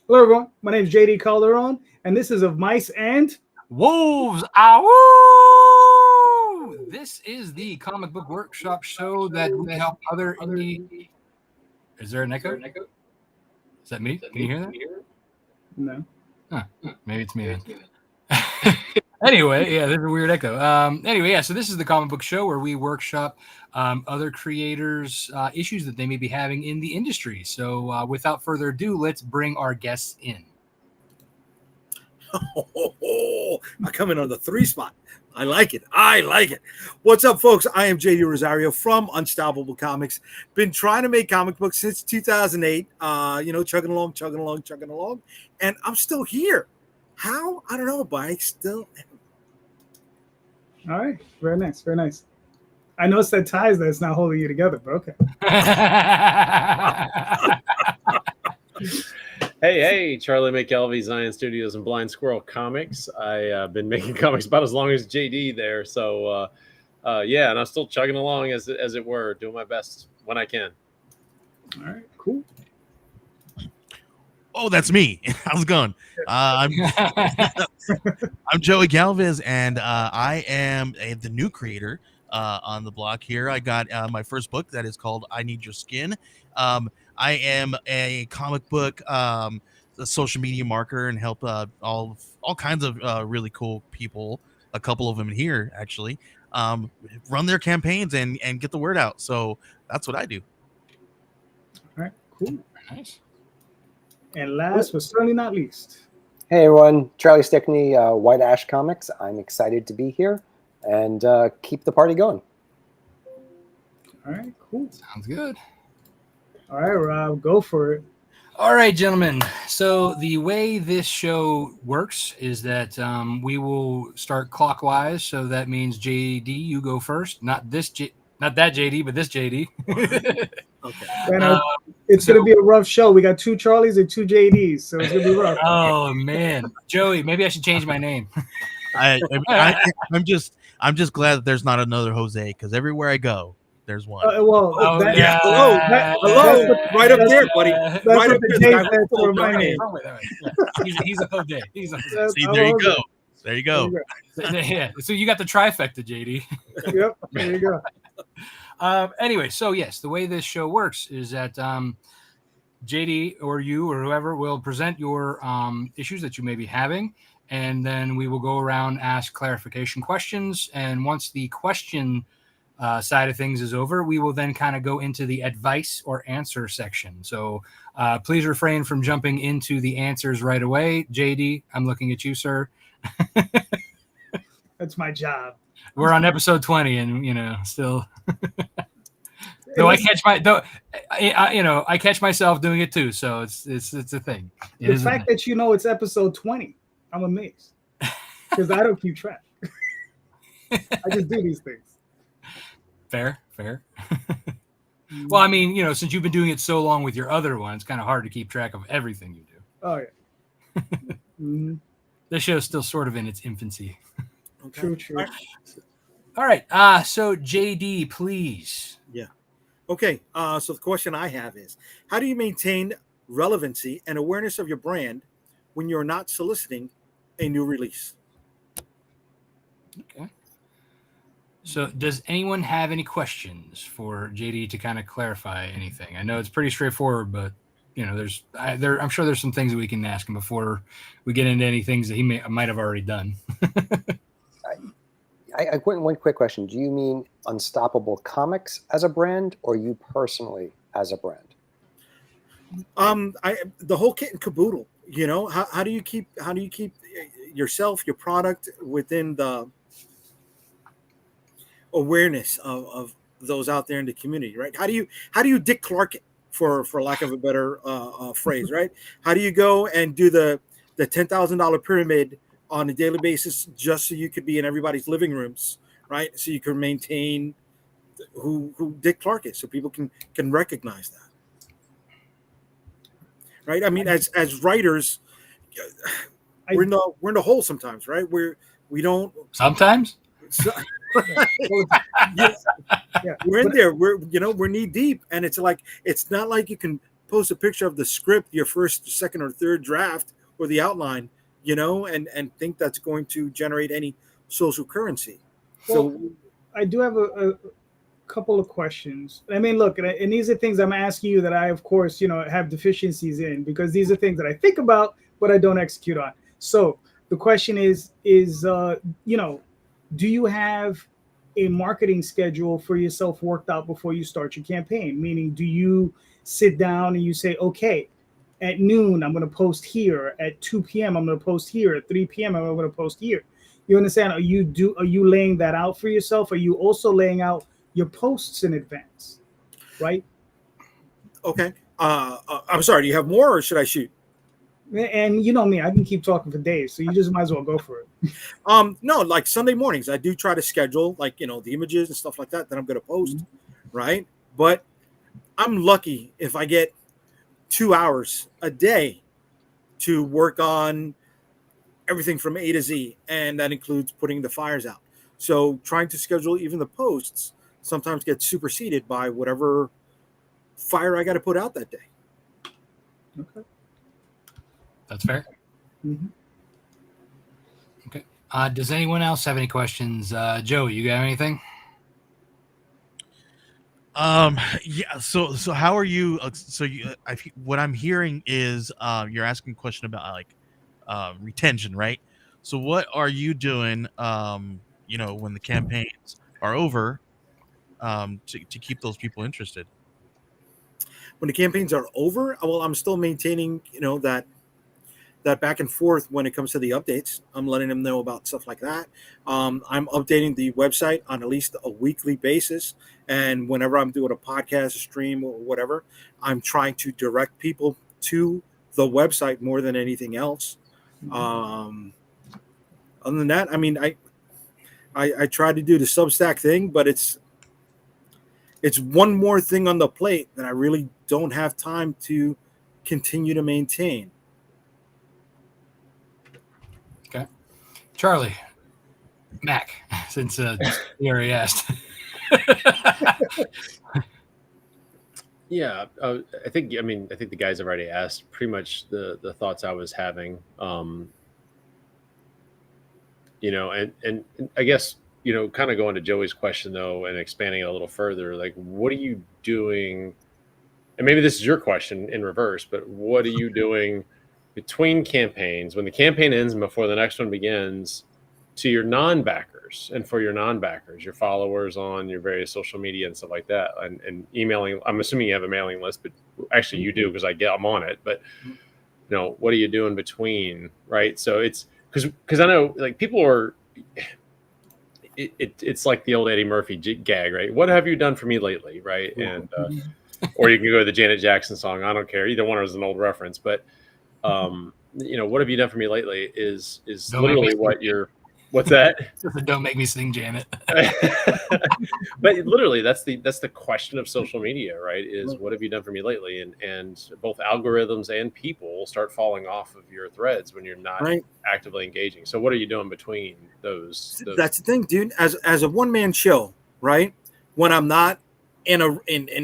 Hello, everyone. My name is JD Calderon, and this is Of Mice and Wolves, ow! This is the comic book workshop show that we help other indie. Is there an echo? Is that me? Can you hear that? No. Huh. Maybe it's me then. Anyway, yeah, there's a weird echo. Anyway, yeah, so this is the comic book show where we workshop other creators' issues that they may be having in the industry. So without further ado, let's bring our guests in. I come in on the 3 spot. I like it. What's up, folks? I am Dee Rosario from Unstoppable Comics. Been trying to make comic books since 2008. Chugging along, and I'm still here. How? I don't know, but I still am. All right. Very nice. Very nice. I know it's that ties that's not holding you together, but okay. Hey, Charlie McElvy, Zion Studios, and Blind Squirrel Comics. I've been making comics about as long as JD there. So, and I'm still chugging along as it were, doing my best when I can. All right, cool. Oh, that's me. How's it going? I'm Joey Galvez, and I am the new creator on the block here. I got my first book that is called I Need Your Skin. I am a comic book a social media marketer and help all kinds of really cool people, a couple of them here actually, run their campaigns and get the word out. So that's what I do. All right, cool. Nice. And last but certainly not least. Hey everyone, Charlie Stickney, White Ash Comics. I'm excited to be here and keep the party going. All right, cool. Sounds good. All right, Rob, go for it. All right, gentlemen. So the way this show works is that we will start clockwise. So that means JD, you go first. Not that JD, but this JD. Okay. And it's going to be a rough show. We got 2 Charlies and 2 JDs, so it's going to be rough. Oh man, Joey, maybe I should change my name. I'm just glad that there's not another Jose, because everywhere I go, there's one. Hello, right up there, buddy. Right up there. He's a Jose. See, there you go. There you go. Yeah. So you got the trifecta, JD. Yep. There you go. Anyway, so yes, the way this show works is that JD or you or whoever will present your issues that you may be having, and then we will go around, ask clarification questions, and once the question side of things is over, we will then kind of go into the advice or answer section. So please refrain from jumping into the answers right away. JD, I'm looking at you, sir. That's my job. We're on episode 20, and still. Though I catch myself doing it too, so it's a thing. The fact that it's episode 20, I'm amazed because I don't keep track. I just do these things. Fair. Well, I mean, since you've been doing it so long with your other one, it's kind of hard to keep track of everything you do. Oh yeah. Mm-hmm. This show is still sort of in its infancy. Okay. True. All right. So JD, please. Yeah. Okay. So the question I have is, how do you maintain relevancy and awareness of your brand when you're not soliciting a new release? Okay. So does anyone have any questions for JD to kind of clarify anything? I know it's pretty straightforward, but I'm sure there's some things that we can ask him before we get into any things that he might have already done. One quick question. Do you mean Unstoppable Comics as a brand, or you personally as a brand? The whole kit and caboodle. How do you keep yourself, your product within the awareness of those out there in the community, right? How do you Dick Clark it, for lack of a better phrase, right? How do you go and do the $10,000 pyramid on a daily basis just so you could be in everybody's living rooms, right? So you can maintain who Dick Clark is, so people can recognize that, right? I mean, as writers, we're in the hole sometimes, right? We don't sometimes. Yeah, we're in there. We're knee deep, and it's not like you can post a picture of the script, your first, second, or third draft, or the outline, and think that's going to generate any social currency. Well, So I do have a couple of questions. I mean, look, and these are things I'm asking you that I, of course, have deficiencies in, because these are things that I think about but I don't execute on. So the question is, do you have a marketing schedule for yourself worked out before you start your campaign? Meaning, do you sit down and you say, okay, at noon I'm going to post here, at 2 p.m. I'm going to post here, at 3 p.m. I'm going to post here? You understand? Are you laying that out for yourself? Are you also laying out your posts in advance, right? okay. I'm sorry. Do you have more, or should I shoot? And you know me, I can keep talking for days, so you just might as well go for it. No, like Sunday mornings, I do try to schedule, like, the images and stuff like that I'm going to post, right? But I'm lucky if I get 2 hours a day to work on everything from A to Z, and that includes putting the fires out. So trying to schedule even the posts sometimes gets superseded by whatever fire I got to put out that day. Okay. That's fair. Mm-hmm. Okay. Does anyone else have any questions? Joe, you got anything? Yeah. So how are you? What I'm hearing is you're asking a question about retention, right? So what are you doing? When the campaigns are over, to keep those people interested. When the campaigns are over, well, I'm still maintaining, that back and forth when it comes to the updates. I'm letting them know about stuff like that. I'm updating the website on at least a weekly basis. And whenever I'm doing a podcast, a stream, or whatever, I'm trying to direct people to the website more than anything else. Other than that, I mean, I try to do the Substack thing, but it's one more thing on the plate that I really don't have time to continue to maintain. Okay. Charlie, Mac, since you already asked. Yeah, I think the guys have already asked pretty much the thoughts I was having. And I guess, kind of going to Joey's question though, and expanding it a little further, like, what are you doing? And maybe this is your question in reverse, but what are you doing between campaigns, when the campaign ends and before the next one begins, to your non-backers, and for your non-backers, your followers on your various social media and stuff like that, and emailing? I'm assuming you have a mailing list, but actually you do, because I'm on it. But what are you doing between, right? So it's because I know, like, people are. It's like the old Eddie Murphy gag, right? What have you done for me lately, right? And or you can go to the Janet Jackson song. I don't care. Either one is an old reference, but what have you done for me lately is literally what you're. What's that? Don't make me sing, Janet. But literally, that's the question of social media, right? Is what have you done for me lately? And both algorithms and people start falling off of your threads when you're not actively engaging. So what are you doing between those? That's the thing, dude. As a one-man show, right? When I'm not in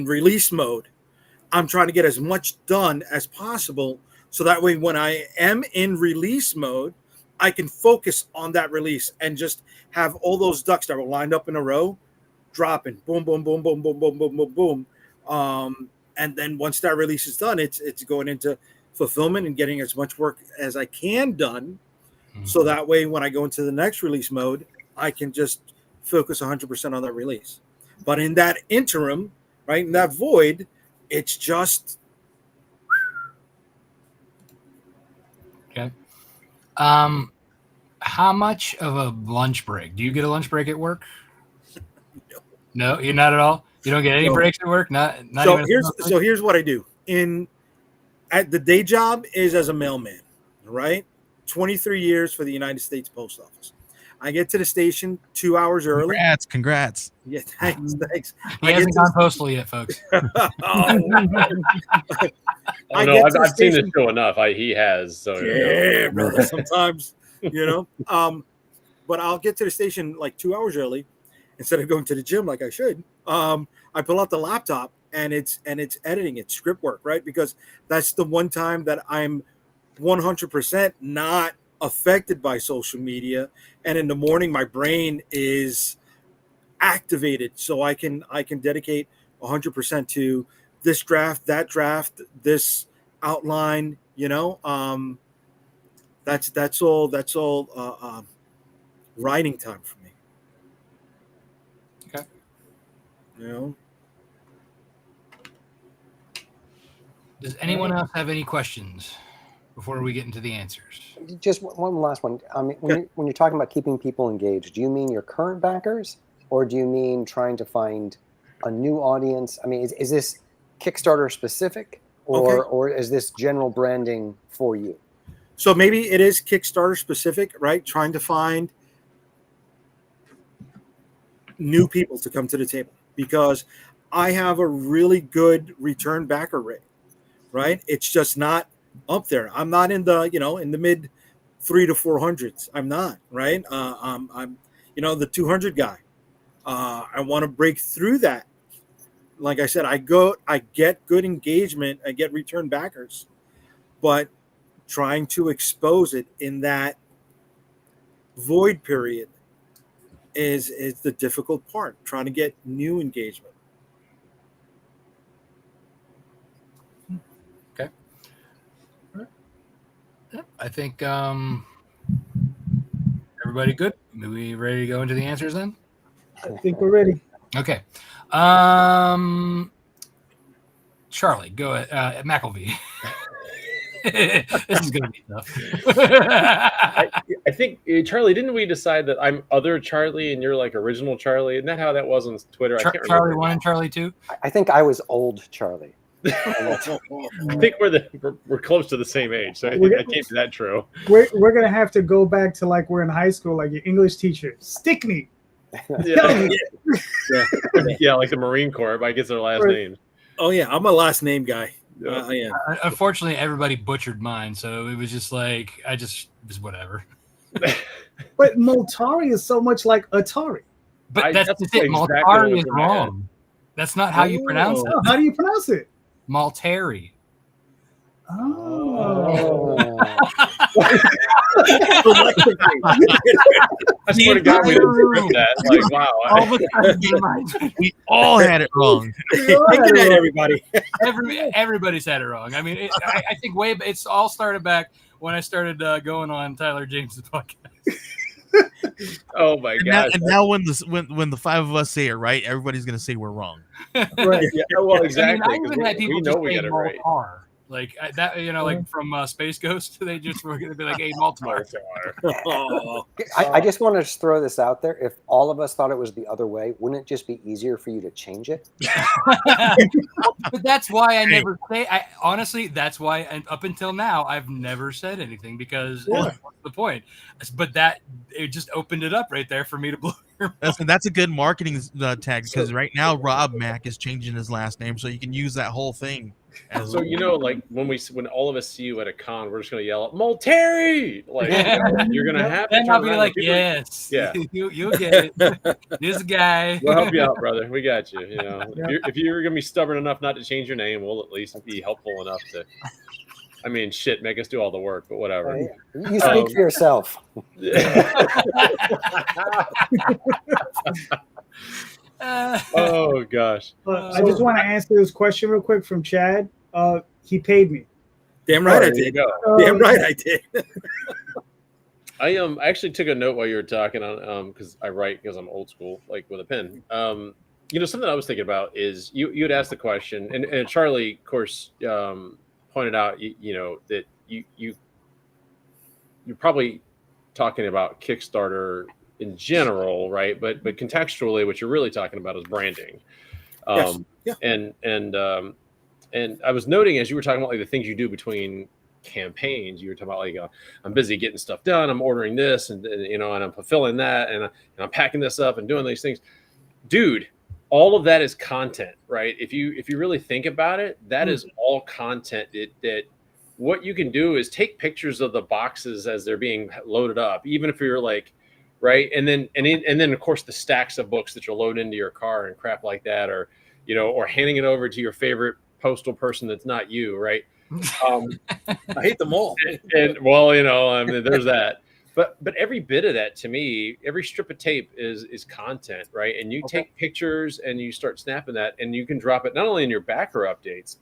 release mode, I'm trying to get as much done as possible, so that way when I am in release mode, I can focus on that release and just have all those ducks that were lined up in a row dropping, boom, boom, boom, boom, boom, boom, boom, boom, boom. And then once that release is done, it's going into fulfillment and getting as much work as I can done. So that way, when I go into the next release mode, I can just focus 100% on that release. But in that interim, right, in that void, it's just. Okay. How much of a lunch break? Do you get a lunch break at work? No, you're not at all. You don't get any breaks at work. Not So even here's what I do. At the day job is as a mailman, right? 23 years for the United States Post Office. I get to the station 2 hours early. Congrats. Yeah, thanks. He hasn't gone postal yet, folks. I've seen this show enough. He has. So yeah, brother. Sometimes, but I'll get to the station like 2 hours early instead of going to the gym like I should. I pull out the laptop and it's editing, it's script work, right? Because that's the one time that I'm 100% not affected by social media, and in the morning my brain is activated, so I can dedicate 100% to this draft, that draft, this outline. That's all writing time for me. Okay. Does anyone else have any questions before we get into the answers? Just one last one. I mean, when you're talking about keeping people engaged, do you mean your current backers, or do you mean trying to find a new audience? I mean, is this Kickstarter specific, or is this general branding for you? So maybe it is Kickstarter specific, right? Trying to find new people to come to the table, because I have a really good return backer rate, right? It's just not up there. I'm not in the mid 300 to 400s. I'm not, right? I'm the 200 guy. I want to break through that. Like I said, I get good engagement, I get return backers, but trying to expose it in that void period is the difficult part. Trying to get new engagement. Okay. I think everybody good? Are we ready to go into the answers then? I think we're ready. Okay. Charlie, go ahead. McElvy. This is going to be tough. I think, Charlie, didn't we decide that I'm other Charlie and you're like original Charlie? Isn't that how that was on Twitter? I can't Charlie remember. 1 and Charlie 2? I think I was old Charlie. I think we're close to the same age, so I think that can't be that true. We're gonna have to go back to like we're in high school, like your English teacher, Stickney. Yeah. Yeah, like the Marine Corps, but I guess their last name. Oh yeah, I'm a last name guy. Yeah. Unfortunately, everybody butchered mine, so it was just like it was whatever. But Multari is so much like Atari. But that's just it. exactly Multari is wrong. That's not how you pronounce it. How do you pronounce it? Multari. Oh. I swear to God, we didn't script that. Like, wow. We all had it wrong. Good night, everybody. Everybody's had it wrong. I mean, I think it's all started back when I started going on Tyler James's podcast. Oh my gosh! And now when the five of us say it right, everybody's gonna say we're wrong. Right. Yeah, well, exactly. I even had people we know just we say got it right. Multar. Like that, like from Space Ghost, they just were going to be like, "Hey, Multar." I just want to throw this out there. If all of us thought it was the other way, wouldn't it just be easier for you to change it? But that's why I never say. Honestly, that's why up until now I've never said anything, because what's the point? But it just opened it up right there for me to blow your mind. That's a good marketing tag, because right now Rob Mack is changing his last name, so you can use that whole thing. So like when all of us see you at a con, we're just gonna yell out Multari. Like you're gonna have to. Then I'll be like, yes, yeah, you'll get it. This guy. We'll help you out, brother. We got you. If you're gonna be stubborn enough not to change your name, we'll at least be helpful enough to. I mean, shit, make us do all the work, but whatever. You speak for yourself. Oh gosh! I just want to answer this question real quick from Chad. He paid me. Damn right I did. Damn right I did. I actually took a note while you were talking on because I write because I'm old school, like with a pen. Something I was thinking about is you had asked the question, and Charlie, of course, pointed out that you're probably talking about Kickstarter in general, right? But contextually, what you're really talking about is branding. Yes. Yeah. And I was noting as you were talking about like the things you do between campaigns, you were talking about like I'm busy getting stuff done, I'm ordering this, and and I'm fulfilling that, and I'm packing this up and doing these things, dude. All of that is content, right? If you really think about it, that is all content. That what you can do is take pictures of the boxes as they're being loaded up, even if you're like, right, and then of course the stacks of books that you'll load into your car and crap like that, or or handing it over to your favorite postal person that's not you, right? I hate them all. And well, I mean, there's that. But every bit of that, to me, every strip of tape is content, right? And you take pictures and you start snapping that, and you can drop it not only in your backer updates,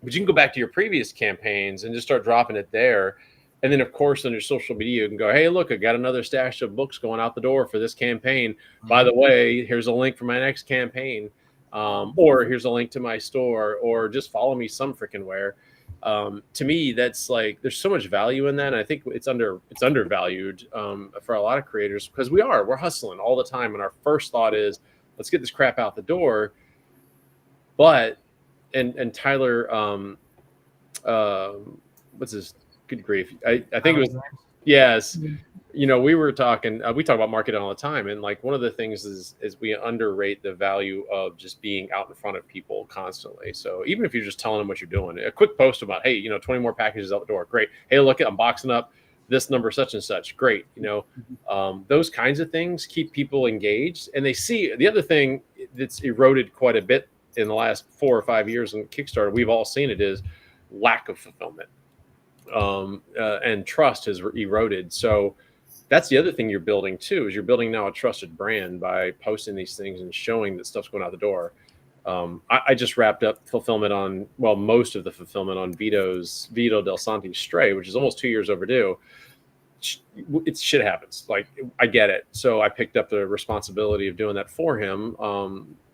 but you can go back to your previous campaigns and just start dropping it there. And then, of course, on your social media, you can go, hey, look, I got another stash of books going out the door for this campaign. By the way, here's a link for my next campaign. Or here's a link to my store, or just follow me some freaking where. To me, that's like, there's so much value in that. And I think it's undervalued for a lot of creators, because we're hustling all the time. And our first thought is, let's get this crap out the door. But, and Tyler, what's his, good grief. I think it was, yes. We were talking, we talk about marketing all the time. And like, one of the things is we underrate the value of just being out in front of people constantly. So even if you're just telling them what you're doing, a quick post about, hey, 20 more packages out the door. Great. Hey, look, I'm boxing up this number, such and such. Great. Those kinds of things keep people engaged. And they see the other thing that's eroded quite a bit in the last 4 or 5 years in Kickstarter. We've all seen it, is lack of fulfillment. And trust has eroded. So that's the other thing you're building too, is you're building now a trusted brand by posting these things and showing that stuff's going out the door. I just wrapped up fulfillment on, most of the fulfillment on Vito Del Sante's Stray, which is almost 2 years overdue. Shit happens. Like, I get it. So I picked up the responsibility of doing that for him,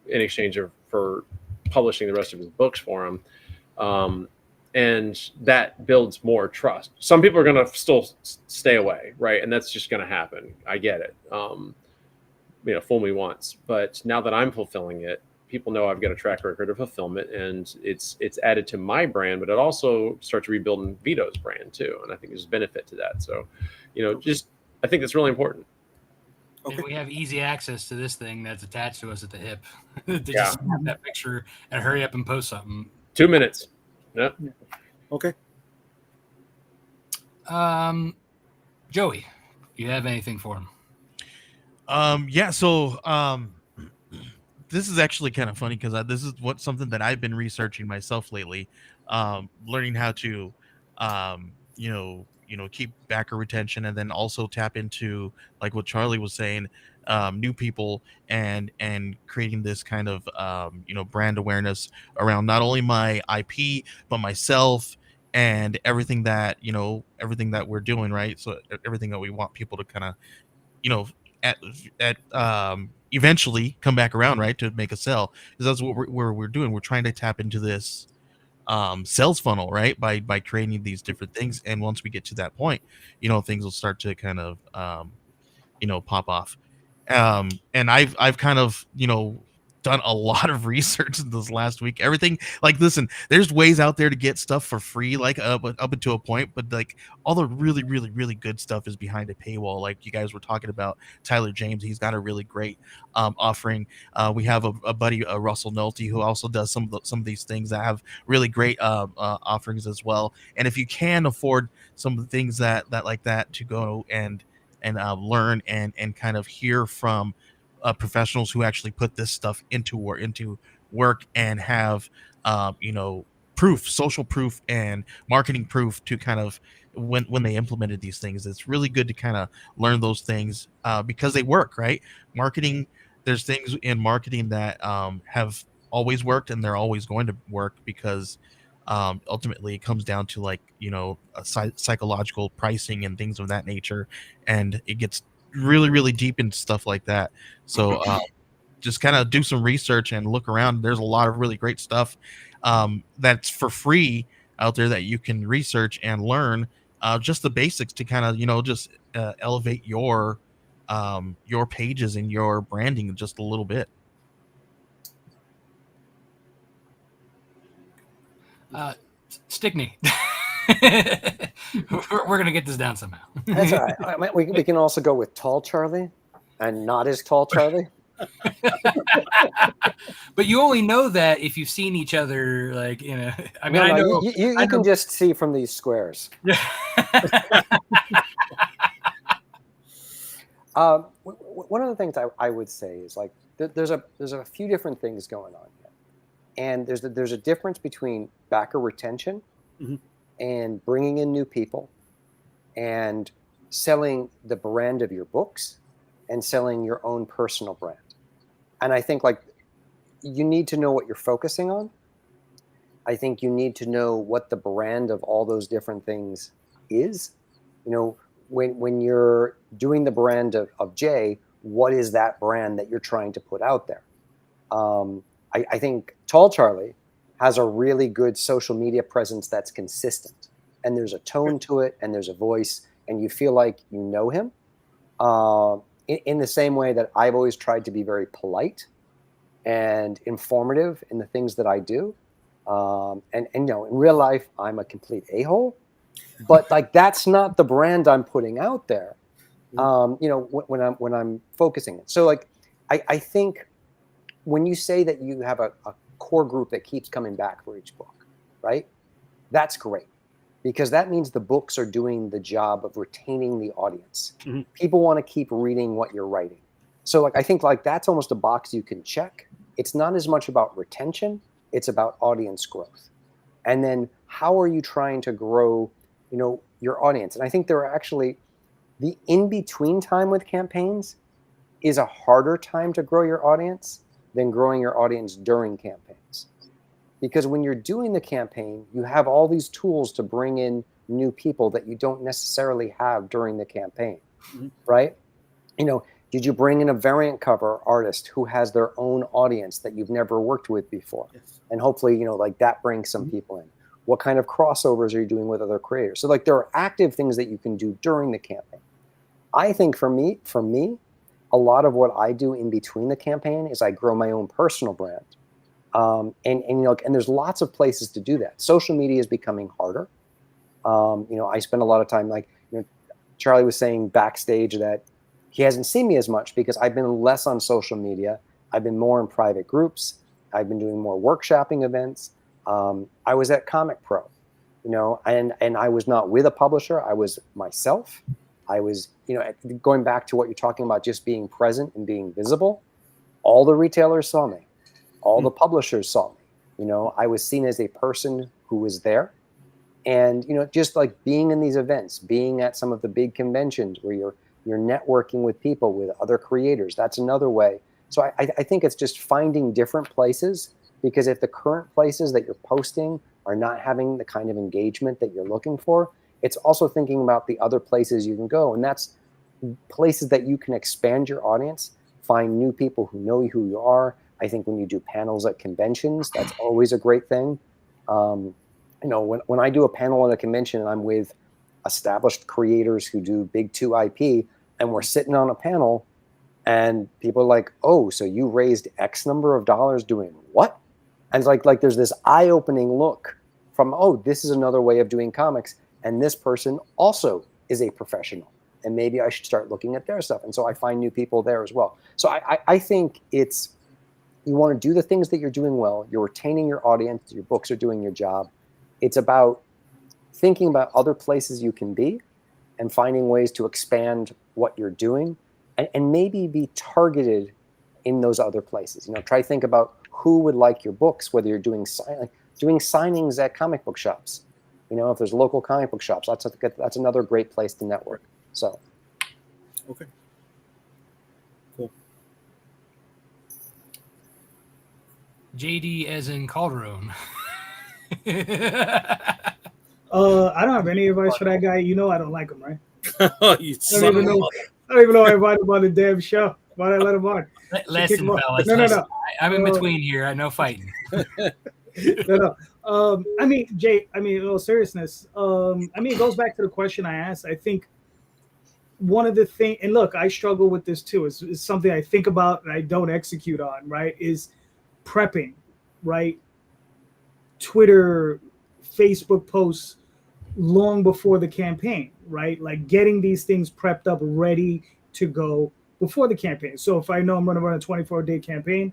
in exchange for publishing the rest of his books for him. And that builds more trust. Some people are going to still stay away, right? And that's just going to happen. I get it. Fool me once. But now that I'm fulfilling it, people know I've got a track record of fulfillment, and it's added to my brand, but it also starts rebuilding Vito's brand too. And I think there's benefit to that. So, I think that's really important. Okay. And we have easy access to this thing that's attached to us at the hip. Just snap that picture and hurry up and post something. 2 minutes. No. Okay. Joey, do you have anything for him? So this is actually kind of funny, because this is something that I've been researching myself lately, learning how to keep backer retention, and then also tap into, like what Charlie was saying, new people, and creating this kind of brand awareness around not only my IP but myself, and everything that we're doing, right? So everything that we want people to kind of eventually come back around, right, to make a sell, because that's what we're doing. We're trying to tap into this sales funnel, right, by creating these different things. And once we get to that point, things will start to kind of pop off. And I've kind of done a lot of research this last week. Everything, like, listen, there's ways out there to get stuff for free, like up until a point, but like all the really, really, really good stuff is behind a paywall. Like you guys were talking about Tyler James, he's got a really great offering. We have a buddy, Russell Nolte, who also does some of these things that have really great offerings as well. And if you can afford some of the things that like that, to go and learn and kind of hear from professionals who actually put this stuff into work and have proof, social proof and marketing proof to kind of when they implemented these things. It's really good to kind of learn those things because they work, right? Marketing, there's things in marketing that have always worked, and they're always going to work, because ultimately it comes down to a psychological pricing and things of that nature, and it gets really, really deep into stuff like that. So just kind of do some research and look around. There's a lot of really great stuff that's for free out there that you can research and learn just the basics to kind of just elevate your pages and your branding just a little bit. Stickney. We're gonna get this down somehow. That's all right. We can also go with Tall Charlie, and not as Tall Charlie. But you only know that if you've seen each other, I mean, no, I know you can just see from these squares. One of the things I would say is there's a few different things going on here. And there's a difference between backer retention Mhm. and bringing in new people and selling the brand of your books and selling your own personal brand. And I think like you need to know what you're focusing on. I think you need to know what the brand of all those different things is. You know, when you're doing the brand of Jay, what is that brand that you're trying to put out there? I think Tall Charlie has a really good social media presence that's consistent, and there's a tone to it, and there's a voice, and you feel like you know him. In the same way that I've always tried to be very polite and informative in the things that I do. And you know, in real life, I'm a complete a-hole, but like that's not the brand I'm putting out there. You know, when I'm focusing it. So like, I think when you say that you have a core group that keeps coming back for each book, right? That's great, because that means the books are doing the job of retaining the audience. Mm-hmm. People want to keep reading what you're writing. So like, I think like that's almost a box you can check. It's not as much about retention. It's about audience growth. And then how are you trying to grow, you know, your audience? And I think there are actually the in-between time with campaigns is a harder time to grow your audience than growing your audience during campaigns. Because when you're doing the campaign, you have all these tools to bring in new people that you don't necessarily have during the campaign, right? You know, did you bring in a variant cover artist who has their own audience that you've never worked with before? Yes. And hopefully, you know, like that brings some people in. What kind of crossovers are you doing with other creators? So like there are active things that you can do during the campaign. I think for me, a lot of what I do in between the campaign is I grow my own personal brand. And you know, and there's lots of places to do that. Social media is becoming harder. You know, I spend a lot of time, like, you know, Charlie was saying backstage that he hasn't seen me as much because I've been less on social media. I've been more in private groups. I've been doing more workshopping events. I was at Comic Pro, you know, and I was not with a publisher. I was myself. I was, you know, going back to what you're talking about, just being present and being visible. All the retailers saw me. All the publishers saw me. You know, I was seen as a person who was there. And, you know, just like being in these events, being at some of the big conventions where you're networking with people, with other creators. That's another way. So I think it's just finding different places, because if the current places that you're posting are not having the kind of engagement that you're looking for, it's also thinking about the other places you can go. And that's places that you can expand your audience, find new people who know who you are. I think when you do panels at conventions, that's always a great thing. You know, when I do a panel at a convention and I'm with established creators who do big 2 IP, and we're sitting on a panel and people are like, oh, so you raised X number of dollars doing what? And it's like there's this eye-opening look from, oh, this is another way of doing comics. And this person also is a professional. And maybe I should start looking at their stuff. And so I find new people there as well. So I think it's, you want to do the things that you're doing well. You're retaining your audience. Your books are doing your job. It's about thinking about other places you can be and finding ways to expand what you're doing, and maybe be targeted in those other places. You know, try to think about who would like your books, whether you're doing signings at comic book shops. You know, if there's local comic book shops, that's another great place to network. So, okay, cool. JD as in Calderon. I don't have any advice for that guy. You know I don't like him, right? You I don't even know I invited him on the damn show. Why did I let him on? Listen, fellas. No. I'm in between here. I know fighting. No. I mean, Jay, in all seriousness, it goes back to the question I asked. I think one of the things, and look, I struggle with this too, is something I think about and I don't execute on, right? Is prepping, right? Twitter, Facebook posts long before the campaign, right? Like getting these things prepped up, ready to go before the campaign. So if I know I'm going to run a 24-day campaign,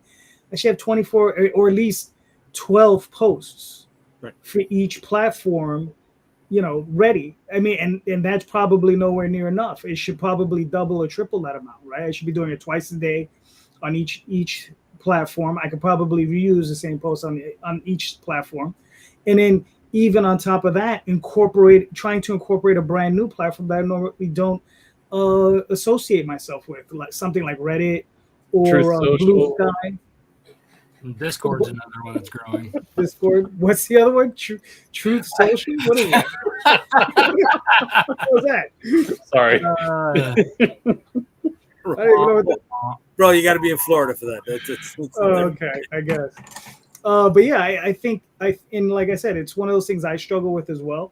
I should have 24 or at least 12 posts for each platform, you know, ready. I mean, and that's probably nowhere near enough. It should probably double or triple that amount, right? I should be doing it twice a day on each platform. I could probably reuse the same post on each platform, and then even on top of that, trying to incorporate a brand new platform that I normally don't associate myself with, like something like Reddit Truth or Social. Blue Sky. Discord's another one that's growing. Discord. What's the other one? Truth Social. What is it? What was that? Sorry. I don't even know what that. Bro, you got to be in Florida for that. It's Okay, I guess. But yeah, I think and like I said, it's one of those things I struggle with as well.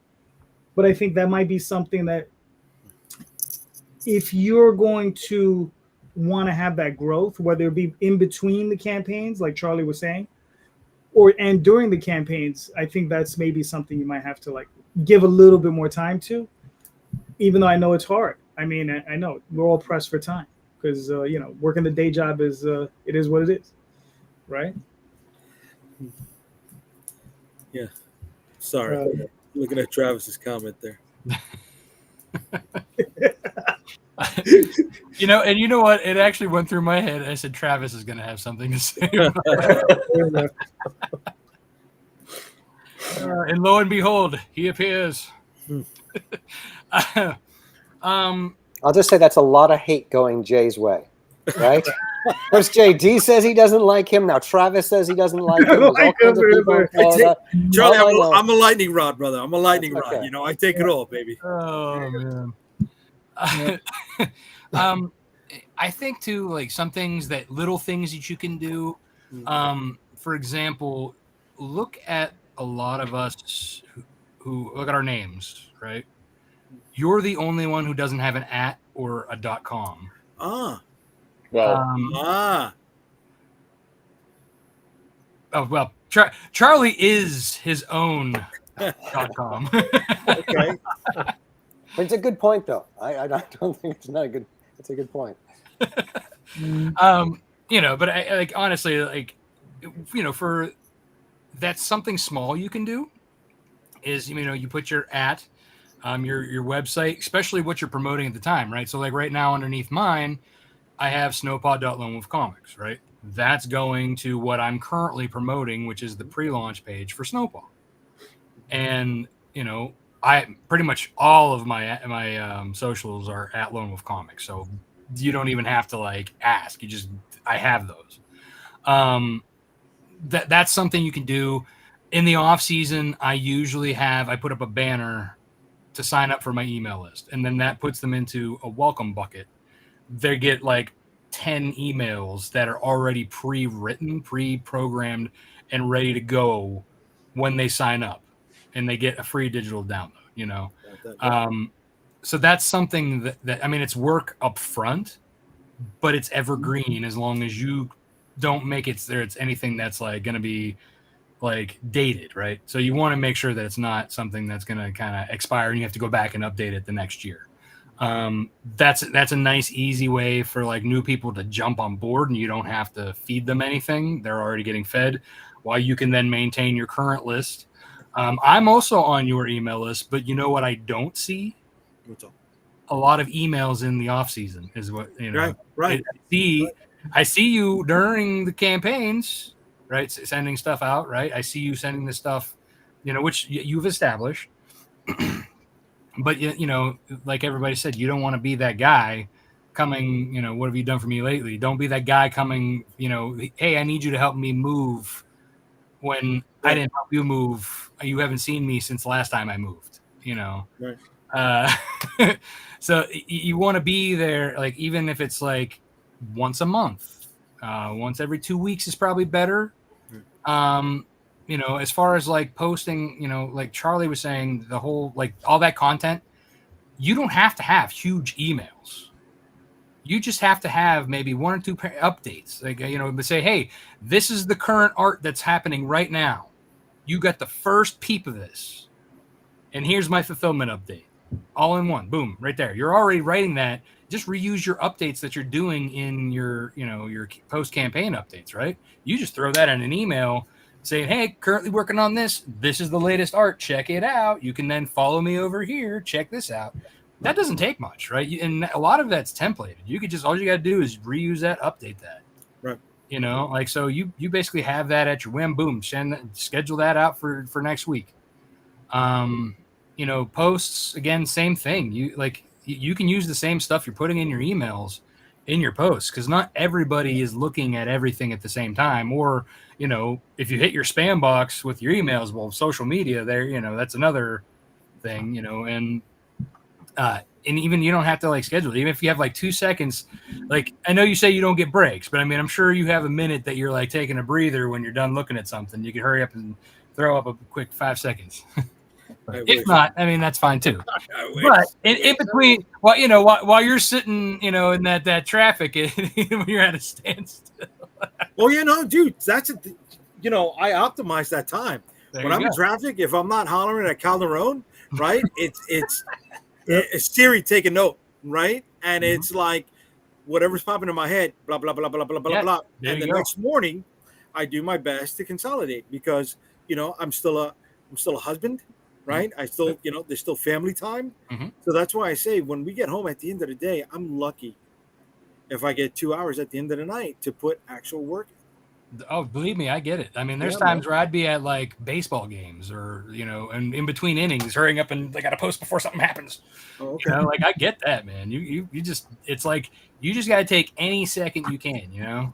But I think that might be something that if you're going to want to have that growth, whether it be in between the campaigns, like Charlie was saying, and during the campaigns, I think that's maybe something you might have to like give a little bit more time to, even though I know it's hard. I mean, I know we're all pressed for time because working the day job is it is what it is, right? Yeah. Sorry. Looking at Travis's comment there. You know what? It actually went through my head. I said Travis is going to have something to say. And lo and behold, he appears. I'll just say that's a lot of hate going Jay's way, right? First, JD says he doesn't like him. Now Travis says he doesn't like him. There's all kinds of people in Florida. Charlie, I'm a lightning rod, brother. I'm a lightning rod. Okay. I take it all, baby. Oh man. I think too, like some things little things that you can do. For example, look at a lot of us who look at our names, right? You're the only one who doesn't have an @ or a .com. Well, Oh well, Charlie is his own .com. Okay. But it's a good point, though. I don't think it's not a good. It's a good point. But I like honestly, like, for that's something small you can do. Is you put your @ your website, especially what you're promoting at the time, right? So like right now underneath mine, I have snowpaw.lonewolfcomics, right? That's going to what I'm currently promoting, which is the pre-launch page for Snowpaw. And, I pretty much all of my socials are at Lone Wolf Comics. So you don't even have to like ask. I have those. That's something you can do in the off season. I put up a banner to sign up for my email list, and then that puts them into a welcome bucket. They get like 10 emails that are already pre-written, pre-programmed, and ready to go when they sign up, and they get a free digital download. So that's something that I mean, it's work up front, but it's evergreen as long as you don't make it's anything that's like going to be like dated, right? So you want to make sure that it's not something that's going to kind of expire and you have to go back and update it the next year. That's a nice, easy way for like new people to jump on board, and you don't have to feed them anything. They're already getting fed, while you can then maintain your current list. I'm also on your email list, but you know what I don't see? A lot of emails in the off season is what Right. I see you during the campaigns, right? Sending stuff out, right? I see you sending the stuff, which you've established. But like everybody said, you don't want to be that guy coming, what have you done for me lately? Don't be that guy coming, hey, I need you to help me move when I didn't help you move. You haven't seen me since the last time I moved, Right. So you want to be there, like, even if it's like once a month, once every 2 weeks is probably better. As far as like posting, like Charlie was saying, the whole, like all that content, you don't have to have huge emails. You just have to have maybe 1 or 2 updates. Like, to say, hey, this is the current art that's happening right now. You got the first peep of this. And here's my fulfillment update. All in one. Boom, right there. You're already writing that. Just reuse your updates that you're doing in your, your post-campaign updates, right? You just throw that in an email saying, hey, currently working on this. This is the latest art. Check it out. You can then follow me over here. Check this out. That doesn't take much, right? And a lot of that's templated. You could all you got to do is reuse that, update that. Right. You know, like, so you basically have that at your whim. Boom, schedule that out for next week. You know, posts again, same thing. You can use the same stuff you're putting in your emails in your posts, because not everybody is looking at everything at the same time. Or, you know, if you hit your spam box with your emails, well, social media there, you know, that's another thing, you know. And even you don't have to like schedule it. Even if you have like 2 seconds, like, I know you say you don't get breaks, but I mean, I'm sure you have a minute that you're like taking a breather when you're done looking at something. You can hurry up and throw up a quick 5 seconds. If not, I mean, that's fine too. But in between, well, you know, while you're sitting, you know, in that traffic, when you're at a standstill. Well, you know, dude, that's you know, I optimize that time. When I'm in traffic, if I'm not hollering at Calderon, right? It's Siri, take a note, right? And it's like whatever's popping in my head, blah blah blah blah blah blah blah. And the next morning, I do my best to consolidate, because you know I'm still a husband, right? I still, you know, there's still family time. So that's why I say when we get home at the end of the day, I'm lucky if I get 2 hours at the end of the night to put actual work. Oh, believe me, I get it. I mean, there's times where I'd be at like baseball games, or, you know, and in between innings, hurrying up and they got to post before something happens. Oh, okay. You know, like, I get that, man. You just, it's like, you just got to take any second you can, you know?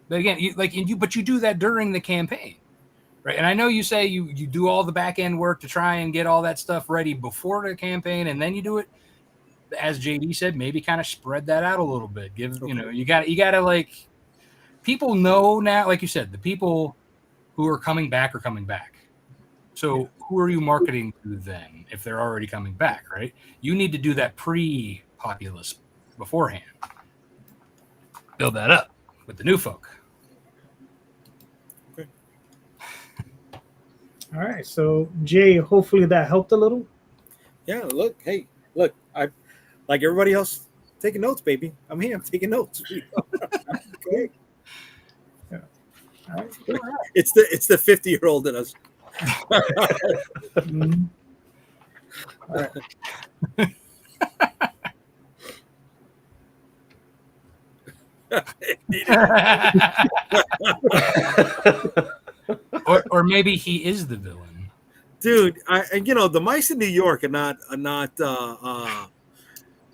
But again, but you do that during the campaign, right? And I know you say you do all the back end work to try and get all that stuff ready before the campaign, and then you do it, as JD said, maybe kind of spread that out a little bit. You know, you got to like, people know now, like you said, the people who are coming back are coming back. So who are you marketing to then if they're already coming back, right? You need to do that pre-populace beforehand. Build that up with the new folk. Okay. All right. So, Jay, hopefully that helped a little. Yeah, look, I, like everybody else, taking notes, baby. I'm here, I'm taking notes. Okay. Yeah. All right. It's the 50-year-old in us. All right. or maybe he is the villain, dude. And you know, the mice in New York are not.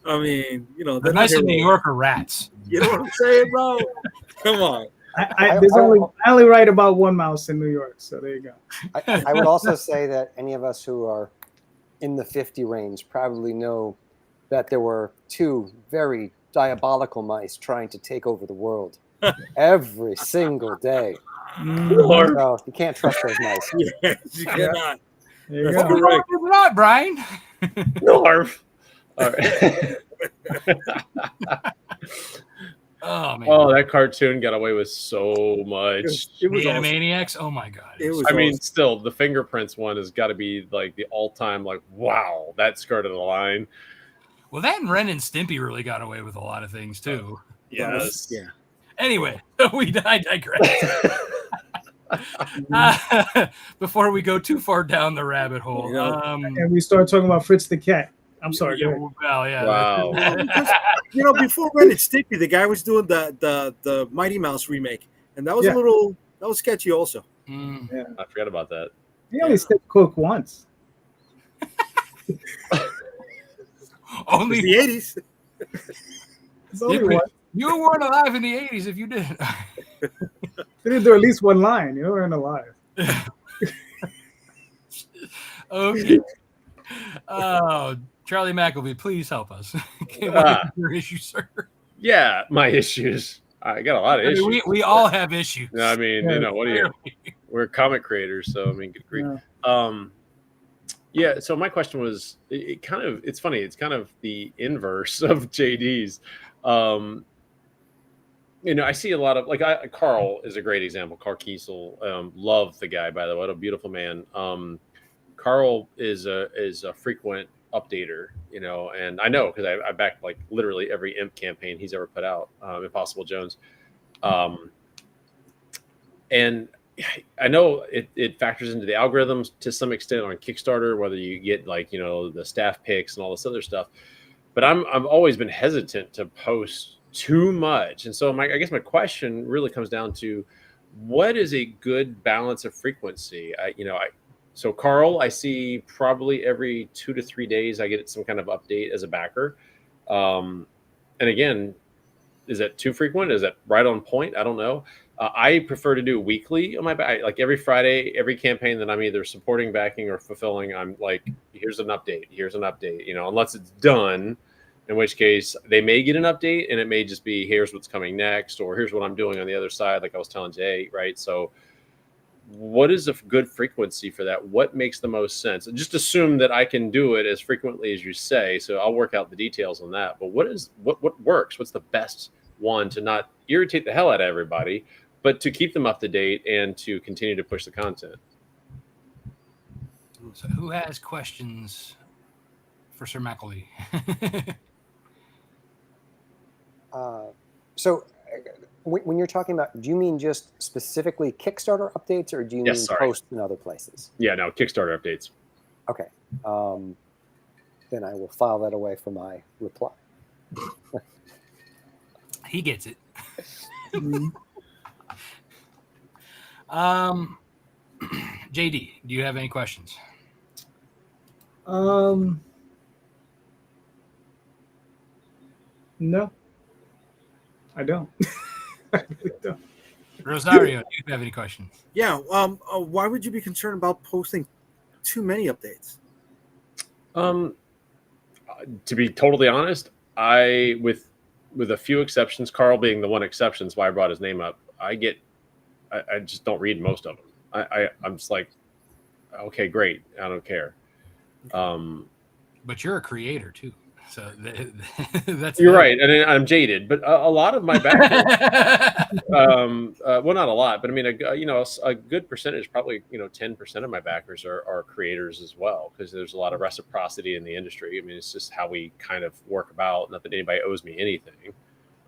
I mean, you know, the mice in New York are rats. You know what I'm saying, bro? Come on. I only write about one mouse in New York, so there you go. I would also say that any of us who are in the 50 range probably know that there were 2 very diabolical mice trying to take over the world every single day. So you can't trust those mice. Yes, you cannot. There you That's go. correct. Not Brian. Norv. All right. Oh man! Oh, that cartoon got away with so much. It was the awesome. Animaniacs. Oh my god! It was. I mean, awesome. still, the fingerprints one has got to be like the all-time. Like, wow, that skirted the line. Well, that and Ren and Stimpy really got away with a lot of things too. Yes. Yeah. Anyway, I digress. Before we go too far down the rabbit hole, And we start talking about Fritz the cat. I'm sorry. Well, yeah. Wow. You know, before Ren and Stimpy, the guy was doing the Mighty Mouse remake, and that was that was sketchy also. Yeah. I forgot about that. He only stepped Cook once. Only the 80s. It's only one. You weren't alive in the 80s if you did. They did do at least one line. You weren't alive. Okay. Oh, Charlie McElvy, please help us. Your issue, sir. Yeah, my issues. I got a lot of issues. We all have issues. I mean, you know, what do you? We're comic creators, so I mean, good grief. Yeah. So my question was, it's funny. It's kind of the inverse of JD's. You know, I see a lot of Carl is a great example. Carl Kiesel, love the guy, by the way. What a beautiful man. Carl is a frequent updater, you know, and I know because I backed like literally every imp campaign he's ever put out, Impossible Jones. And I know it factors into the algorithms to some extent on Kickstarter, whether you get like, you know, the staff picks and all this other stuff. But I've always been hesitant to post too much. And so I guess my question really comes down to, what is a good balance of frequency? So Carl, I see probably every 2 to 3 days I get some kind of update as a backer. And again, is that too frequent? Is that right on point? I don't know. I prefer to do weekly on my back. Like every Friday, every campaign that I'm either supporting, backing, or fulfilling, I'm like, here's an update. Here's an update. Unless it's done, in which case they may get an update, and it may just be, here's what's coming next, or here's what I'm doing on the other side, like I was telling Jay, right? So what is a good frequency for that? What makes the most sense? And just assume that I can do it as frequently as you say. So I'll work out the details on that. But what works? What's the best one to not irritate the hell out of everybody, but to keep them up to date and to continue to push the content? So who has questions for Sir McElvy? So when you're talking about, do you mean just specifically Kickstarter updates, or do you mean posts in other places? Yeah, no, Kickstarter updates. Okay. Then I will file that away for my reply. He gets it. JD, do you have any questions? No, I don't. I really don't. Rosario, do you have any questions? Yeah. Why would you be concerned about posting too many updates? To be totally honest, with a few exceptions, Carl being the one exception, is why I brought his name up. I just don't read most of them. I'm just like, okay, great. I don't care. But you're a creator too. So that's you're right, and I'm jaded, but a lot of my backers, well, not a lot, but I mean, a good percentage, probably 10% of my backers are creators as well, because there's a lot of reciprocity in the industry. I mean, it's just how we kind of work about. Not that anybody owes me anything,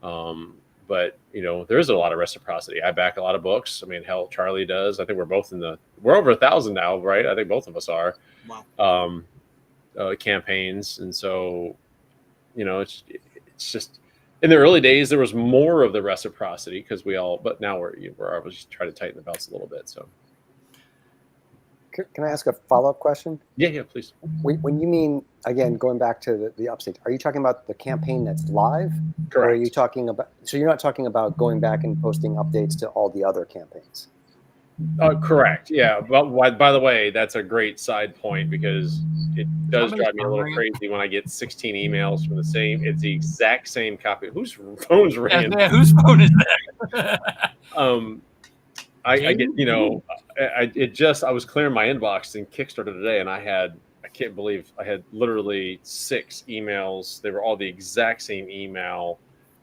but there is a lot of reciprocity. I back a lot of books. I mean, hell, Charlie does. I think we're over 1,000 now, right? I think both of us are. Wow. Campaigns, and so. It's just, in the early days there was more of the reciprocity but now we're just trying to tighten the belts a little bit. So, can I ask a follow-up question? Yeah, please. When you mean, again, going back to the update, are you talking about the campaign that's live? Correct. Or are you talking about? So you're not talking about going back and posting updates to all the other campaigns? Correct. Yeah. But by the way, that's a great side point, because it does drive me a little crazy when I get 16 emails from it's the exact same copy. Whose phone's ringing? Yeah, whose phone is that? I get, I was clearing my inbox in Kickstarter today, and I can't believe I had literally 6 emails. They were all the exact same email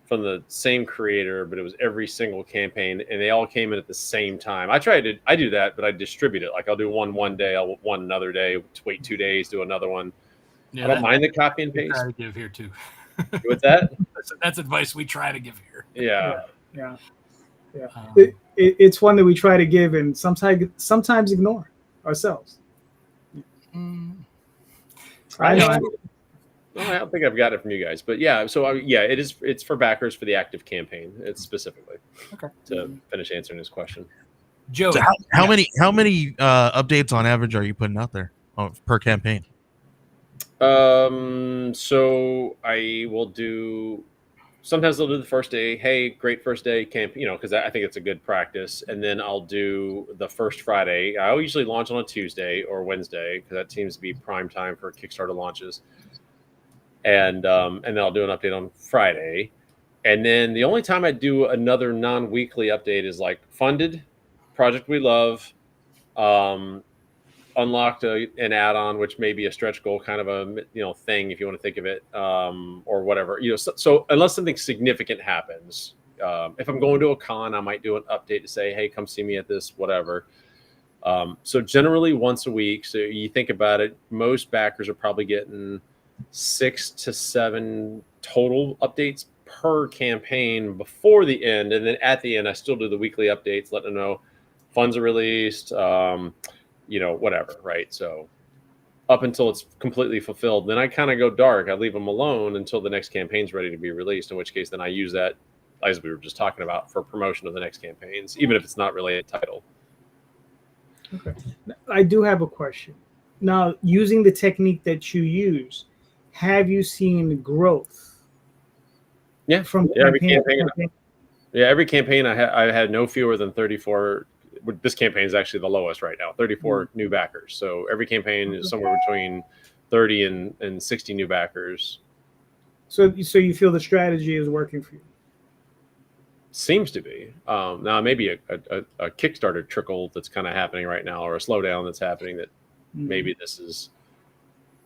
from the same creator, but it was every single campaign, and they all came in at the same time. I do that, but I distribute it. Like, I'll do one day, I'll one another day, wait 2 days, do another one. Yeah, I don't mind the copy and paste. Try to give here too. What's that? That's advice we try to give here. Yeah. It's one that we try to give, and sometimes ignore ourselves. I know. Well, I don't think I've got it from you guys, but yeah. So it's for backers for the active campaign. It's specifically to finish answering his question. Joe, so how many updates on average are you putting out there per campaign? So I will do. Sometimes they'll do the first day. Hey, great first day camp. Because I think it's a good practice. And then I'll do the first Friday. I usually launch on a Tuesday or Wednesday, because that seems to be prime time for Kickstarter launches. And then I'll do an update on Friday. And then the only time I do another non-weekly update is like funded, project we love, unlocked an add-on, which may be a stretch goal kind of a thing, if you want to think of it, or whatever. So unless something significant happens, if I'm going to a con, I might do an update to say, hey, come see me at this, whatever. So generally once a week. So you think about it, most backers are probably getting 6 to 7 total updates per campaign before the end, and then at the end I still do the weekly updates, letting them know funds are released, whatever, right? So up until it's completely fulfilled. Then I kind of go dark. I leave them alone until the next campaign's ready to be released, in which case then I use that, as we were just talking about, for promotion of the next campaigns, even if it's not really a title. Okay. I do have a question. Now, using the technique that you use, have you seen growth? Yeah, From every campaign. Yeah, every campaign I had no fewer than 34. This campaign is actually the lowest right now, 34 new backers. So every campaign is somewhere between 30 and 60 new backers. So you feel the strategy is working for you? Seems to be. Now maybe a Kickstarter trickle that's kind of happening right now, or a slowdown that's happening that maybe this is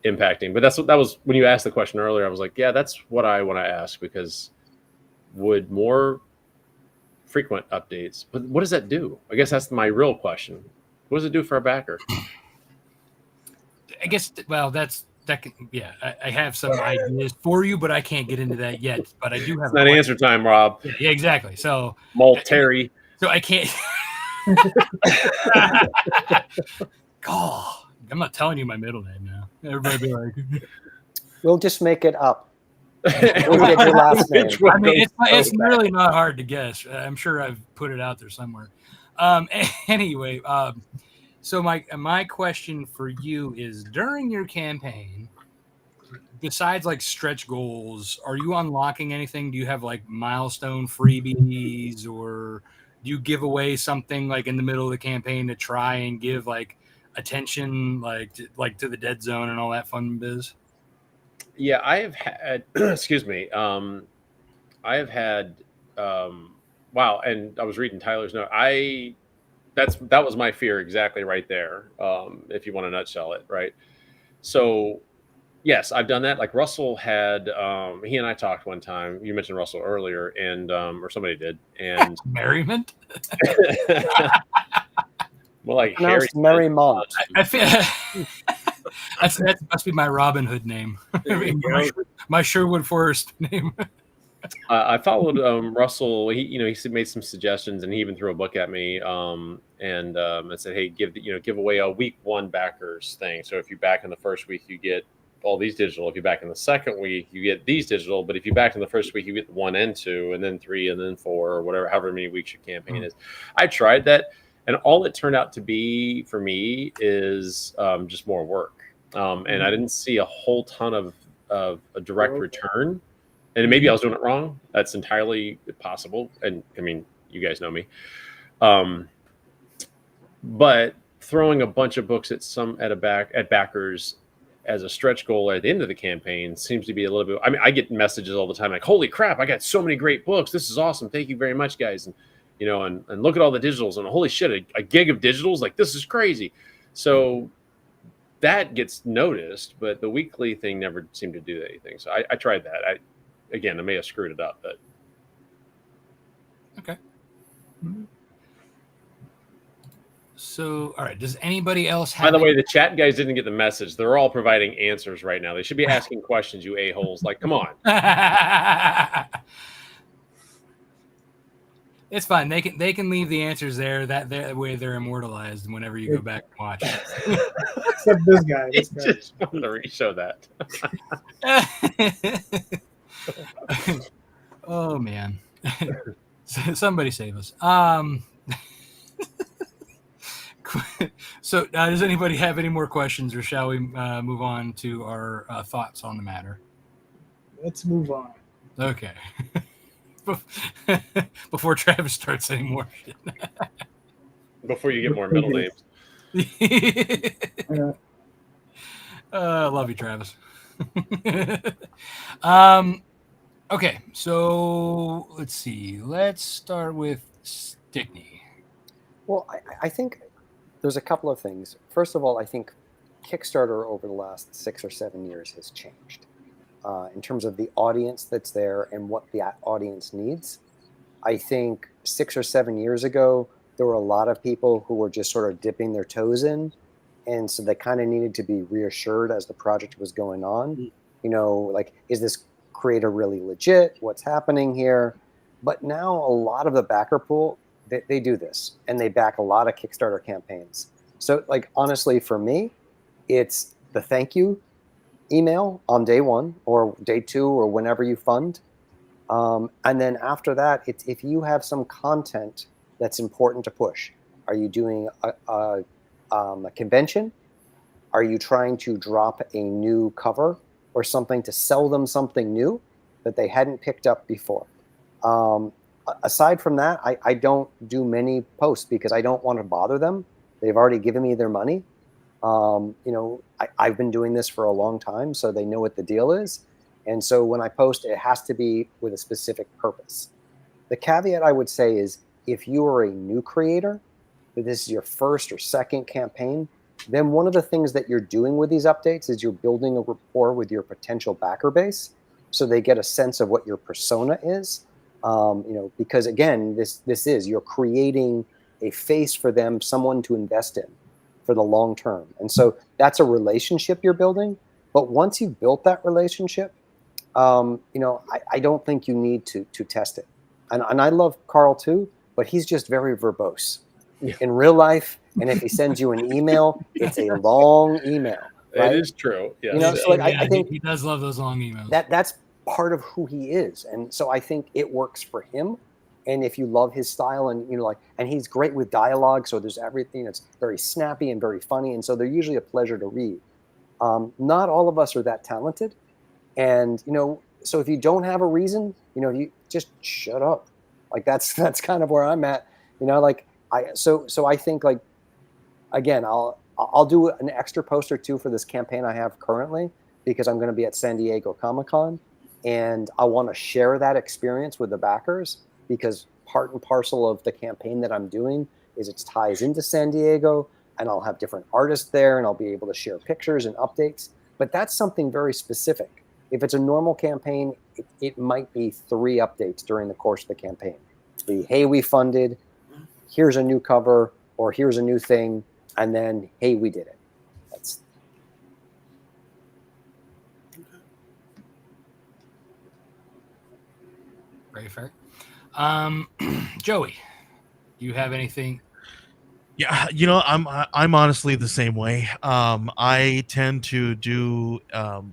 impacting. But that was when you asked the question earlier. I was like, yeah, that's what I want to ask, because would more frequent updates, but what does that do? I guess that's my real question. What does it do for a backer? I guess, well, I have some ideas for you, but I can't get into that yet. But I do have. It's not answer time, Rob. Yeah, exactly. So Multari. So I can't. Oh, I'm not telling you my middle name now. Everybody be like, We'll just make it up. We'll get your last name. I mean, it's really not hard to guess. I'm sure I've put it out there somewhere. Anyway, so my question for you is, during your campaign, besides like stretch goals, are you unlocking anything? Do you have like milestone freebies, or do you give away something like in the middle of the campaign to try and give like attention, like to the dead zone and all that fun biz? Yeah, I have had. Excuse me. I have had. Wow, and I was reading Tyler's note. That was my fear exactly right there. If you want to nutshell it, right? So, yes, I've done that. Like Russell had. He and I talked one time. You mentioned Russell earlier, and or somebody did, and Merriment. Well, like Harry Merrymont. I feel that must be my Robin Hood name. My Sherwood Forest name. I followed Russell. He made some suggestions, and he even threw a book at me. And said, "Hey, give away a week one backers thing. So if you back in the first week, you get all these digital. If you back in the second week, you get these digital. But if you back in the first week, you get 1 and 2, and then 3, and then 4, or whatever, however many weeks your campaign is." I tried that, and all it turned out to be for me is just more work. And I didn't see a whole ton of a direct return. And maybe I was doing it wrong. That's entirely possible. And I mean, you guys know me. But throwing a bunch of books at backers as a stretch goal at the end of the campaign seems to be a little bit. I mean, I get messages all the time like, "Holy crap! I got so many great books. This is awesome. Thank you very much, guys." And and look at all the digitals, and holy shit, a gig of digitals. Like, this is crazy. So that gets noticed, but the weekly thing never seemed to do anything. So I tried that. Again, I may have screwed it up, but okay. So, all right. Does anybody else have? By the way, the chat guys didn't get the message. They're all providing answers right now. They should be asking questions, you a-holes. Like, come on. It's fine. They can leave the answers there. That way they're immortalized whenever you go back and watch. Except this guy. Just wanted to re-show that. Oh man. Somebody save us. So does anybody have any more questions, or shall we move on to our thoughts on the matter? Let's move on. Okay. Before Travis starts any more shit. Before you get more middle names. Love you, Travis. Okay, so let's see. Let's start with Stickney. Well, I think there's a couple of things. First of all, I think Kickstarter over the last 6 or 7 years has changed in terms of the audience that's there and what the audience needs. I think 6 or 7 years ago, there were a lot of people who were just sort of dipping their toes in. And so they kind of needed to be reassured as the project was going on. Like, is this creator really legit? What's happening here? But now a lot of the backer pool, they do this, and they back a lot of Kickstarter campaigns. So, like, honestly, for me, it's the thank you email on day 1 or day 2 or whenever you fund. And then after that, it's if you have some content that's important to push. Are you doing a convention? Are you trying to drop a new cover or something to sell them something new that they hadn't picked up before? Aside from that, I don't do many posts because I don't want to bother them. They've already given me their money. I've been doing this for a long time, so they know what the deal is. And so when I post, it has to be with a specific purpose. The caveat I would say is if you are a new creator, if this is your first or second campaign, then one of the things that you're doing with these updates is you're building a rapport with your potential backer base so they get a sense of what your persona is. Because again, this is, you're creating a face for them, someone to invest in for the long term. And so that's a relationship you're building. But once you've built that relationship, I don't think you need to test it. And I love Carl too, but he's just very verbose in real life. And if he sends you an email, it's a long email. Right? It is true. Yes. I think he does love those long emails. That's part of who he is. And so I think it works for him. And if you love his style and, and he's great with dialogue. So there's everything that's very snappy and very funny. And so they're usually a pleasure to read. Not all of us are that talented. And, so if you don't have a reason, you just shut up. Like that's kind of where I'm at, so I think again, I'll do an extra post or two for this campaign I have currently because I'm going to be at San Diego Comic-Con and I want to share that experience with the backers because part and parcel of the campaign that I'm doing is it ties into San Diego and I'll have different artists there and I'll be able to share pictures and updates, but that's something very specific. If it's a normal campaign, it might be 3 updates during the course of the campaign. Hey, we funded, here's a new cover, or here's a new thing, and then, hey, we did it. That's very fair. Joey, do you have anything? Yeah, I'm honestly the same way. I tend to do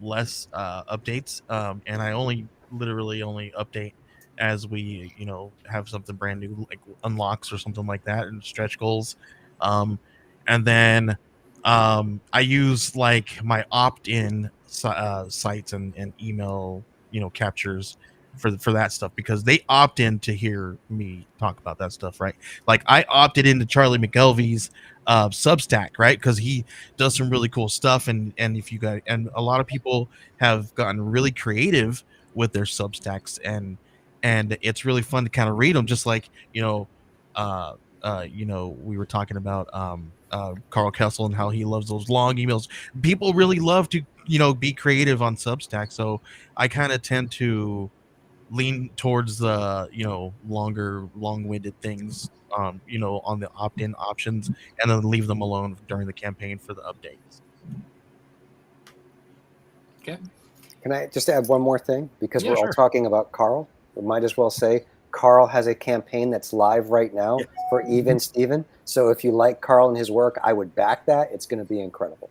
less updates, and I literally only update as we have something brand new like unlocks or something like that and stretch goals, and then I use like my opt-in sites and email captures for that stuff because they opt in to hear me talk about that stuff, right? Like I opted into Charlie McElvy's Substack, right? Because he does some really cool stuff, and if you got and a lot of people have gotten really creative with their Substacks, and it's really fun to kind of read them. Just like we were talking about Carl Kessel and how he loves those long emails. People really love to be creative on Substack, so I kind of tend to lean towards the long-winded things on the opt-in options and then leave them alone during the campaign for the updates. Okay. Can I just add one more thing? Because we're sure. all talking about Carl. We might as well say Carl has a campaign that's live right now for Even Steven. So if you like Carl and his work, I would back that. It's going to be incredible.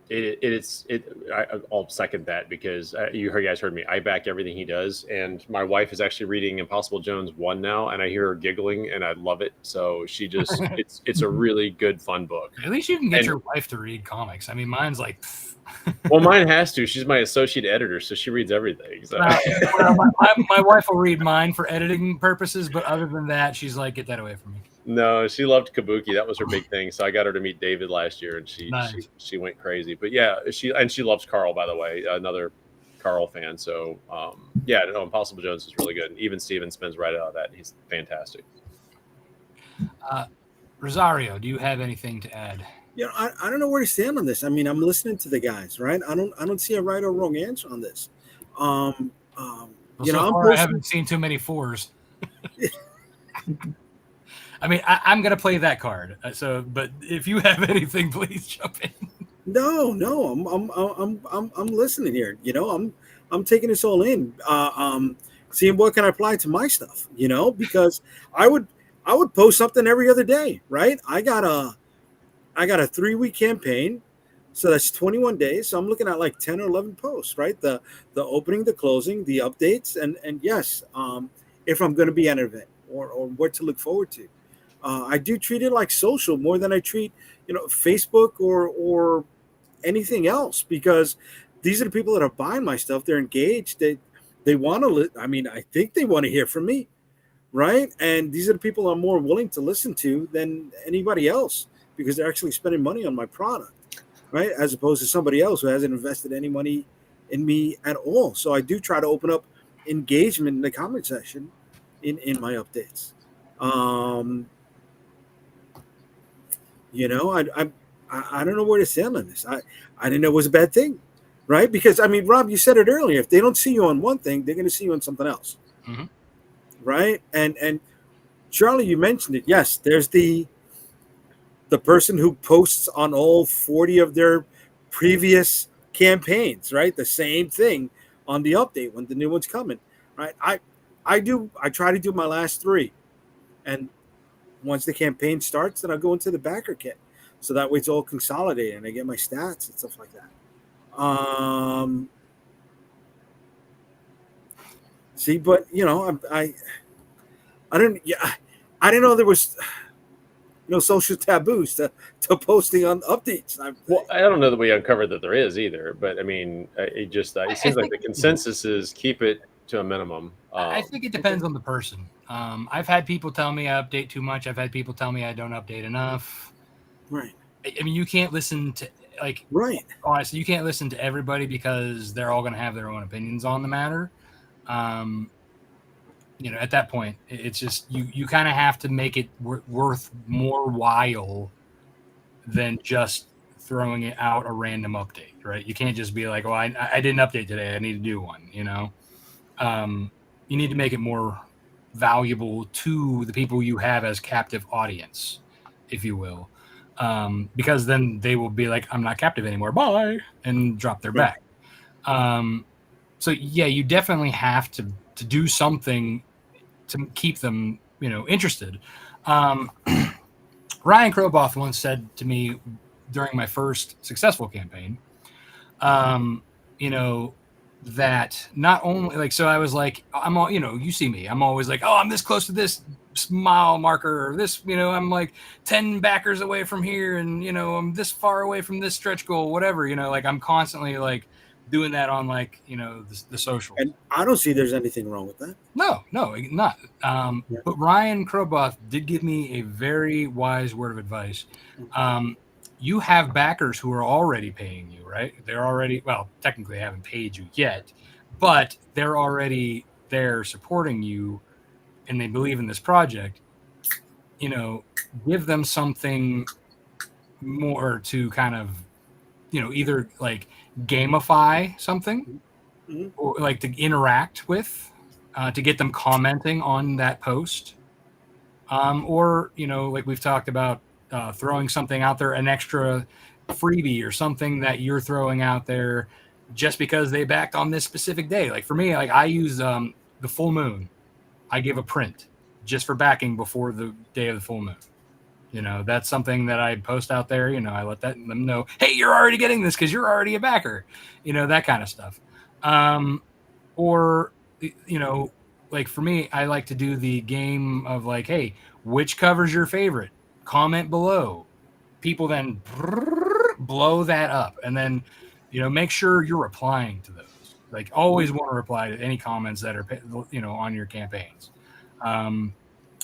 I'll second that because you guys heard me. I back everything he does, and my wife is actually reading Impossible Jones 1 now, and I hear her giggling, and I love it. So she just it's a really good, fun book. At least you can get your wife to read comics. I mean, mine's like. Well, mine has to. She's my associate editor, so she reads everything. So. My wife will read mine for editing purposes, but other than that, she's like, get that away from me. No, she loved Kabuki. That was her big thing. So I got her to meet David last year, and she went crazy. But yeah, she loves Carl, by the way, another Carl fan. So Impossible Jones is really good. And even Steven spins right out of that. He's fantastic. Rosario, do you have anything to add? I don't know where to stand on this. I mean, I'm listening to the guys, right? I don't see a right or wrong answer on this. I haven't seen too many 4s. I mean, I'm gonna play that card. But if you have anything, please jump in. No, I'm listening here. I'm taking this all in. Seeing what can I apply to my stuff. Because I would post something every other day, right? I got I got a 3-week campaign. So that's 21 days. So I'm looking at like 10 or 11 posts, right? The opening, the closing, the updates, and yes, if I'm going to be at an event or what to look forward to. I do treat it like social more than I treat, Facebook or anything else, because these are the people that are buying my stuff. They're engaged. They want to. I think they want to hear from me, right? And these are the people I'm more willing to listen to than anybody else, because they're actually spending money on my product. Right, as opposed to somebody else who hasn't invested any money in me at all. So I do try to open up engagement in the comment section in my updates. I don't know where to stand on this. I didn't know it was a bad thing, right? Because Rob, you said it earlier. If they don't see you on one thing, they're going to see you on something else, right? And Charlie, you mentioned it. Yes, there's the person who posts on all 40 of their previous campaigns, right? The same thing on the update when the new one's coming, right? I try to do my last 3. And once the campaign starts, then I'll go into the backer kit. So that way it's all consolidated and I get my stats and stuff like that. See, but I didn't know there was social taboos to posting on updates. Well, I don't know that we uncovered that there is either, but it seems like the consensus is keep it to a minimum. I think it depends on the person. I've had people tell me I update too much. I've had people tell me I don't update enough. Right. You can't listen to honestly, you can't listen to everybody because they're all going to have their own opinions on the matter. At that point, it's just you kind of have to make it worth more while than just throwing it out a random update, right? You can't just be like, "Oh, I didn't update today. I need to do one." You need to make it more valuable to the people you have as captive audience, if you will, because then they will be like, "I'm not captive anymore. Bye," and drop their back. So yeah, you definitely have to do something to keep them, interested. Ryan Kroboth once said to me during my first successful campaign, that not only so I was like, I'm all, you see me, I'm always like, oh, I'm this close to this mile marker, or this, I'm like 10 backers away from here, and I'm this far away from this stretch goal, whatever, I'm constantly doing that on the social. And I don't see there's anything wrong with that. No, not. But Ryan Kroboth did give me a very wise word of advice. You have backers who are already paying you, right? They're already, technically they haven't paid you yet, but they're already there supporting you and they believe in this project. Give them something more to kind of, either gamify something or to interact with, to get them commenting on that post, or we've talked about, throwing something out there, an extra freebie or something that you're throwing out there just because they backed on this specific day. For me, I use the full moon. I give a print just for backing before the day of the full moon. That's something that I post out there. I let them know, hey, you're already getting this because you're already a backer, that kind of stuff. Or, for me, I like to do the game of hey, which cover's your favorite? Comment below. People then blow that up. And then, make sure you're replying to those. Always want to reply to any comments that are, on your campaigns.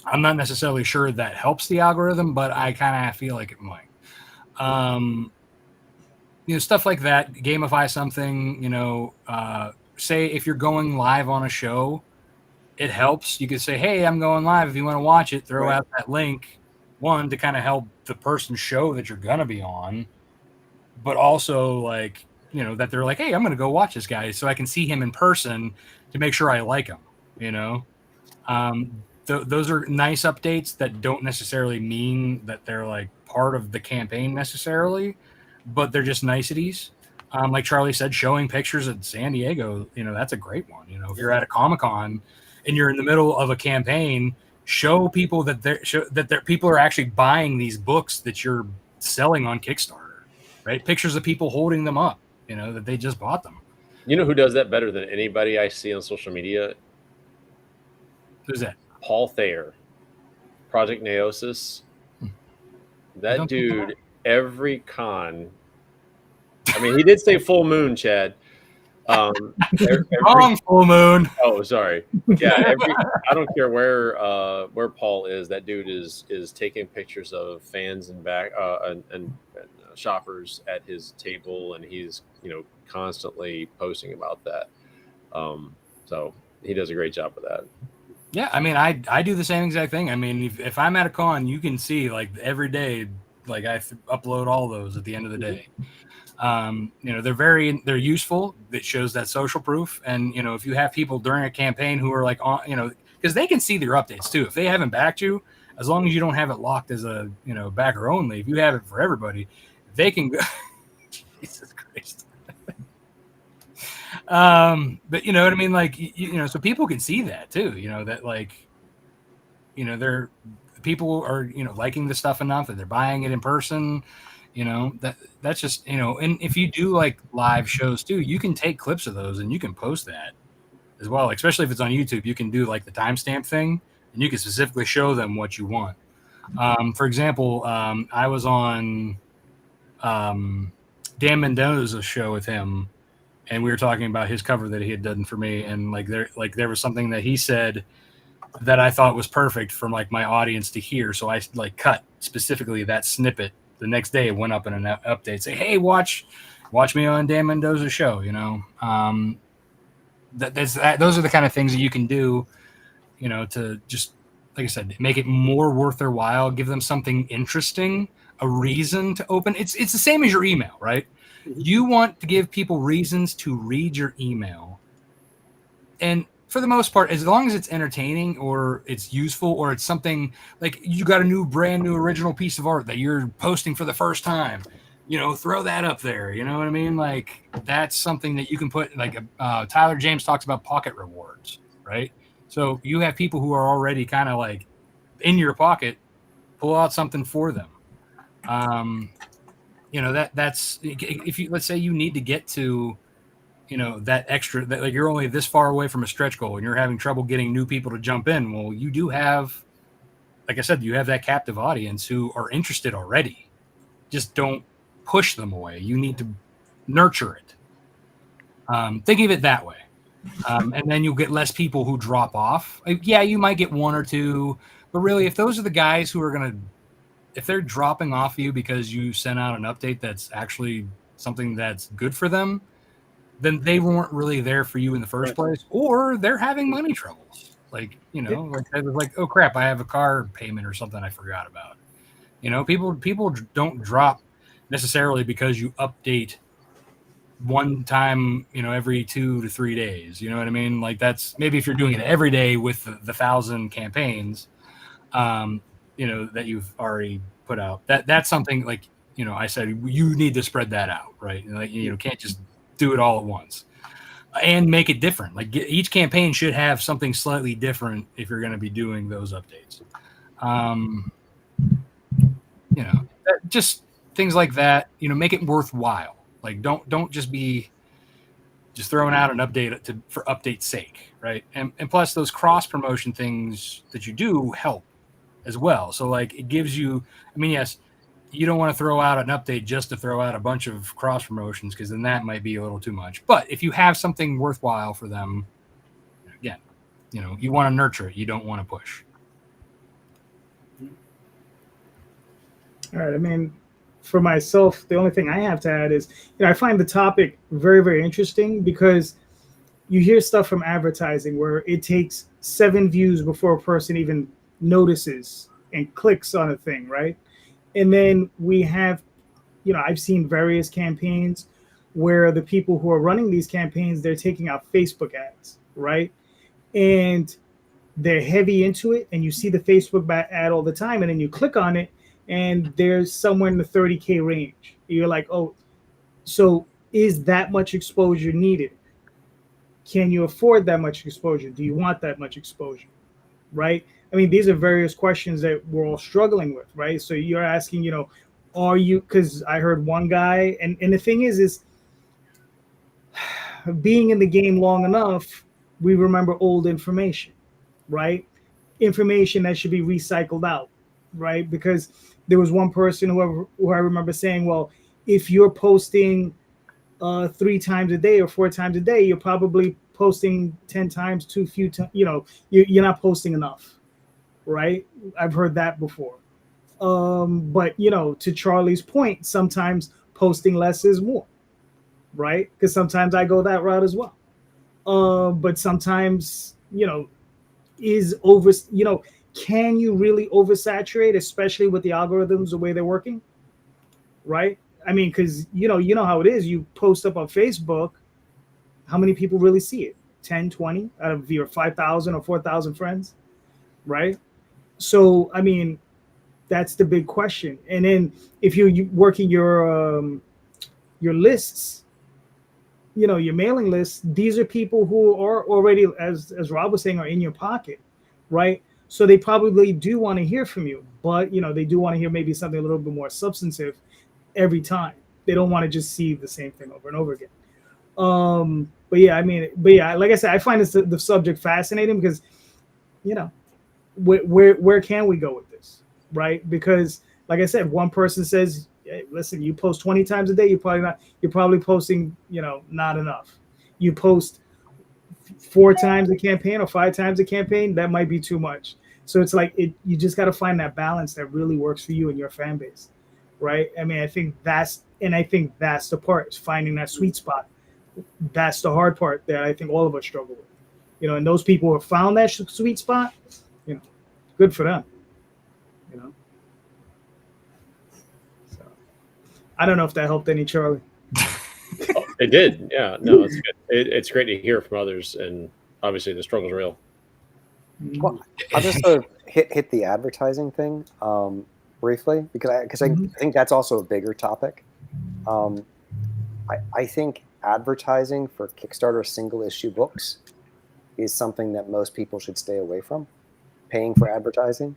I'm not necessarily sure that helps the algorithm, but I kind of feel like it might. Stuff like that, gamify something, say if you're going live on a show, it helps. You could say, hey, I'm going live. If you want to watch it, throw out that link, one, to kind of help the person show that you're going to be on, but also that they're like, hey, I'm going to go watch this guy so I can see him in person to make sure I like him, those are nice updates that don't necessarily mean that they're part of the campaign necessarily, but they're just niceties. Like Charlie said, showing pictures at San Diego, that's a great one. If you're at a Comic-Con and you're in the middle of a campaign, show people that people are actually buying these books that you're selling on Kickstarter, right? Pictures of people holding them up, you know, that they just bought them. You know who does that better than anybody I see on social media? Who's that? Paul Thayer, Project Neosis. That dude, every con. I mean, he did say full moon, Chad. Wrong full moon. Oh, sorry. Yeah, I don't care where Paul is. That dude is taking pictures of fans and shoppers at his table, and he's constantly posting about that. So he does a great job with that. Yeah, I mean, I do the same exact thing. I mean, if I'm at a con, you can see like every day, like I upload all those at the end of the day. They're useful. It shows that social proof. And, if you have people during a campaign who are like, because they can see their updates too. If they haven't backed you, as long as you don't have it locked as a, backer only, if you have it for everybody, they can go. Jesus Christ. But you know what I mean? Like, so people can see that too, that like, people are, liking the stuff enough that they're buying it in person. That's just, and if you do like live shows too, you can take clips of those and you can post that as well. Especially if it's on YouTube, you can do like the timestamp thing and you can specifically show them what you want. For example, I was on Dan Mendoza's show with him, and we were talking about his cover that he had done for me. And there was something that he said that I thought was perfect for like my audience to hear. So I like cut specifically that snippet. The next day it went up in an update, say, hey, watch me on Dan Mendoza's show. Those are the kind of things that you can do, to just, like I said, make it more worth their while, give them something interesting, a reason to open. It's the same as your email, right? You want to give people reasons to read your email. And for the most part, as long as it's entertaining or it's useful or it's something like you got a brand new original piece of art that you're posting for the first time, throw that up there. You know what I mean? Like that's something that you can put like Tyler James talks about pocket rewards, right? So you have people who are already kind of like in your pocket, pull out something for them. That's if you, let's say you need to get to, that extra, that like you're only this far away from a stretch goal and you're having trouble getting new people to jump in. Well, you do have, like I said, you have that captive audience who are interested already. Just don't push them away. You need to nurture it. Think of it that way. And then you'll get less people who drop off. Yeah, you might get one or two, but really if those are the guys who are if they're dropping off you because you sent out an update that's actually something that's good for them, then they weren't really there for you in the first place, or they're having money troubles. Like, like, oh crap, I have a car payment or something I forgot about. People don't drop necessarily because you update one time, every 2 to 3 days. You know what I mean? Like that's maybe if you're doing it every day with the 1,000 campaigns, that you've already put out. That's something like, I said, you need to spread that out, right? Like, can't just do it all at once and make it different. Like each campaign should have something slightly different if you're going to be doing those updates. Just things like that, make it worthwhile. Like don't just be just throwing out an update for update's sake. Right. And plus those cross promotion things that you do help as well. So like it gives you, yes, you don't want to throw out an update just to throw out a bunch of cross promotions, because then that might be a little too much. But if you have something worthwhile for them, again, you want to nurture it. You don't want to push. All right. For myself, the only thing I have to add is, I find the topic very, very interesting because you hear stuff from advertising where it takes 7 views before a person even notices and clicks on a thing, right? And then we have, I've seen various campaigns where the people who are running these campaigns, they're taking out Facebook ads, right? And they're heavy into it, and you see the Facebook ad all the time, and then you click on it, and there's somewhere in the 30K range. You're like, oh, so is that much exposure needed? Can you afford that much exposure? Do you want that much exposure, right? These are various questions that we're all struggling with, right? So you're asking, Are you, because I heard one guy, and the thing is being in the game long enough, we remember old information, right? Information that should be recycled out, right? Because there was one person who I remember saying, well, if you're posting 3 times a day or 4 times a day, you're probably posting 10 times too few. You're not posting enough, right? I've heard that before. But to Charlie's point, sometimes posting less is more, right? Because sometimes I go that route as well. But sometimes, is over, can you really oversaturate, especially with the algorithms, the way they're working, right? I mean, because you know how it is. You post up on Facebook, how many people really see it? 10, 20 out of your 5,000 or 4,000 friends, right? So, I mean, that's the big question. And then if you're working your lists, your mailing lists, these are people who are already, as Rob was saying, are in your pocket, right? So they probably do want to hear from you, but they do want to hear maybe something a little bit more substantive every time. They don't want to just see the same thing over and over again. But yeah, like I said, I find the subject fascinating because, where can we go with this, right? Because like I said, one person says, hey, listen, you post 20 times a day, you're probably posting, not enough. You post 4 times a campaign or 5 times a campaign, that might be too much. So it's like you just got to find that balance that really works for you and your fan base, right? I mean, I think that's the part, is finding that sweet spot. That's the hard part that I think all of us struggle with, and those people who have found that sweet spot, good for them, So I don't know if that helped any, Charlie. Oh, it did. Yeah, no, it's good. It's great to hear from others, and obviously the struggle's real. Well, I'll just sort of hit the advertising thing briefly, because I think that's also a bigger topic. I think advertising for Kickstarter single issue books is something that most people should stay away from, paying for advertising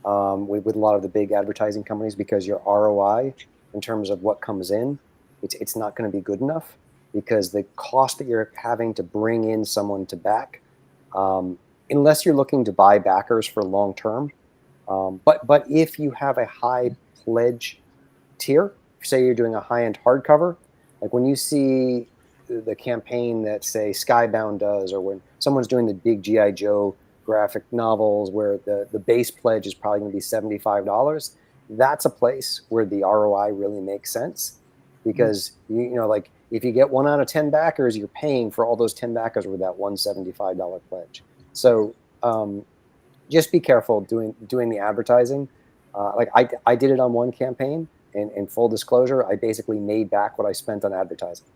with a lot of the big advertising companies, because your ROI in terms of what comes in, it's not going to be good enough, because the cost that you're having to bring in someone to back, unless you're looking to buy backers for long term. But if you have a high pledge tier, say you're doing a high-end hardcover, like when you see the campaign that, say, Skybound does, or when someone's doing the big G.I. Joe graphic novels where the base pledge is probably going to be $75, that's a place where the ROI really makes sense, because like if you get 1 out of 10 backers, you're paying for all those 10 backers with that $175 pledge. So just be careful doing the advertising. Like I did it on one campaign, and in full disclosure, I basically made back what I spent on advertising.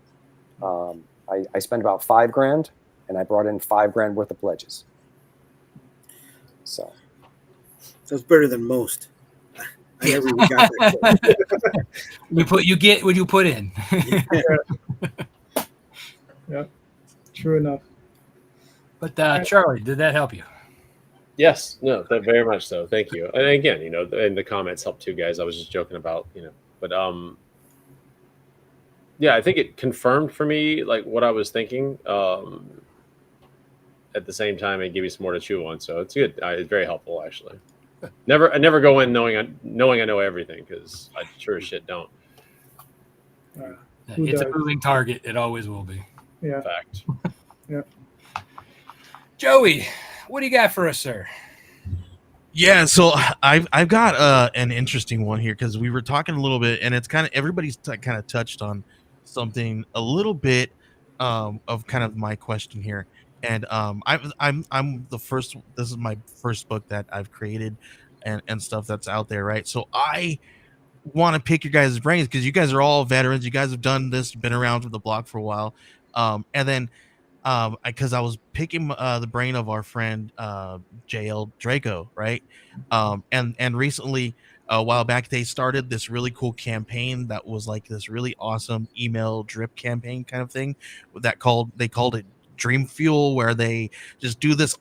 I spent about $5,000, and I brought in $5,000 worth of pledges. So that's better than most. I never even got that. You get what you put in. Yeah, true enough. But Charlie, did that help you? Yes, no, very much so. Thank you. And again, and the comments help too, guys. I was just joking about, but yeah, I think it confirmed for me like what I was thinking. At the same time, it gave me some more to chew on, so it's good. It's very helpful, actually. I never go in knowing I know everything, because I sure as shit don't. It's a moving target. It always will be. Yeah. Fact. Yeah. Joey, what do you got for us, sir? Yeah, so I've got an interesting one here, because we were talking a little bit, and it's kind of everybody's kind of touched on something a little bit of kind of my question here, and I'm the first. This is my first book that I've created, and stuff that's out there, right? So I want to pick your guys' brains, because you guys are all veterans. You guys have done this, been around with the block for a while, and then. Because I was picking the brain of our friend JL Draco, right? And recently, a while back, they started this really cool campaign that was like this really awesome email drip campaign kind of thing they called it Dream Fuel, where they just do this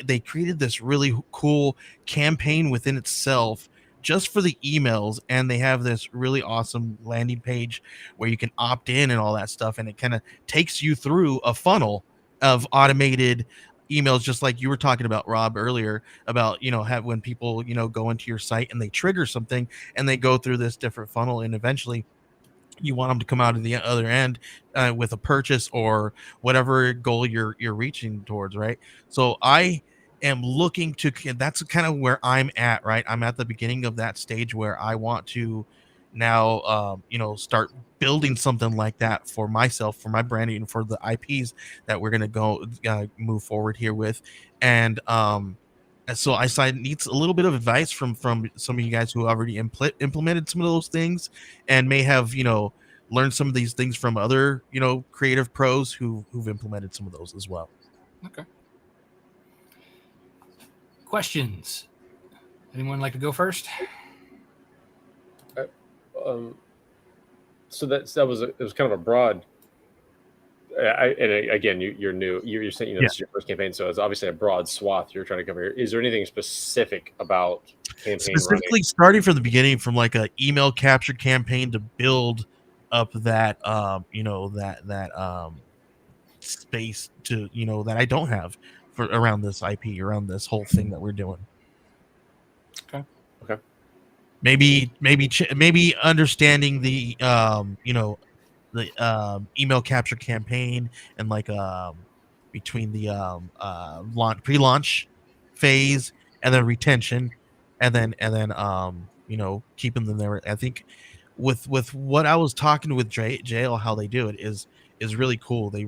they created this really cool campaign within itself just for the emails, and they have this really awesome landing page where you can opt in and all that stuff, and it kind of takes you through a funnel of automated emails, just like you were talking about, Rob, earlier, about have when people go into your site and they trigger something and they go through this different funnel, and eventually you want them to come out of the other end with a purchase or whatever goal you're reaching towards, right? So I am looking to, that's kind of where I'm at, right? I'm at the beginning of that stage where I want to now start building something like that for myself, for my branding, and for the IPs that we're going to go move forward here with. And so I needs a little bit of advice from some of you guys who already implemented some of those things, and may have learned some of these things from other creative pros who've implemented some of those as well. Okay. Questions? Anyone like to go first? So it was kind of a broad. Again, you're new. You're saying this is your first campaign, so it's obviously a broad swath you're trying to cover here. Is there anything specific about campaign specifically running? Starting from the beginning, from like a email capture campaign to build up that space to that I don't have for around this IP, around this whole thing that we're doing. Okay. Maybe understanding the email capture campaign, and like between the pre-launch phase and then retention, and then keeping them there. I think with what I was talking with JL, how they do it is really cool. They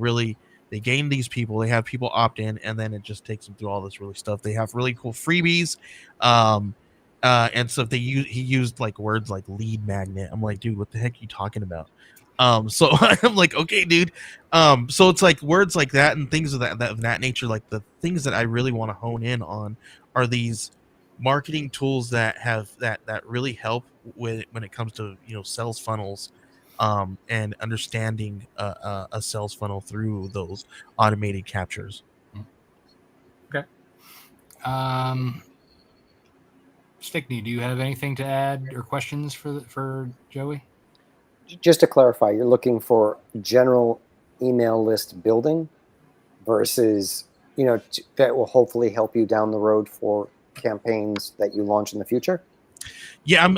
gain these people, they have people opt in, and then it just takes them through all this really stuff. They have really cool freebies, and so he used like words like lead magnet. I'm like, dude, what the heck are you talking about? So I'm like, okay, dude. So it's like words like that and things of that nature. Like the things that I really want to hone in on are these marketing tools that really help when it comes to sales funnels, and understanding a sales funnel through those automated captures. Okay. Stickney, do you have anything to add or questions for Joey? Just to clarify, you're looking for general email list building versus, that will hopefully help you down the road for campaigns that you launch in the future? Yeah,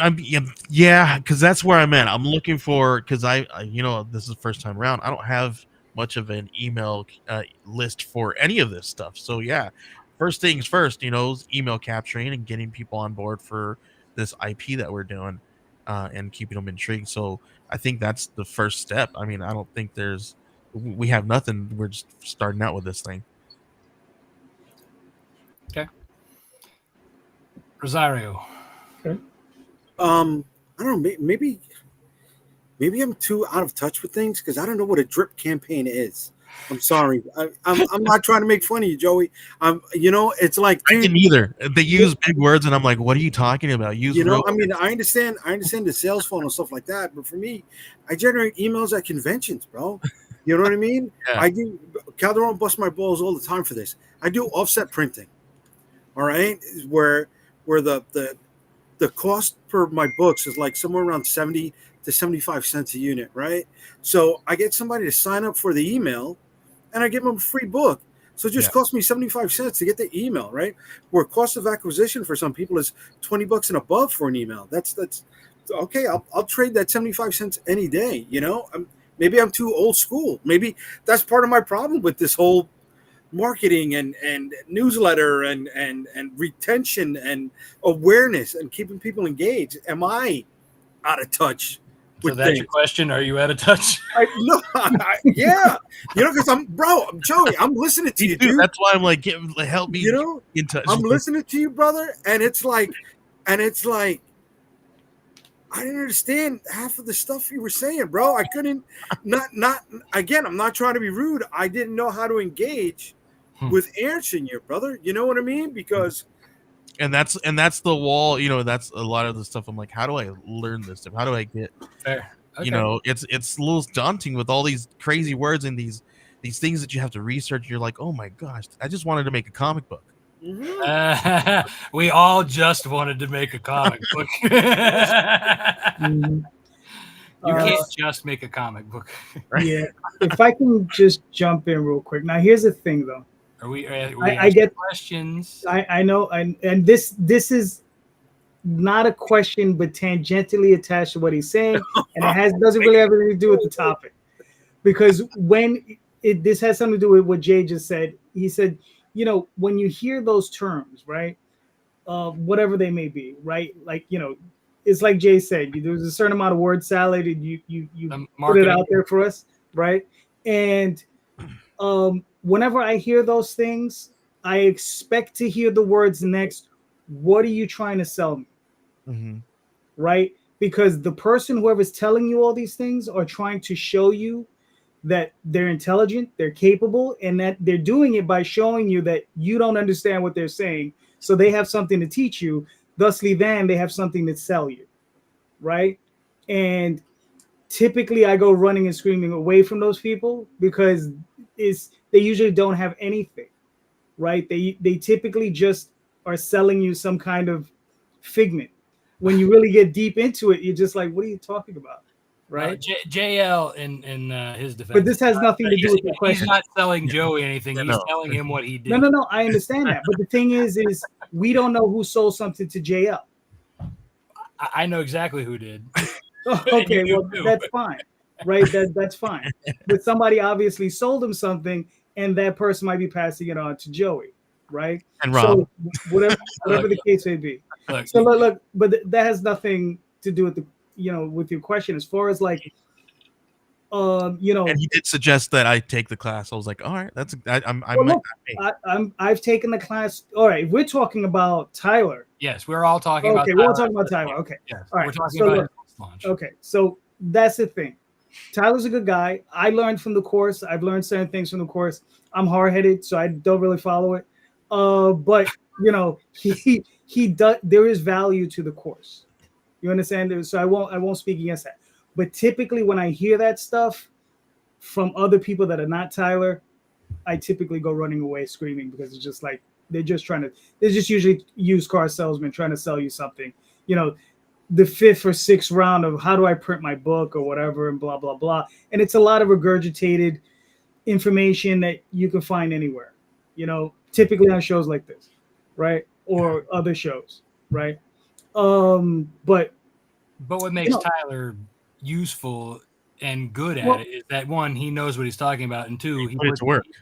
because that's where I'm at. I'm looking for, because I this is the first time around. I don't have much of an email list for any of this stuff. So yeah, first things first, email capturing and getting people on board for this IP that we're doing, and keeping them intrigued. So I think that's the first step. I mean, I don't think we have nothing. We're just starting out with this thing. Okay. Rosario. Okay. I don't know. Maybe I'm too out of touch with things because I don't know what a drip campaign is. I'm sorry. I'm not trying to make fun of you, Joey. It's like, dude, I didn't either. They use big words, and I'm like, what are you talking about? I mean, I understand the sales funnel and stuff like that, but for me, I generate emails at conventions, bro. You know what I mean? Yeah. I do. Calderon busts my balls all the time for this. I do offset printing. All right, where the cost per my books is like somewhere around 70 to 75 cents a unit, right? So I get somebody to sign up for the email, and I give them a free book. So it just cost me 75 cents to get the email, right? Where cost of acquisition for some people is $20 and above for an email. That's okay. I'll trade that 75 cents any day. Maybe I'm too old school. Maybe that's part of my problem with this whole marketing and newsletter and retention and awareness and keeping people engaged. Am I out of touch? So that's your question. Are you out of touch? Yeah. Because Joey, I'm listening to you, dude. That's why I'm like, help me in touch. I'm listening to you, brother. And it's like, I didn't understand half of the stuff you were saying, bro. I couldn't, again, I'm not trying to be rude. I didn't know how to engage with answering you, brother. You know what I mean? Because. And that's the wall, that's a lot of the stuff. I'm like, how do I learn this stuff? How do I get, fair? Okay. It's a little daunting with all these crazy words and these things that you have to research. You're like, oh my gosh, I just wanted to make a comic book. Mhm. We all just wanted to make a comic book. Mhm. You can't just make a comic book. Yeah. If I can just jump in real quick. Now, here's the thing, though. We I get questions. I know, and this is not a question, but tangentially attached to what he's saying, and it doesn't really have anything to do with the topic, because this has something to do with what Jay just said. He said, when you hear those terms, right, whatever they may be, right, like it's like Jay said, there's a certain amount of word salad, and you put it out there for us, right, and whenever I hear those things, I expect to hear the words next. What are you trying to sell me? Mm-hmm. Right? Because the person, whoever's telling you all these things, are trying to show you that they're intelligent, they're capable, and that they're doing it by showing you that you don't understand what they're saying. So they have something to teach you. Thusly, then they have something to sell you. Right? And typically I go running and screaming away from those people, because they usually don't have anything. Right? They typically just are selling you some kind of figment. When you really get deep into it, you're just like, what are you talking about? Right? JL in his defense. But this has nothing to do with the question. He's not selling Joey anything. He's telling him what he did. No. I understand that. But the thing is we don't know who sold something to JL. I know exactly who did. Okay, well, that's fine. Right? That's fine. But somebody obviously sold him something, and that person might be passing it on to Joey. Right? And Rob. So whatever the case may be. So look, but that has nothing to do with with your question. As far as like, And he did suggest that I take the class. I was like, all right, I've taken the class. All right, we're talking about Tyler. Yes, we're all talking about. Okay, we're all talking about Tyler. Okay, yes, all right. We're talking about launch. Okay, so that's the thing. Tyler's a good guy. I learned from the course. I've learned certain things from the course. I'm hard-headed, so I don't really follow it. But he does. There is value to the course. You understand? So I won't speak against that. But typically, when I hear that stuff from other people that are not Tyler, I typically go running away screaming, because it's just like they're just usually used car salesmen trying to sell you something. The 5th or 6th round of how do I print my book or whatever, and blah blah blah. And it's a lot of regurgitated information that you can find anywhere. Typically on shows like this, right, or other shows, right. But what makes Tyler useful and good at it is that, one, he knows what he's talking about, and two, he's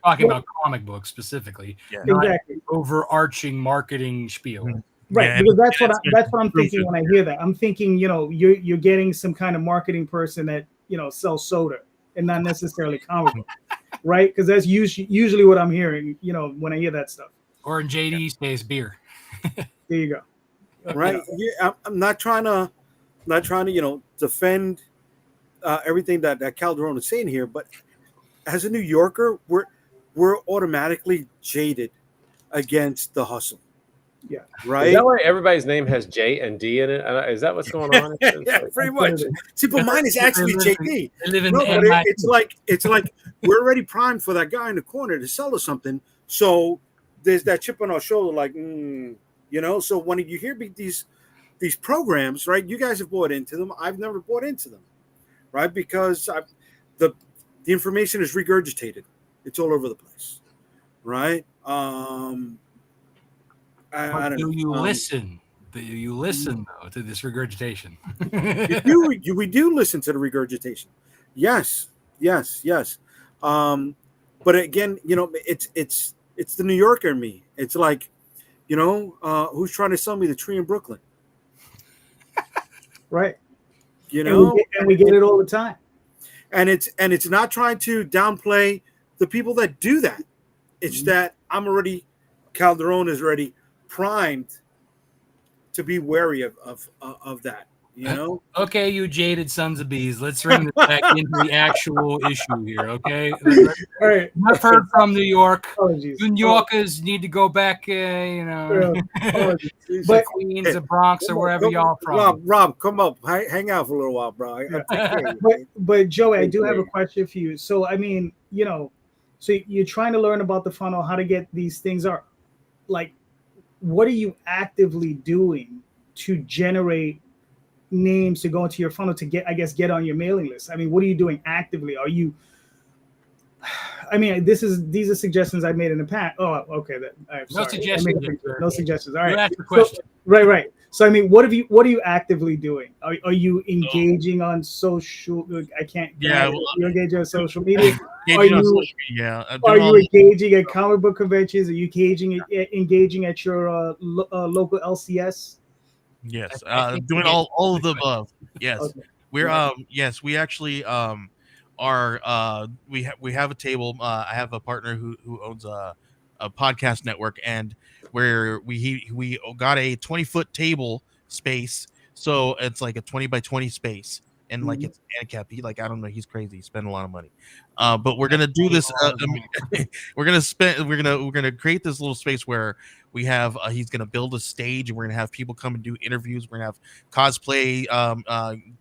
talking about comic books specifically, not exactly overarching marketing spiel. Right, yeah, because that's what I'm thinking when I hear that. I'm thinking, you're getting some kind of marketing person that sells soda and not necessarily comic book, right? Because that's usually what I'm hearing, when I hear that stuff. Or in JD's case, beer. There you go. Right. Yeah, I'm not trying to defend everything that Calderon is saying here, but as a New Yorker, we're automatically jaded against the hustle. Yeah. Right. Is that why everybody's name has J and D in it? Is that what's going on? Yeah, pretty much. See, but mine is actually JD. No, but it's like we're already primed for that guy in the corner to sell us something. So there's that chip on our shoulder, like, So when you hear these programs, right? You guys have bought into them. I've never bought into them, right? Because the information is regurgitated. It's all over the place, right? I don't know. Do you listen? Do you listen though to this regurgitation? We do listen to the regurgitation. Yes. But again, it's the New Yorker in me. It's like, who's trying to sell me the tree in Brooklyn? Right. And we get it all the time. And it's not trying to downplay the people that do that. It's that Calderon is already primed to be wary of that. Okay, you jaded sons of bees. Let's bring this back into the actual issue here, okay? All right. I've heard from New York. Apologies. New Yorkers need to go back, but Queens, the Bronx, or wherever y'all from. Rob, come up. Hang out for a little while, bro. But Joey, I do have a question for you. So, I mean, so you're trying to learn about the funnel, how to get these things are like, what are you actively doing to generate names to go into your funnel to get on your mailing list? I mean, what are you doing actively? Are you, I mean, these are suggestions I've made in the past. Oh, okay. I'm No sorry. suggestions. No suggestions. All You right. asked the question. Right. So I mean, what are you actively doing? Are you engaging on social? You're engaging on social media. Are you engaging at comic book conventions? Are you engaging at your local LCS? Yes, I think doing all of the above. Yes, Okay. we actually are we have a table. I have a partner who owns a podcast network, and where we got a 20-foot table space, so it's like a 20 by 20 space, and like it's handicapped. I don't know, he's crazy. He spent a lot of money, but we're gonna do this. We're gonna create this little space where we have he's gonna build a stage, and we're gonna have people come and do interviews. We're gonna have cosplay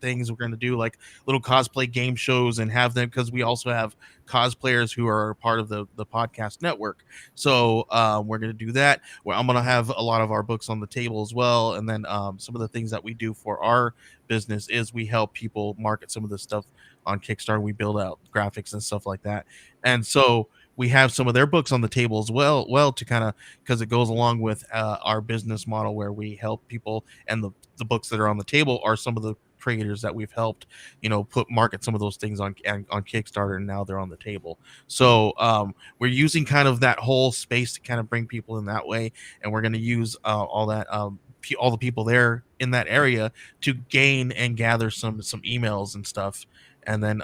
things. We're gonna do like little cosplay game shows and have them, because we also have cosplayers who are part of the podcast network. So we're gonna do that. Where I'm gonna have a lot of our books on the table as well, and then some of the things that we do for our business is we help people market some of this stuff on Kickstarter. We build out graphics and stuff like that, and so we have some of their books on the table as well to kind of, because it goes along with our business model where we help people, and the books that are on the table are some of the creators that we've helped, market some of those things on Kickstarter, and now they're on the table. So we're using kind of that whole space to kind of bring people in that way, and we're going to use all the people there in that area to gain and gather some emails and stuff. And then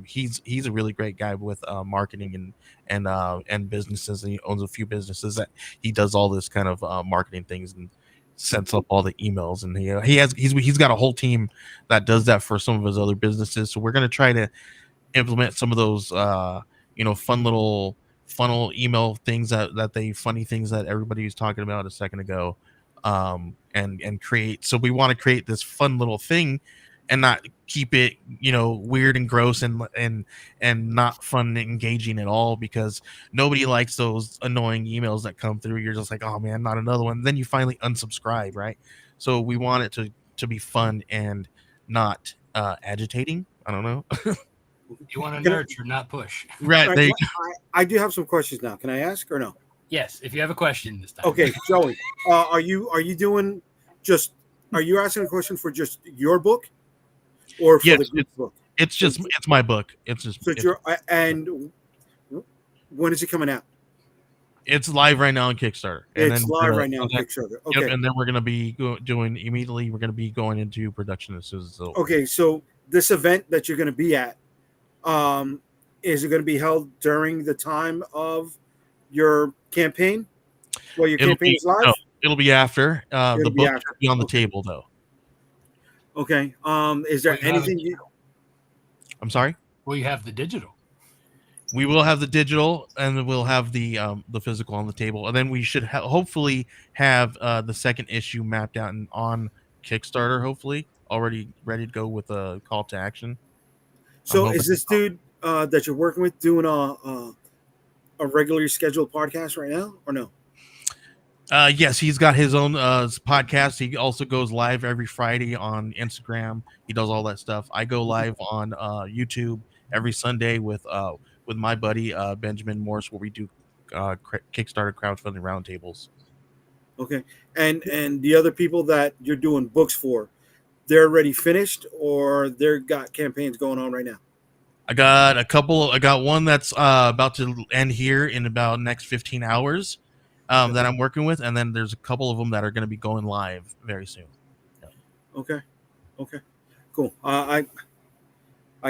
he's a really great guy with marketing and businesses, and he owns a few businesses that he does all this kind of marketing things and sets up all the emails, and he's got a whole team that does that for some of his other businesses. So we're going to try to implement some of those fun little funnel email things funny things that everybody was talking about a second ago, and create. So we want to create this fun little thing and not keep it weird and gross and not fun and engaging at all, because nobody likes those annoying emails that come through. You're just like, oh man, not another one. Then you finally unsubscribe, right? So we want it to be fun and not agitating. I don't know. You want to nurture, not push. Right. I do have some questions now. Can I ask or no? Yes, if you have a question this time. Okay, Joey, are you asking a question for just your book, or for the group book? It's my book. And when is it coming out? It's live right now on Kickstarter. Right now on Kickstarter. Okay. Yep, and then we're going to be doing immediately. We're going to be going into production as soon as it's over. Okay, so this event that you're going to be at, is it going to be held during the time of your campaign? Well, your campaign is live? No, it'll be after. The book will be on the table, though. Okay. Is there anything I'm sorry? Well, you have the digital. We will have the digital, and then we'll have the physical on the table, and then we should hopefully have the second issue mapped out and on Kickstarter. Hopefully, already ready to go with a call to action. So, is this dude that you're working with doing a regularly scheduled podcast right now, or no? Yes, he's got his own podcast. He also goes live every Friday on Instagram. He does all that stuff. I go live on YouTube every Sunday with my buddy Benjamin Morse, where we do Kickstarter crowdfunding roundtables. Okay, and the other people that you're doing books for, they're already finished, or they've got campaigns going on right now? I got a couple. I got one that's about to end here in about next 15 hours. That I'm working with, and then there's a couple of them that are going to be going live very soon. Yeah. Okay, cool. I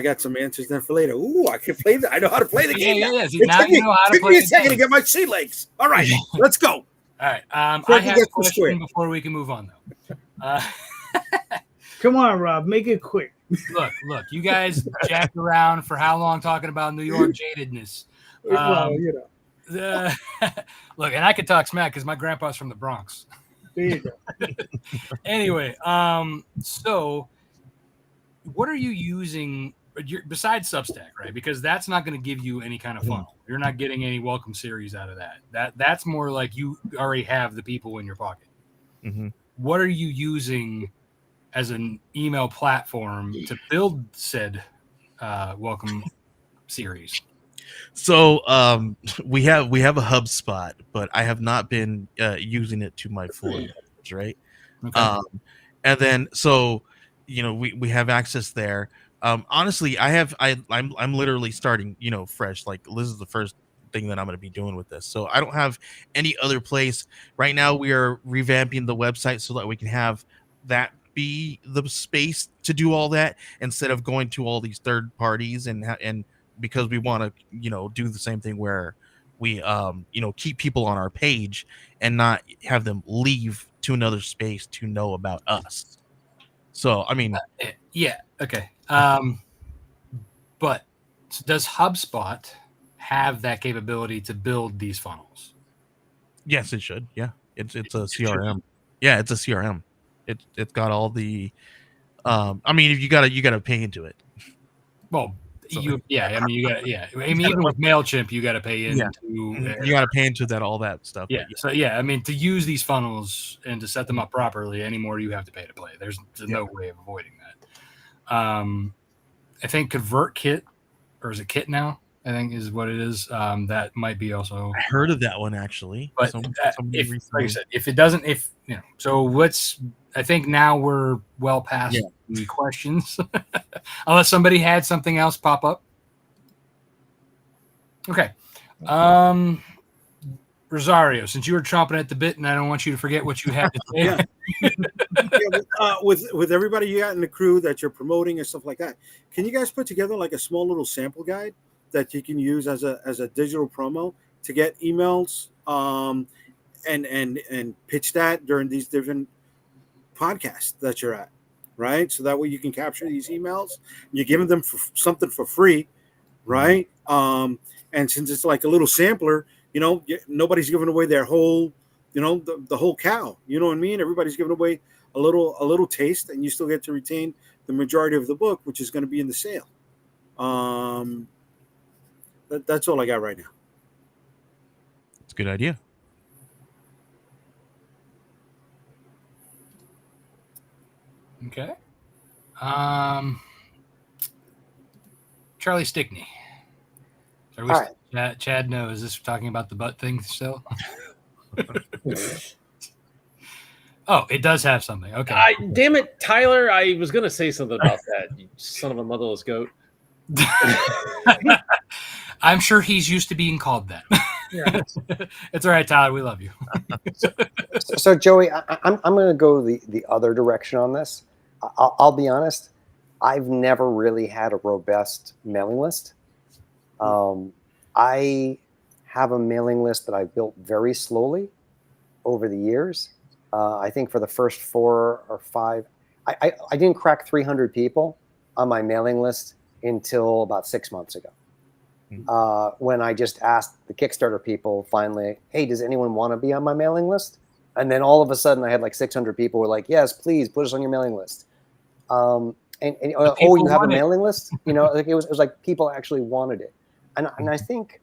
got some answers there for later. Ooh, I can play that. I know how to play the game. Yeah. Took me a second to get my sea legs. All right, let's go. All right. I have a question before we can move on, though. Come on, Rob, make it quick. Look, you guys jacked around for how long talking about New York jadedness? Well, Look, and I could talk smack because my grandpa's from the Bronx. There you go. Anyway, so what are you using but besides Substack, right? Because that's not going to give you any kind of funnel. You're not getting any welcome series out of that. That's more like you already have the people in your pocket. Mm-hmm. What are you using as an email platform to build said welcome series? So we have a HubSpot, but I have not been using it to my full advantage, right? Okay. And then so we have access there. Honestly, I'm literally starting fresh. Like this is the first thing that I'm going to be doing with this, so I don't have any other place right now. We are revamping the website so that we can have that be the space to do all that instead of going to all these third parties and because we want to do the same thing where we keep people on our page and not have them leave to another space to know about us. So I mean, yeah, okay. But does HubSpot have that capability to build these funnels? yes, it should. Yeah, it's a CRM. Yeah, it's a CRM. It's got all the. I mean, if you gotta pay into it. Well, So- you even with MailChimp, you got to pay into. You got to pay into that, all that stuff. Yeah. But So yeah, I mean, to use these funnels and to set them up properly, anymore you have to pay to play. There's no way of avoiding that. I think ConvertKit, or is it Kit now? I think is what it is. That might be also. I heard of that one actually. But Somebody if, recently- like I said, if it doesn't, so let's. I think now we're well past the questions, unless somebody had something else pop up. Okay, Rosario, since you were chomping at the bit, and I don't want you to forget what you had to say. With everybody you got in the crew that you're promoting and stuff like that, can you guys put together like a small little sample guide that you can use as a digital promo to get emails and pitch that during these different podcasts that you're at, right? So that way you can capture these emails. You're giving them something for free, right? And since it's like a little sampler, nobody's giving away their whole, the whole cow. You know what I mean? Everybody's giving away a little taste, and you still get to retain the majority of the book, which is going to be in the sale. That's all I got right now. It's a good idea. Okay. Charlie Stickney. Are we All right. Chad, no, is this talking about the butt thing still? Oh, it does have something. Okay. Damn it, Tyler. I was going to say something about that. You son of a motherless goat. I'm sure he's used to being called that. Yeah. It's all right, Tyler. We love you. So Joey, I'm going to go the other direction on this. I'll be honest. I've never really had a robust mailing list. I have a mailing list that I've built very slowly over the years. I think for the first 4 or 5, I didn't crack 300 people on my mailing list until about 6 months ago. When I just asked the Kickstarter people finally, hey, does anyone want to be on my mailing list? And then all of a sudden I had like 600 people were like, yes, please put us on your mailing list. Oh, you have a mailing list? Like it was like people actually wanted it. And I think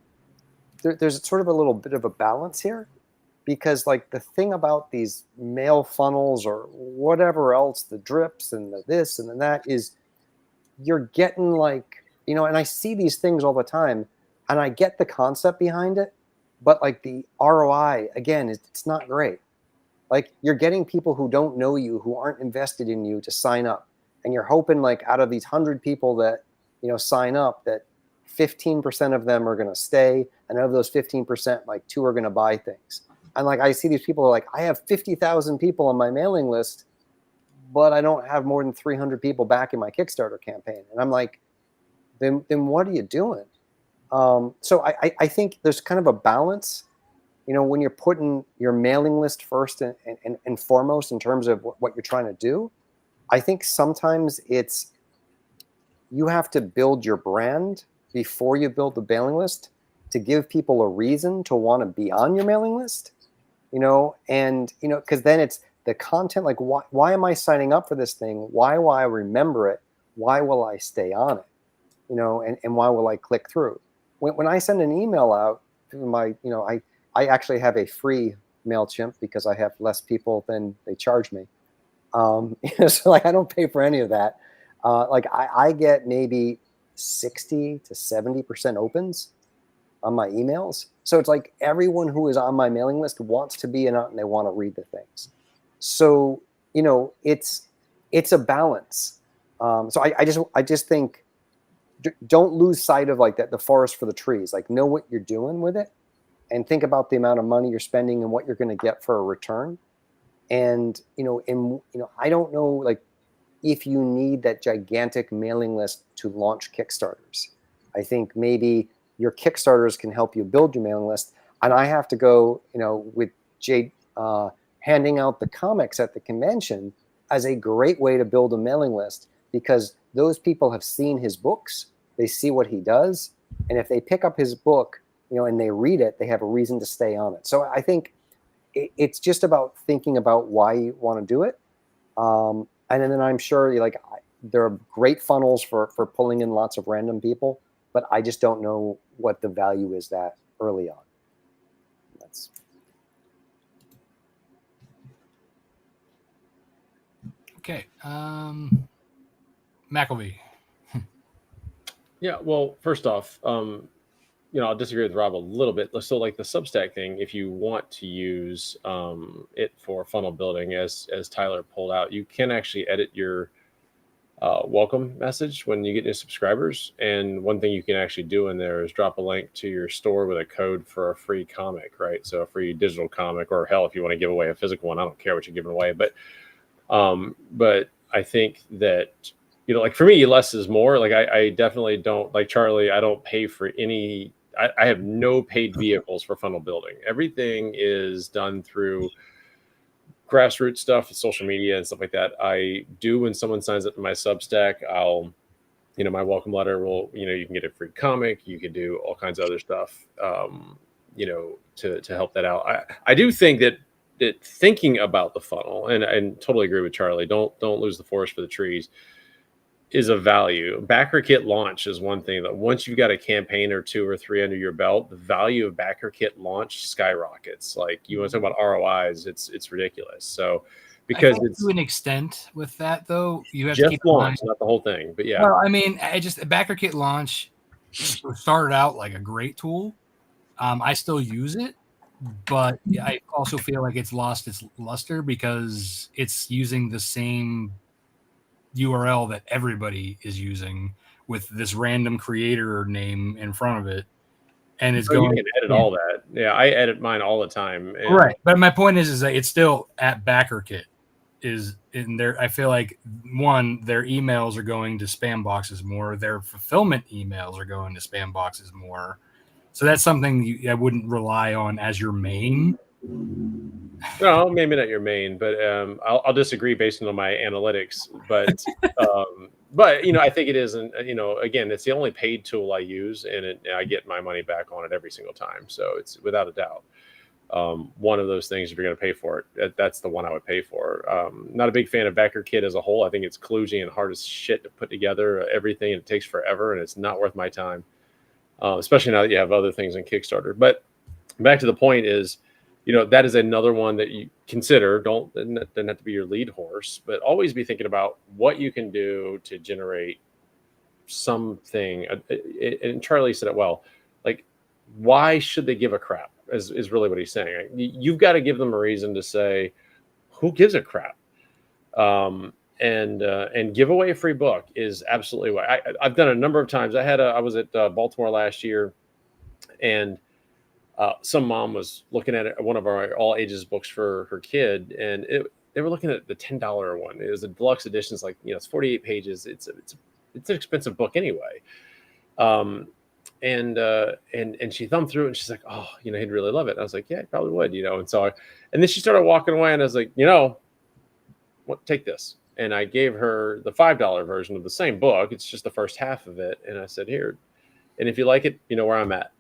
there's sort of a little bit of a balance here, because like the thing about these mail funnels or whatever else, the drips and the this and the that, is you're getting like, and I see these things all the time and I get the concept behind it, but like the ROI, again, it's not great. Like you're getting people who don't know you, who aren't invested in you, to sign up. And you're hoping like out of these 100 people that, sign up, that 15% of them are going to stay. And of those 15%, like 2 are going to buy things. And like, I see these people are like, I have 50,000 people on my mailing list, but I don't have more than 300 people back in my Kickstarter campaign. And I'm like, then what are you doing? So I think there's kind of a balance, when you're putting your mailing list first and foremost in terms of what you're trying to do. I think sometimes you have to build your brand before you build the mailing list to give people a reason to want to be on your mailing list, because then it's the content, like why am I signing up for this thing? Why will I remember it? Why will I stay on it? and why will I click through? When I send an email out to my, I actually have a free MailChimp because I have less people than they charge me. So like I don't pay for any of that. I get maybe 60 to 70% opens on my emails. So it's like everyone who is on my mailing list wants to be in it and they want to read the things. So, it's a balance. So I just think don't lose sight of like that, the forest for the trees, like know what you're doing with it and think about the amount of money you're spending and what you're going to get for a return. And, I don't know, like if you need that gigantic mailing list to launch Kickstarters. I think maybe your Kickstarters can help you build your mailing list. And I have to go, with Jade handing out the comics at the convention as a great way to build a mailing list, because those people have seen his books, they see what he does. And if they pick up his book, and they read it, they have a reason to stay on it. So I think it's just about thinking about why you want to do it. And then I'm sure there are great funnels for pulling in lots of random people, but I just don't know what the value is that early on. That's okay. McElvy. Yeah, well, first off, I'll disagree with Rob a little bit. So, like the Substack thing, if you want to use it for funnel building, as Tyler pulled out, you can actually edit your welcome message when you get new subscribers. And one thing you can actually do in there is drop a link to your store with a code for a free comic, right? So a free digital comic, or hell, if you want to give away a physical one, I don't care what you're giving away. But I think that, like for me, less is more. Like I definitely don't, like Charlie, I don't pay for any, I have no paid vehicles for funnel building. Everything is done through grassroots stuff, social media and stuff like that. I do, when someone signs up to my Substack, I'll, my welcome letter will, you can get a free comic, you can do all kinds of other stuff, to help that out. I do think that thinking about the funnel, and totally agree with Charlie, don't lose the forest for the trees, is a value. Backer kit launch is one thing that once you've got a campaign or 2 or 3 under your belt, the value of backer kit launch skyrockets. Like you want to talk about ROIs, it's ridiculous. So because it's to an extent with that though, you have just to keep launch, not the whole thing. But yeah. Well, I mean, backer kit launch started out like a great tool. I still use it, but I also feel like it's lost its luster because it's using the same URL that everybody is using with this random creator name in front of it, and it's going. You can edit all that. Yeah, I edit mine all the time. Right, but my point is that it's still at BackerKit is in there. I feel like their emails are going to spam boxes more. Their fulfillment emails are going to spam boxes more. So that's something I wouldn't rely on as your main. No, maybe not your main, but I'll disagree based on my analytics. But I think it is, again, it's the only paid tool I use, and I get my money back on it every single time. So it's without a doubt one of those things. If you're going to pay for it, that's the one I would pay for. Not a big fan of BackerKit as a whole. I think it's kludgy and hard as shit to put together everything, and it takes forever, and it's not worth my time. Especially now that you have other things in Kickstarter. But back to the point is, that is another one that you consider. Doesn't have to be your lead horse, but always be thinking about what you can do to generate something. And Charlie said it well. Like, why should they give a crap? Is really what he's saying. You've got to give them a reason to say, who gives a crap? And give away a free book is absolutely why. I've done a number of times. I was at Baltimore last year, and some mom was looking at one of our all ages books for her kid, and they were looking at the $10 one. It was a deluxe edition. It's like, it's 48 pages. It's an expensive book anyway. And she thumbed through it, and she's like, oh, he'd really love it. And I was like, yeah, he probably would, and then she started walking away, and I was like, take this. And I gave her the $5 version of the same book. It's just the first half of it. And I said, here, and if you like it, where I'm at.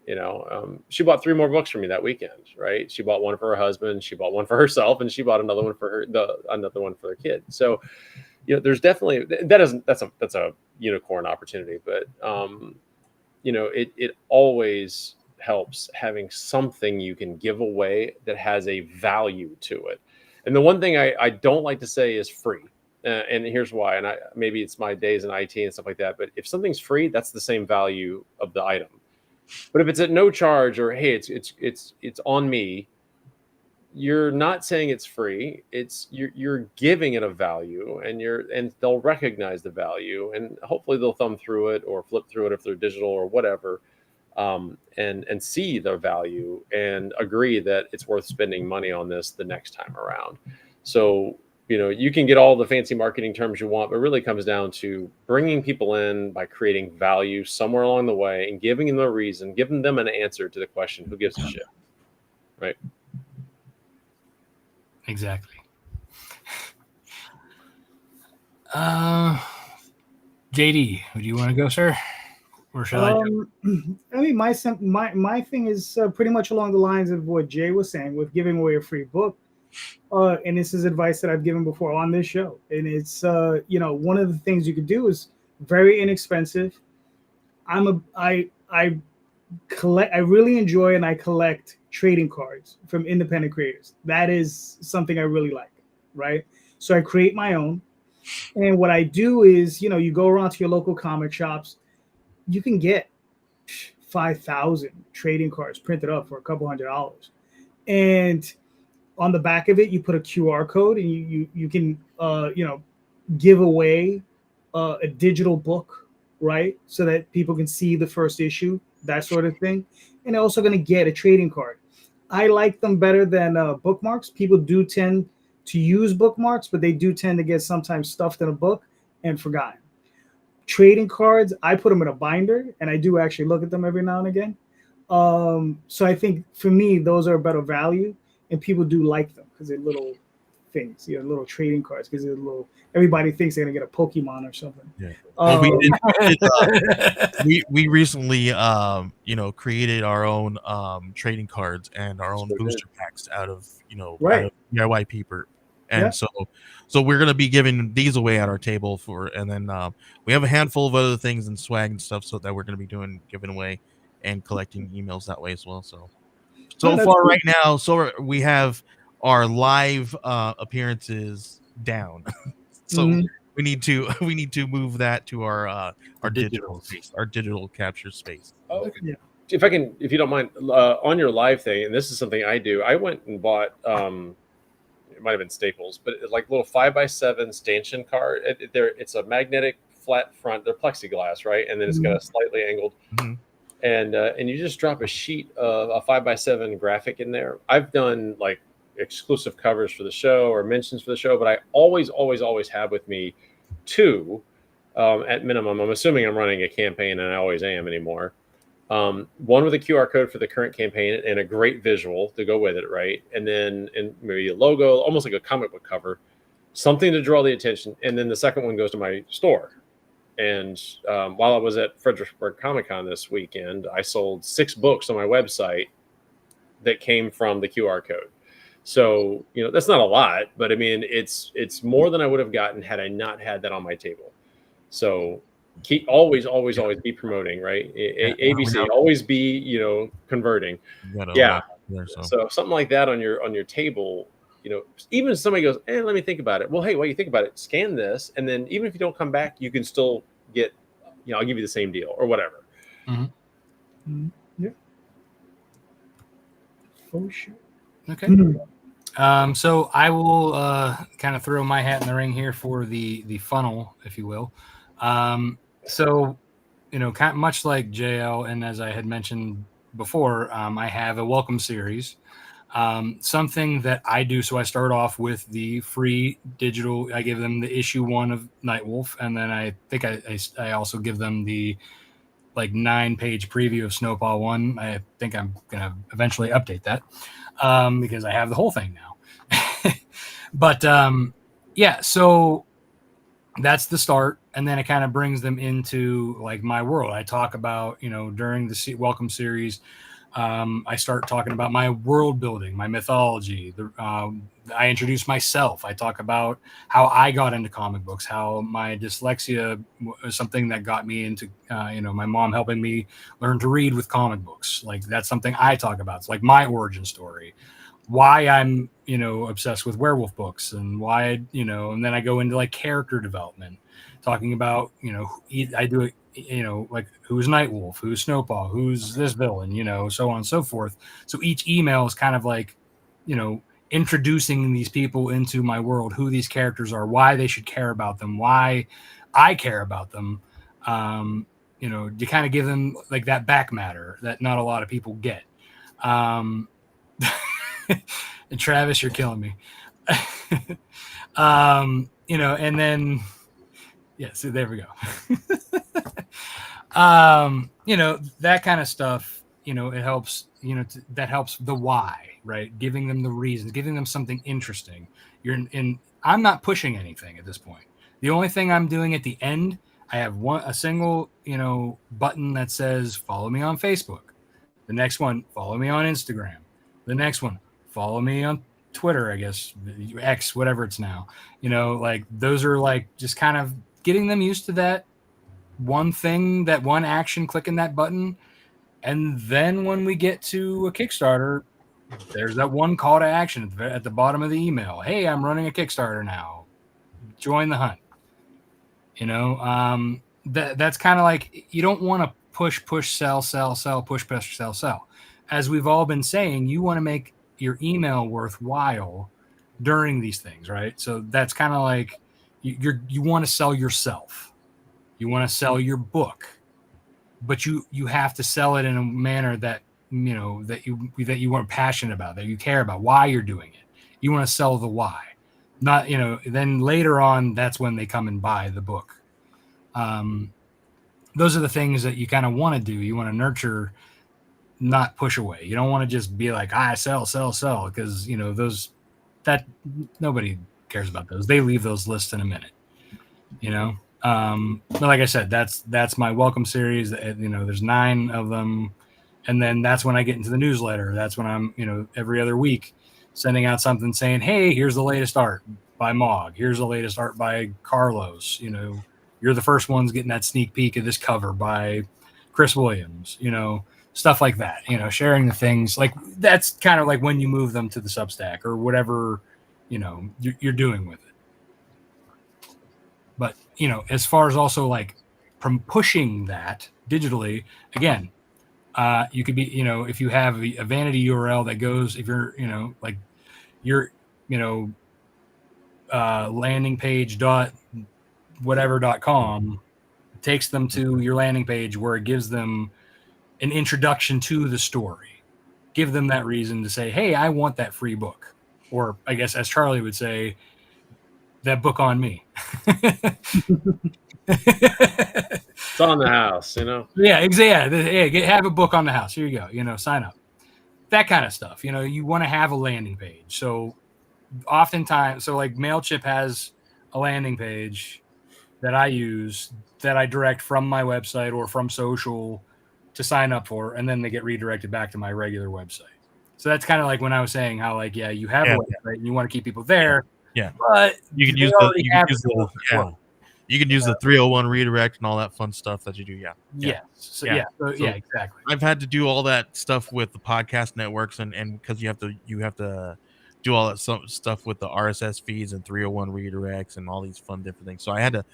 She bought 3 more books for me that weekend, right? She bought one for her husband, she bought one for herself, and she bought another one for another one for their kid. So, there's definitely that's a unicorn opportunity, but it always helps having something you can give away that has a value to it. And the one thing I don't like to say is free. And here's why. And maybe it's my days in IT and stuff like that. But if something's free, that's the same value of the item. But if it's at no charge, or hey, it's on me, you're not saying it's free. It's you're giving it a value, and they'll recognize the value, and hopefully they'll thumb through it or flip through it if they're digital or whatever, and see the value and agree that it's worth spending money on this the next time around. So you can get all the fancy marketing terms you want, but it really comes down to bringing people in by creating value somewhere along the way and giving them a reason, giving them an answer to the question, who gives a shit, right? Exactly. JD, do you want to go, sir? Or shall I? I mean, my thing is pretty much along the lines of what Jay was saying with giving away a free book. And this is advice that I've given before on this show. And it's, one of the things you could do is very inexpensive. I really enjoy and I collect trading cards from independent creators. That is something I really like, right? So I create my own. And what I do is, you go around to your local comic shops, you can get 5,000 trading cards printed up for a couple $100. And on the back of it, you put a QR code, and you can give away a digital book, right? So that people can see the first issue, that sort of thing. And they're also going to get a trading card. I like them better than bookmarks. People do tend to use bookmarks, but they do tend to get sometimes stuffed in a book and forgotten. Trading cards, I put them in a binder, and I do actually look at them every now and again. So I think for me, those are a better value, and people do like them because they're little things, little trading cards, because they're little. Everybody thinks they're gonna get a Pokemon or something. Yeah. Well, we recently created our own trading cards and our own booster packs out of right. out of DIY paper. And so we're gonna be giving these away at our table and then we have a handful of other things and swag and stuff so that we're gonna be giving away and collecting emails that way as well. So far cool. Right now, we have our live appearances down. So we need to move that to our digital space, our digital capture space. Oh, yeah. If you don't mind, on your live thing, and this is something I do, I went and bought it might have been Staples, but it's like little 5x7 stanchion card. It's a magnetic flat front. They're plexiglass, right? And then it's got a slightly angled. And you just drop a sheet of a 5x7 graphic in there. I've done like exclusive covers for the show or mentions for the show, but I always have with me two at minimum. I'm assuming I'm running a campaign, and I always am anymore. One with a QR code for the current campaign and a great visual to go with it, right? And then maybe a logo, almost like a comic book cover, something to draw the attention. And then the second one goes to my store. And while I was at Fredericksburg Comic-Con this weekend, I sold 6 books on my website that came from the QR code. So, that's not a lot, but I mean, it's more than I would have gotten had I not had that on my table. So always be promoting, right? ABC, always be, converting. Yeah. So something like that on your table, even if somebody goes, let me think about it. Well, hey, while you think about it, scan this. And then even if you don't come back, you can still get, I'll give you the same deal or whatever. Yeah. For sure. Okay. So I will kind of throw my hat in the ring here for the funnel, if you will. So, kind of much like JL, and as I had mentioned before, I have a welcome series. Something that I do, so I start off with the free digital. I give them the issue 1 of Nightwolf, and then I think I also give them the 9-page preview of Snowpaw 1. I think I'm gonna eventually update that because I have the whole thing now. But so that's the start, and then it kind of brings them into my world. I talk about during the welcome series I start talking about my world building, my mythology. I introduce myself. I talk about how I got into comic books, how my dyslexia was something that got me into, my mom helping me learn to read with comic books. Like that's something I talk about. It's like my origin story, why I'm, obsessed with werewolf books and why, and then I go into like character development, talking about, I do it, like who's Nightwolf, who's Snowpaw, who's this villain, so on and so forth. So each email is kind of like, introducing these people into my world, who these characters are, why they should care about them, why I care about them. To kind of give them like that back matter that not a lot of people get. And Travis, you're killing me. And then, yeah, so there we go. That kind of stuff, it helps, that helps the why, right? Giving them the reasons, giving them something interesting. I'm not pushing anything at this point. The only thing I'm doing at the end, I have a single, button that says, follow me on Facebook. The next one, follow me on Instagram. The next one, follow me on Twitter, I guess, X, whatever it's now. Like those are like just kind of getting them used to that one thing, that one action, clicking that button. And then when we get to a Kickstarter, there's that one call to action at the bottom of the email. Hey, I'm running a Kickstarter now. Join the hunt. That's kind of like, you don't want to push, sell, push, sell. As we've all been saying, you want to make your email worthwhile during these things, right? So that's kind of like you want to sell yourself. You want to sell your book, but you have to sell it in a manner that, that you weren't passionate about, that you care about, why you're doing it. You want to sell the why, not, then later on, that's when they come and buy the book. Those are the things that you kind of want to do. You want to nurture, not push away. You don't want to just be like, sell, because, those, that nobody cares about those. They leave those lists in a minute, but like I said, that's my welcome series. There's 9 of them. And then that's when I get into the newsletter. That's when I'm, every other week sending out something saying, hey, here's the latest art by Mog. Here's the latest art by Carlos. You're the first ones getting that sneak peek of this cover by Chris Williams, stuff like that, sharing the things like that's kind of like when you move them to the Substack or whatever, you're doing with it. But, as far as also like from pushing that digitally, again, you could be, if you have a vanity URL that goes, if you're, like your, landing page .whatever.com takes them to your landing page where it gives them an introduction to the story. Give them that reason to say, hey, I want that free book. Or I guess as Charlie would say, that book on me. It's on the house, Yeah, exactly. Yeah, have a book on the house. Here you go. Sign up. That kind of stuff. You want to have a landing page. So oftentimes, like MailChimp has a landing page that I use that I direct from my website or from social to sign up for, and then they get redirected back to my regular website. So that's kind of like when I was saying how, like, yeah, you have a website and you want to keep people there. Yeah, but you can use you can use the 301 redirect and all that fun stuff that you do. Yeah, exactly. I've had to do all that stuff with the podcast networks, and because you have to do all that stuff with the RSS feeds and 301 redirects and all these fun different things. So I had to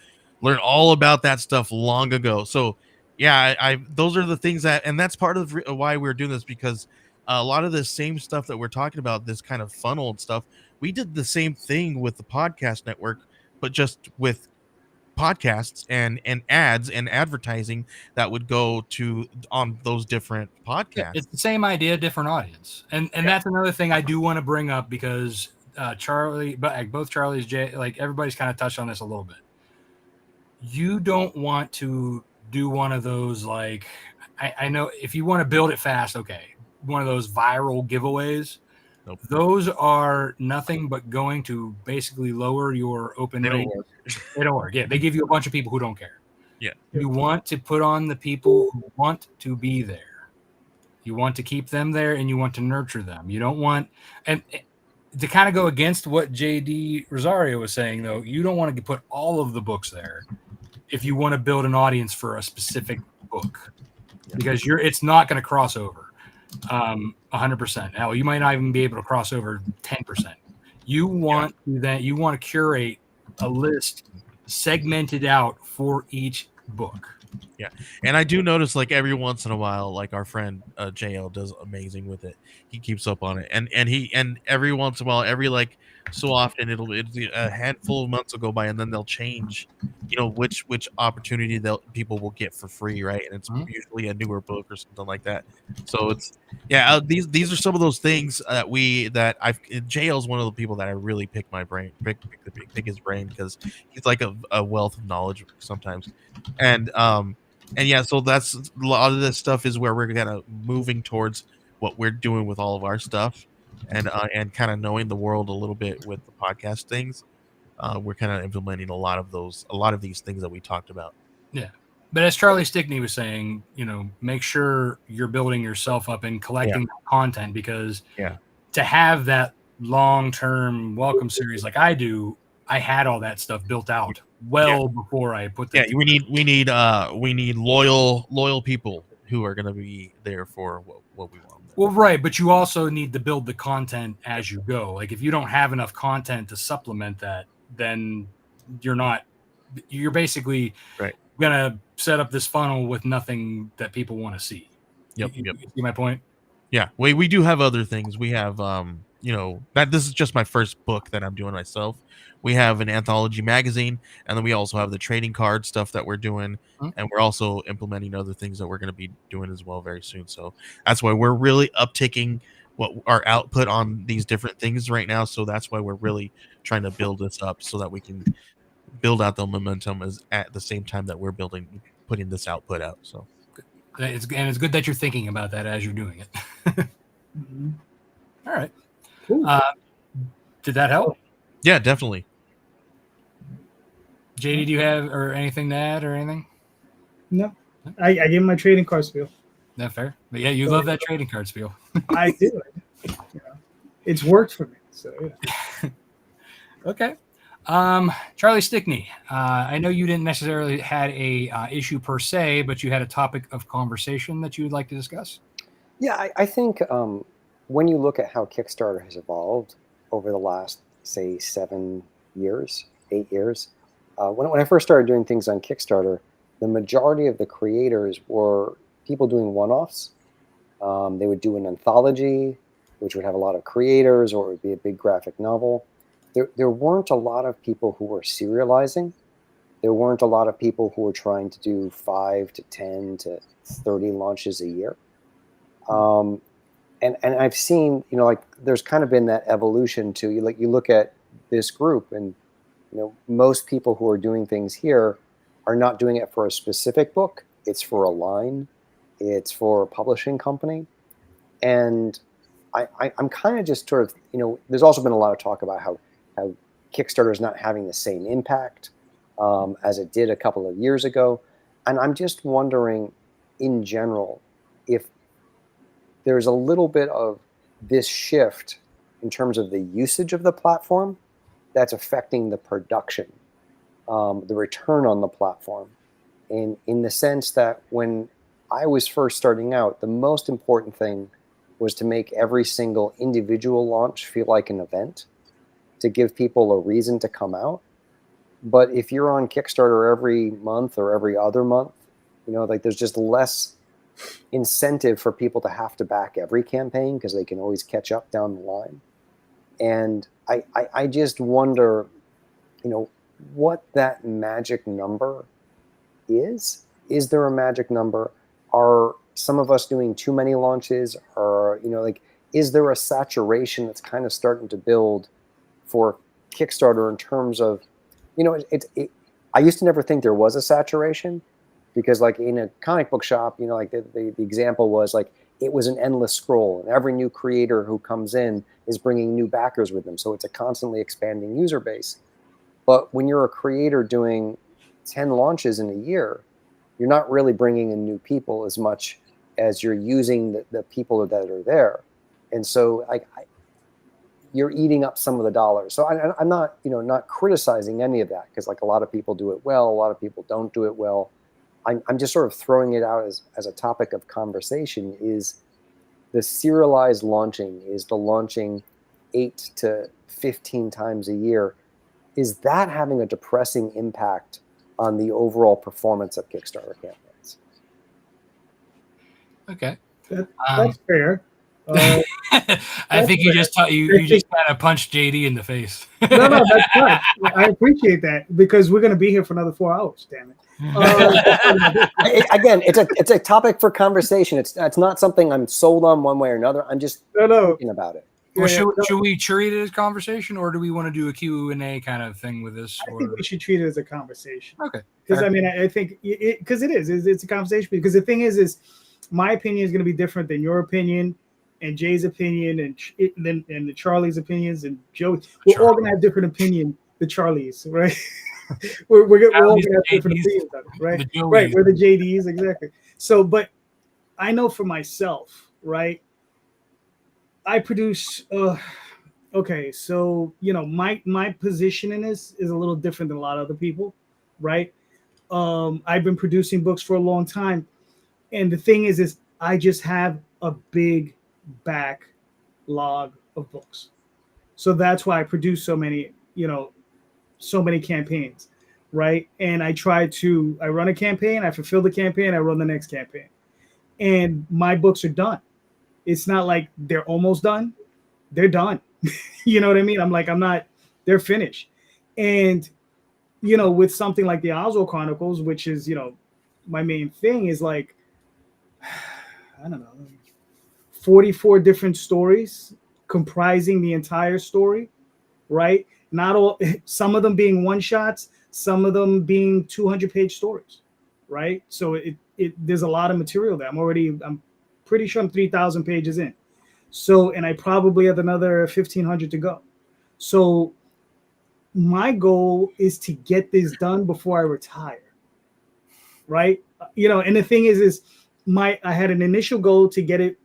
learn all about that stuff long ago. So yeah, I those are the things and that's part of why we're doing this, because a lot of the same stuff that we're talking about, this kind of funnel and stuff, we did the same thing with the podcast network, but just with podcasts and ads and advertising that would go to on those different podcasts. Yeah, it's the same idea, different audience. And that's another thing I do want to bring up, because Charlie, but both Charlie's, Jay, like everybody's kind of touched on this a little bit. You don't want to do one of those, like, I know if you want to build it fast, okay, one of those viral giveaways. Nope. Those are nothing but going to basically lower your open rate. They don't work. Yeah, they give you a bunch of people who don't care. Yeah. You want to put on the people who want to be there. You want to keep them there, and you want to nurture them. You don't want, and to kind of go against what Dee Rosario was saying, though, you don't want to put all of the books there if you want to build an audience for a specific book, because it's not going to cross over 100%. Now, you might not even be able to cross over 10%. You want to curate a list segmented out for each book. Yeah, and I do notice, like, every once in a while, like, our friend JL does amazing with it. He keeps up on it, and every once in a while, every like so often, it'll a handful of months will go by, and then they'll change, which opportunity people will get for free, right? And it's usually a newer book or something like that. So it's these are some of those things that JL's one of the people that I really pick his brain, because he's like a wealth of knowledge sometimes, and so that's a lot of this stuff is where we're kind of moving towards what we're doing with all of our stuff, and kind of knowing the world a little bit with the podcast things. We're kind of implementing a lot of these things that we talked about. Yeah. But as Charlie Stickney was saying, make sure you're building yourself up and collecting content, because to have that long-term welcome series like I do, I had all that stuff built out before I put that. Yeah, we need loyal people who are going to be there for what we want. Well, right, but you also need to build the content as you go. Like, if you don't have enough content to supplement that, then you're basically gonna set up this funnel with nothing that people want to see. Yep. You see my point? Yeah, we do have other things. We have that this is just my first book that I'm doing myself. We have an anthology magazine, and then we also have the trading card stuff that we're doing, and we're also implementing other things that we're going to be doing as well very soon. So that's why we're really upticking what our output on these different things right now. So that's why we're really trying to build this up, so that we can build out the momentum at the same time that we're putting this output out. So it's good that you're thinking about that as you're doing it. All right. Cool. Did that help? Yeah, definitely. JD, do you have anything to add or anything? No, I gave my trading card spiel. That fair? But yeah, you love that trading card spiel. I do. It's worked for me. So yeah. Okay. Charlie Stickney, I know you didn't necessarily had a issue per se, but you had a topic of conversation that you would like to discuss. Yeah, I think when you look at how Kickstarter has evolved over the last, say, 8 years, when I first started doing things on Kickstarter, the majority of the creators were people doing one-offs. They would do an anthology, which would have a lot of creators, or it would be a big graphic novel. There weren't a lot of people who were serializing. There weren't a lot of people who were trying to do 5 to 10 to 30 launches a year. And I've seen, there's kind of been that evolution to, you look at this group, and, most people who are doing things here are not doing it for a specific book. It's for a line. It's for a publishing company. And I'm kind of just sort of, there's also been a lot of talk about how Kickstarter is not having the same impact as it did a couple of years ago. And I'm just wondering, in general, if there's a little bit of this shift in terms of the usage of the platform that's affecting the production, the return on the platform. And in the sense that when I was first starting out, the most important thing was to make every single individual launch feel like an event, to give people a reason to come out. But if you're on Kickstarter every month or every other month, there's just less incentive for people to have to back every campaign, because they can always catch up down the line. And I just wonder, what that magic number is. Is there a magic number? Are some of us doing too many launches? Or, is there a saturation that's kind of starting to build for Kickstarter in terms of, I used to never think there was a saturation, because like in a comic book shop, the example was like, it was an endless scroll, and every new creator who comes in is bringing new backers with them. So it's a constantly expanding user base. But when you're a creator doing 10 launches in a year, you're not really bringing in new people as much as you're using the people that are there. And so you're eating up some of the dollars. So I'm not, not criticizing any of that, because like a lot of people do it well, a lot of people don't do it well. I'm just sort of throwing it out as a topic of conversation. Is the serialized launching, is the launching 8 to 15 times a year, is that having a depressing impact on the overall performance of Kickstarter campaigns? Okay. That's fair. I think you just kind of punched JD in the face. No, that's fine. I appreciate that, because we're going to be here for another 4 hours. Damn it. Again, it's a topic for conversation. It's not something I'm sold on one way or another. I'm just thinking about it. Well, should we treat it as conversation, or do we want to do a Q&A kind of thing with this? I think we should treat it as a conversation. Okay. Because I think because it's a conversation. Because the thing is my opinion is going to be different than your opinion, and Jay's opinion, and the Charlie's opinions, and Joey. We're all going to have different opinion. The Charlies, right? we're all going to have different opinions, right? Right. We're the JDs, exactly. So, but I know for myself, right? I produce. Okay, so my position in this is a little different than a lot of other people, right? I've been producing books for a long time, and the thing is I just have a big backlog of books, so that's why I produce so many campaigns, right? And I run a campaign, I fulfill the campaign, I run the next campaign, and my books are done. It's not like they're almost done. They're done. You know what I mean? They're finished. And, with something like the Oswald Chronicles, which is, my main thing, is like, I don't know, 44 different stories comprising the entire story, right? Not all, some of them being one shots, some of them being 200-page stories, right? So there's a lot of material there. I'm pretty sure I'm 3,000 pages in. So, and I probably have another 1,500 to go. So my goal is to get this done before I retire, right? And the thing is I had an initial goal to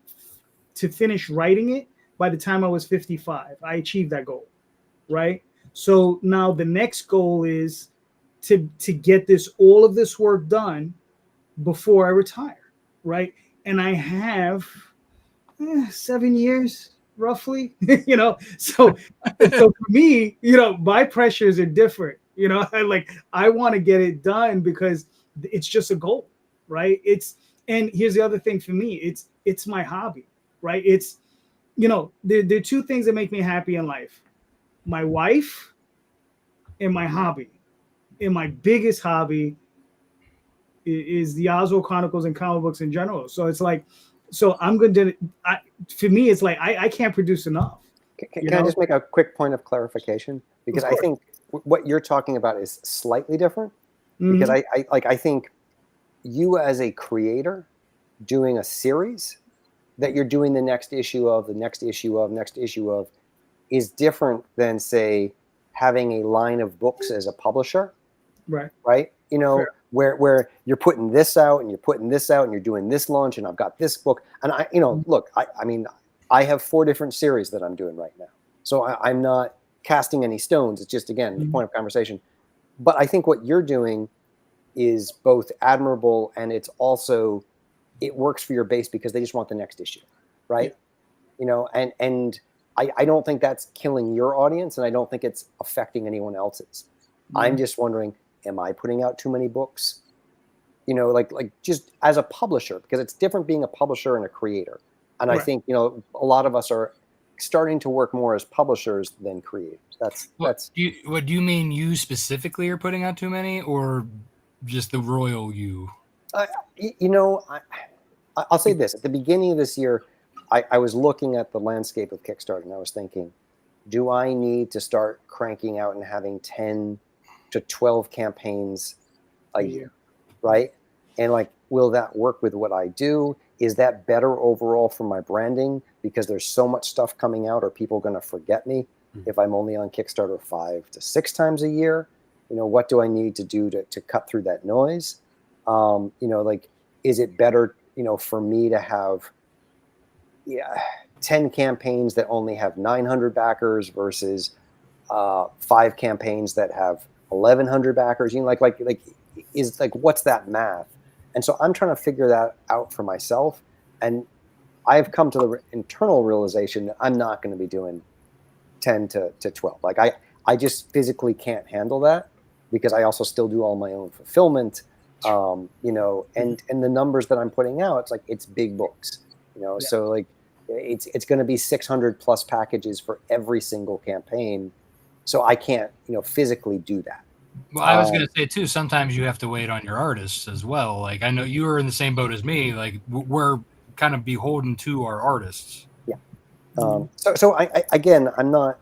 finish writing it by the time I was 55. I achieved that goal, right? So now the next goal is to get all of this work done before I retire, right? And I have 7 years roughly, so for me, my pressures are different. I want to get it done because it's just a goal, right? And here's the other thing for me, it's my hobby, right? It's, there are two things that make me happy in life: my wife and my hobby. And my biggest hobby is the Oswald Chronicles and comic books in general. So it's like, for me, it's like I can't produce enough. Can I just make a quick point of clarification? Because I think what you're talking about is slightly different. Mm-hmm. Because I think you as a creator doing a series that you're doing the next issue of is different than, say, having a line of books as a publisher. Right. Sure. Where you're putting this out and you're putting this out and you're doing this launch and I've got this book and look, I have 4 different series that I'm doing right now. So I'm not casting any stones. It's just, again, the point of conversation. But I think what you're doing is both admirable, and it works for your base because they just want the next issue. Right. Yeah. And I don't think that's killing your audience, and I don't think it's affecting anyone else's. Mm-hmm. I'm just wondering, am I putting out too many books? Like just as a publisher, because it's different being a publisher and a creator. And right. I think, a lot of us are starting to work more as publishers than creators. What do you mean, you specifically are putting out too many, or just the royal you? I'll say this. At the beginning of this year, I was looking at the landscape of Kickstarter, and I was thinking, do I need to start cranking out and having 10 to 12 campaigns a year, right? And will that work with what I do? Is that better overall for my branding? Because there's so much stuff coming out. Are people going to forget me if I'm only on Kickstarter 5 to 6 times a year? What do I need to do to cut through that noise? Is it better? for me to have 10 campaigns that only have 900 backers versus 5 campaigns that have 1,100 backers, is like, what's that math? And so I'm trying to figure that out for myself. And I've come to the internal realization that I'm not going to be doing 10 to 12. Like I just physically can't handle that, because I also still do all my own fulfillment, and the numbers that I'm putting out, it's big books, so like it's going to be 600 plus packages for every single campaign. So I can't, physically do that. Well, I was going to say too, sometimes you have to wait on your artists as well. Like, I know you were in the same boat as me. Like, we're kind of beholden to our artists. Yeah. So I again, I'm not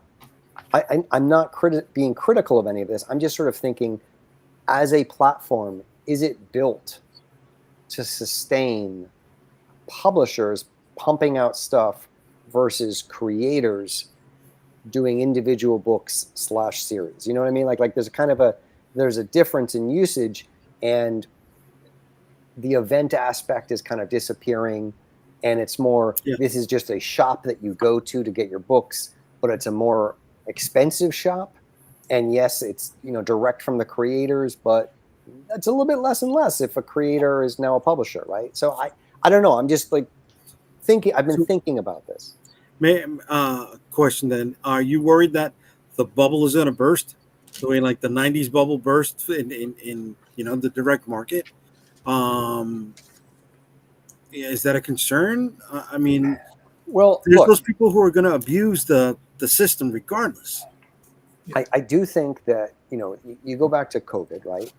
being critical of any of this. I'm just sort of thinking, as a platform, is it built to sustain publishers pumping out stuff versus creators doing individual books / series? You know what I mean? Like there's a difference in usage, and the event aspect is kind of disappearing, and it's more, this is just a shop that you go to get your books, but it's a more expensive shop. And yes, it's, direct from the creators, but that's a little bit less and less if a creator is now a publisher, right? So I don't know. I'm just like thinking, I've been thinking about this. Question then, are you worried that the bubble is going to burst the way like the 90s bubble burst in the direct market? Is that a concern? I mean, well, there's those people who are going to abuse the system regardless. I do think that, you go back to COVID, right?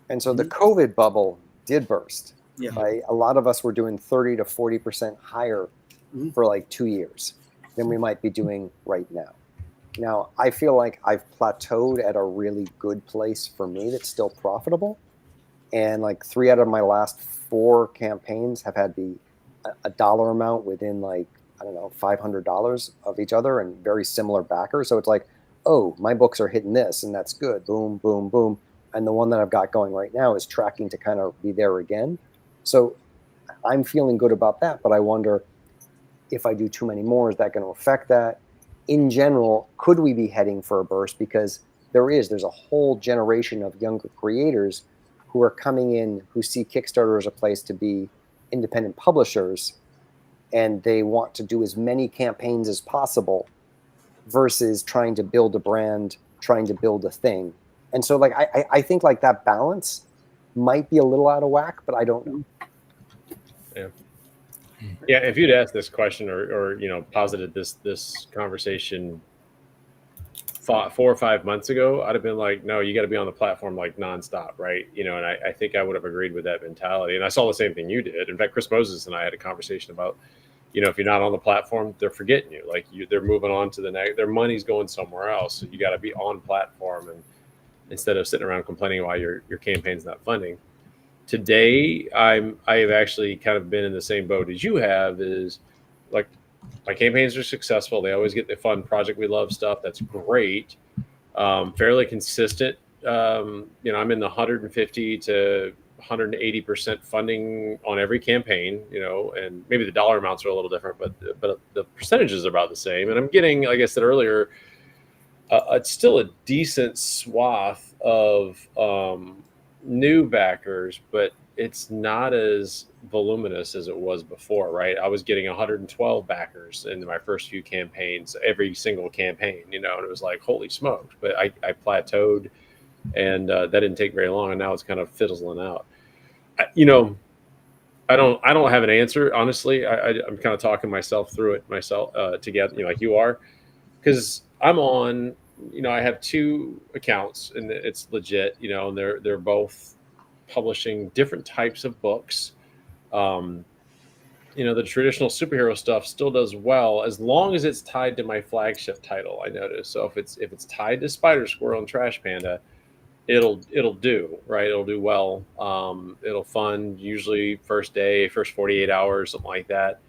And so the COVID bubble did burst. Yeah. Right? A lot of us were doing 30 to 40% higher for like 2 years than we might be doing right now. Now, I feel like I've plateaued at a really good place for me that's still profitable. And like 3 out of my last 4 campaigns have had a dollar amount within like, I don't know, $500 of each other, and very similar backers. So it's like, oh, my books are hitting this, and that's good. Boom, boom, boom. And the one that I've got going right now is tracking to kind of be there again. So I'm feeling good about that, but I wonder if I do too many more, is that going to affect that? In general, could we be heading for a burst? Because there's a whole generation of younger creators who are coming in, who see Kickstarter as a place to be independent publishers, and they want to do as many campaigns as possible versus trying to build a brand, trying to build a thing. And so like I think like that balance might be a little out of whack, but I don't know. Yeah, if you'd asked this question or posited this conversation 4 or 5 months ago, I'd have been like, no, you got to be on the platform like nonstop, right? And I think I would have agreed with that mentality. And I saw the same thing you did. In fact, Chris Moses and I had a conversation about, if you're not on the platform, they're forgetting you. Like they're moving on to the next. Their money's going somewhere else. So you got to be on platform, and instead of sitting around complaining why your campaign's not funding. Today, I have actually kind of been in the same boat as you have. Is like my campaigns are successful. They always get the fun project we love stuff. That's great. Fairly consistent. I'm in the 150 to 180% funding on every campaign. And maybe the dollar amounts are a little different, but the percentages are about the same. And I'm getting, like I said earlier, it's still a decent swath of new backers, but it's not as voluminous as it was before, right? I was getting 112 backers in my first few campaigns, every single campaign, and it was like, holy smokes. But I plateaued, and that didn't take very long, and now it's kind of fizzling out. I don't have an answer, honestly. I'm kind of talking myself through it together, like you are, because I'm on. I have 2 accounts, and it's legit. And they're both publishing different types of books. The traditional superhero stuff still does well as long as it's tied to my flagship title. I notice. So if it's tied to Spider Squirrel and Trash Panda, it'll do right. It'll do well. It'll fund usually first 48 hours, something like that,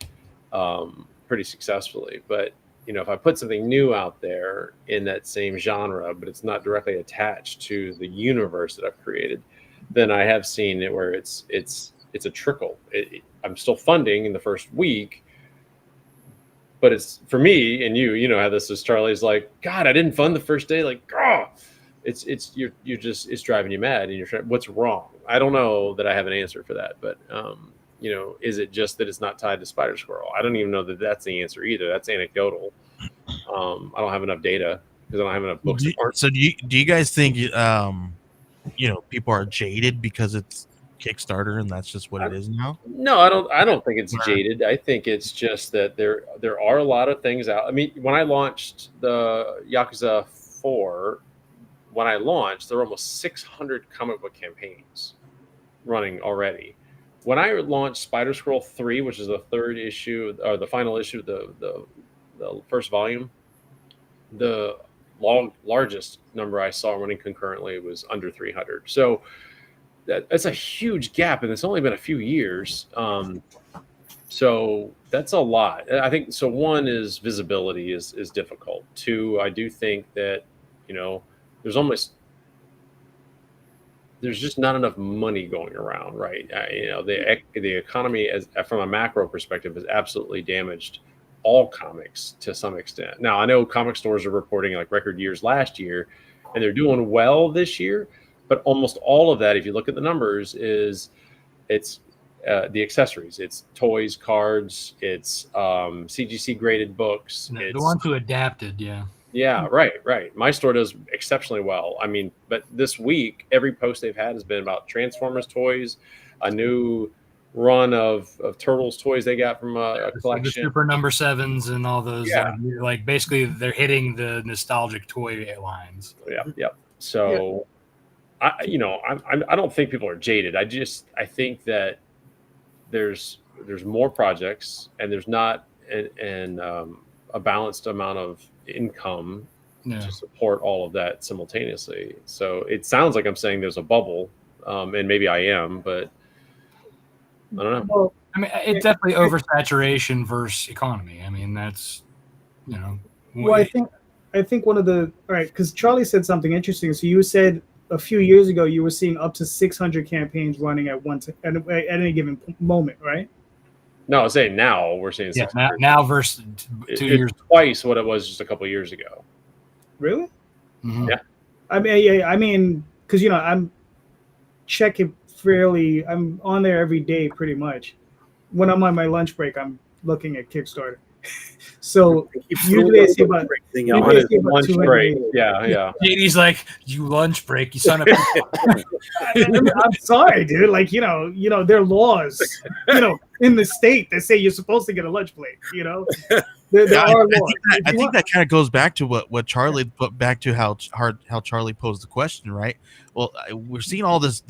pretty successfully. But if I put something new out there in that same genre, but it's not directly attached to the universe that I've created, then I have seen it where it's it's a trickle. I'm still funding in the first week, but it's for me and you know how this is. Charlie's like, God, I didn't fund the first day. Like, oh, it's it's driving you mad, and you're trying. What's wrong? I don't know that I have an answer for that, but you know, is it just that it's not tied to Spider Squirrel? I don't even know that that's the answer either. That's anecdotal. I don't have enough data because I don't have enough books. So do you guys think you know, people are jaded because it's Kickstarter and that's just what it is now? No, I don't think it's jaded. I think it's just that there are a lot of things out. I mean, when I launched the Yakuza 4, when I launched, there were almost 600 comic book campaigns running already. When I launched Spider Scroll 3, which is the third issue or the final issue, the first volume, the largest number I saw running concurrently was under 300. So that's a huge gap, and it's only been a few years. So that's a lot. I think so. One is visibility is difficult. Two, I do think that, you know, there's just not enough money going around, right? You know, the economy, as from a macro perspective, has absolutely damaged all comics to some extent. Now, I know comic stores are reporting like record years last year, and they're doing well this year, but almost all of that, if you look at the numbers, it's the accessories. It's toys, cards, it's CGC graded books. The ones who adapted, yeah. Yeah, right. My store does exceptionally well. I mean, but this week, every post they've had has been about Transformers toys, a new run of Turtles toys they got from a collection. The Super number 7s and all those. Yeah. Like basically they're hitting the nostalgic toy lines. Yeah. So, yeah. I don't think people are jaded. I think that there's more projects and there's not a balanced amount of income to support all of that simultaneously. So it sounds like I'm saying there's a bubble, and maybe I am, but I don't know. Well, I mean, it's definitely oversaturation versus economy. I mean, that's, you know. Well, I think one of the because Charlie said something interesting. So you said a few years ago you were seeing up to 600 campaigns running at any given moment, right? No, I was saying now we're seeing now versus 2 years. It's twice what it was just a couple of years ago. Really? Mm-hmm. Yeah. I mean, because I'm checking fairly. I'm on there every day pretty much. When I'm on my lunch break, I'm looking at Kickstarter. So usually I see about lunch break. Yeah. JD's like, you lunch break, you son of a. I'm sorry, dude. Like, there are laws, in the state that say you're supposed to get a lunch plate. There are laws. I think that kind of goes back to what Charlie put back to how Charlie posed the question, right? Well, we're seeing all these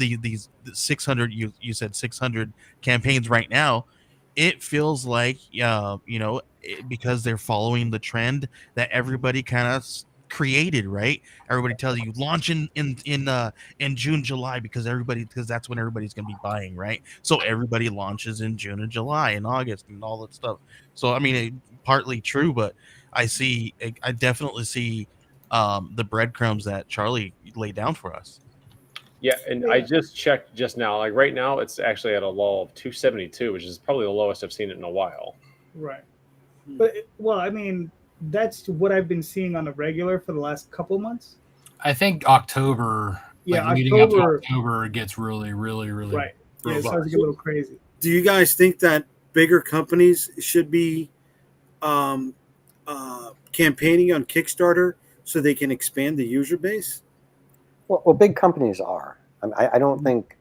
600. You said 600 campaigns right now. It feels like, because they're following the trend that everybody kind of created, right? Everybody tells you launch in June, July, because that's when everybody's going to be buying, right? So everybody launches in June and July and August and all that stuff. So I mean, partly true, but I definitely see the breadcrumbs that Charlie laid down for us. Yeah, and I just checked just now. Like right now, it's actually at a low of 272, which is probably the lowest I've seen it in a while. Right. But I mean, that's what I've been seeing on a regular for the last couple of months. I think October. Yeah, leading up to October gets really, really, really right. Yeah, it starts to get a little crazy. Do you guys think that bigger companies should be campaigning on Kickstarter so they can expand the user base? Well, big companies are. I don't think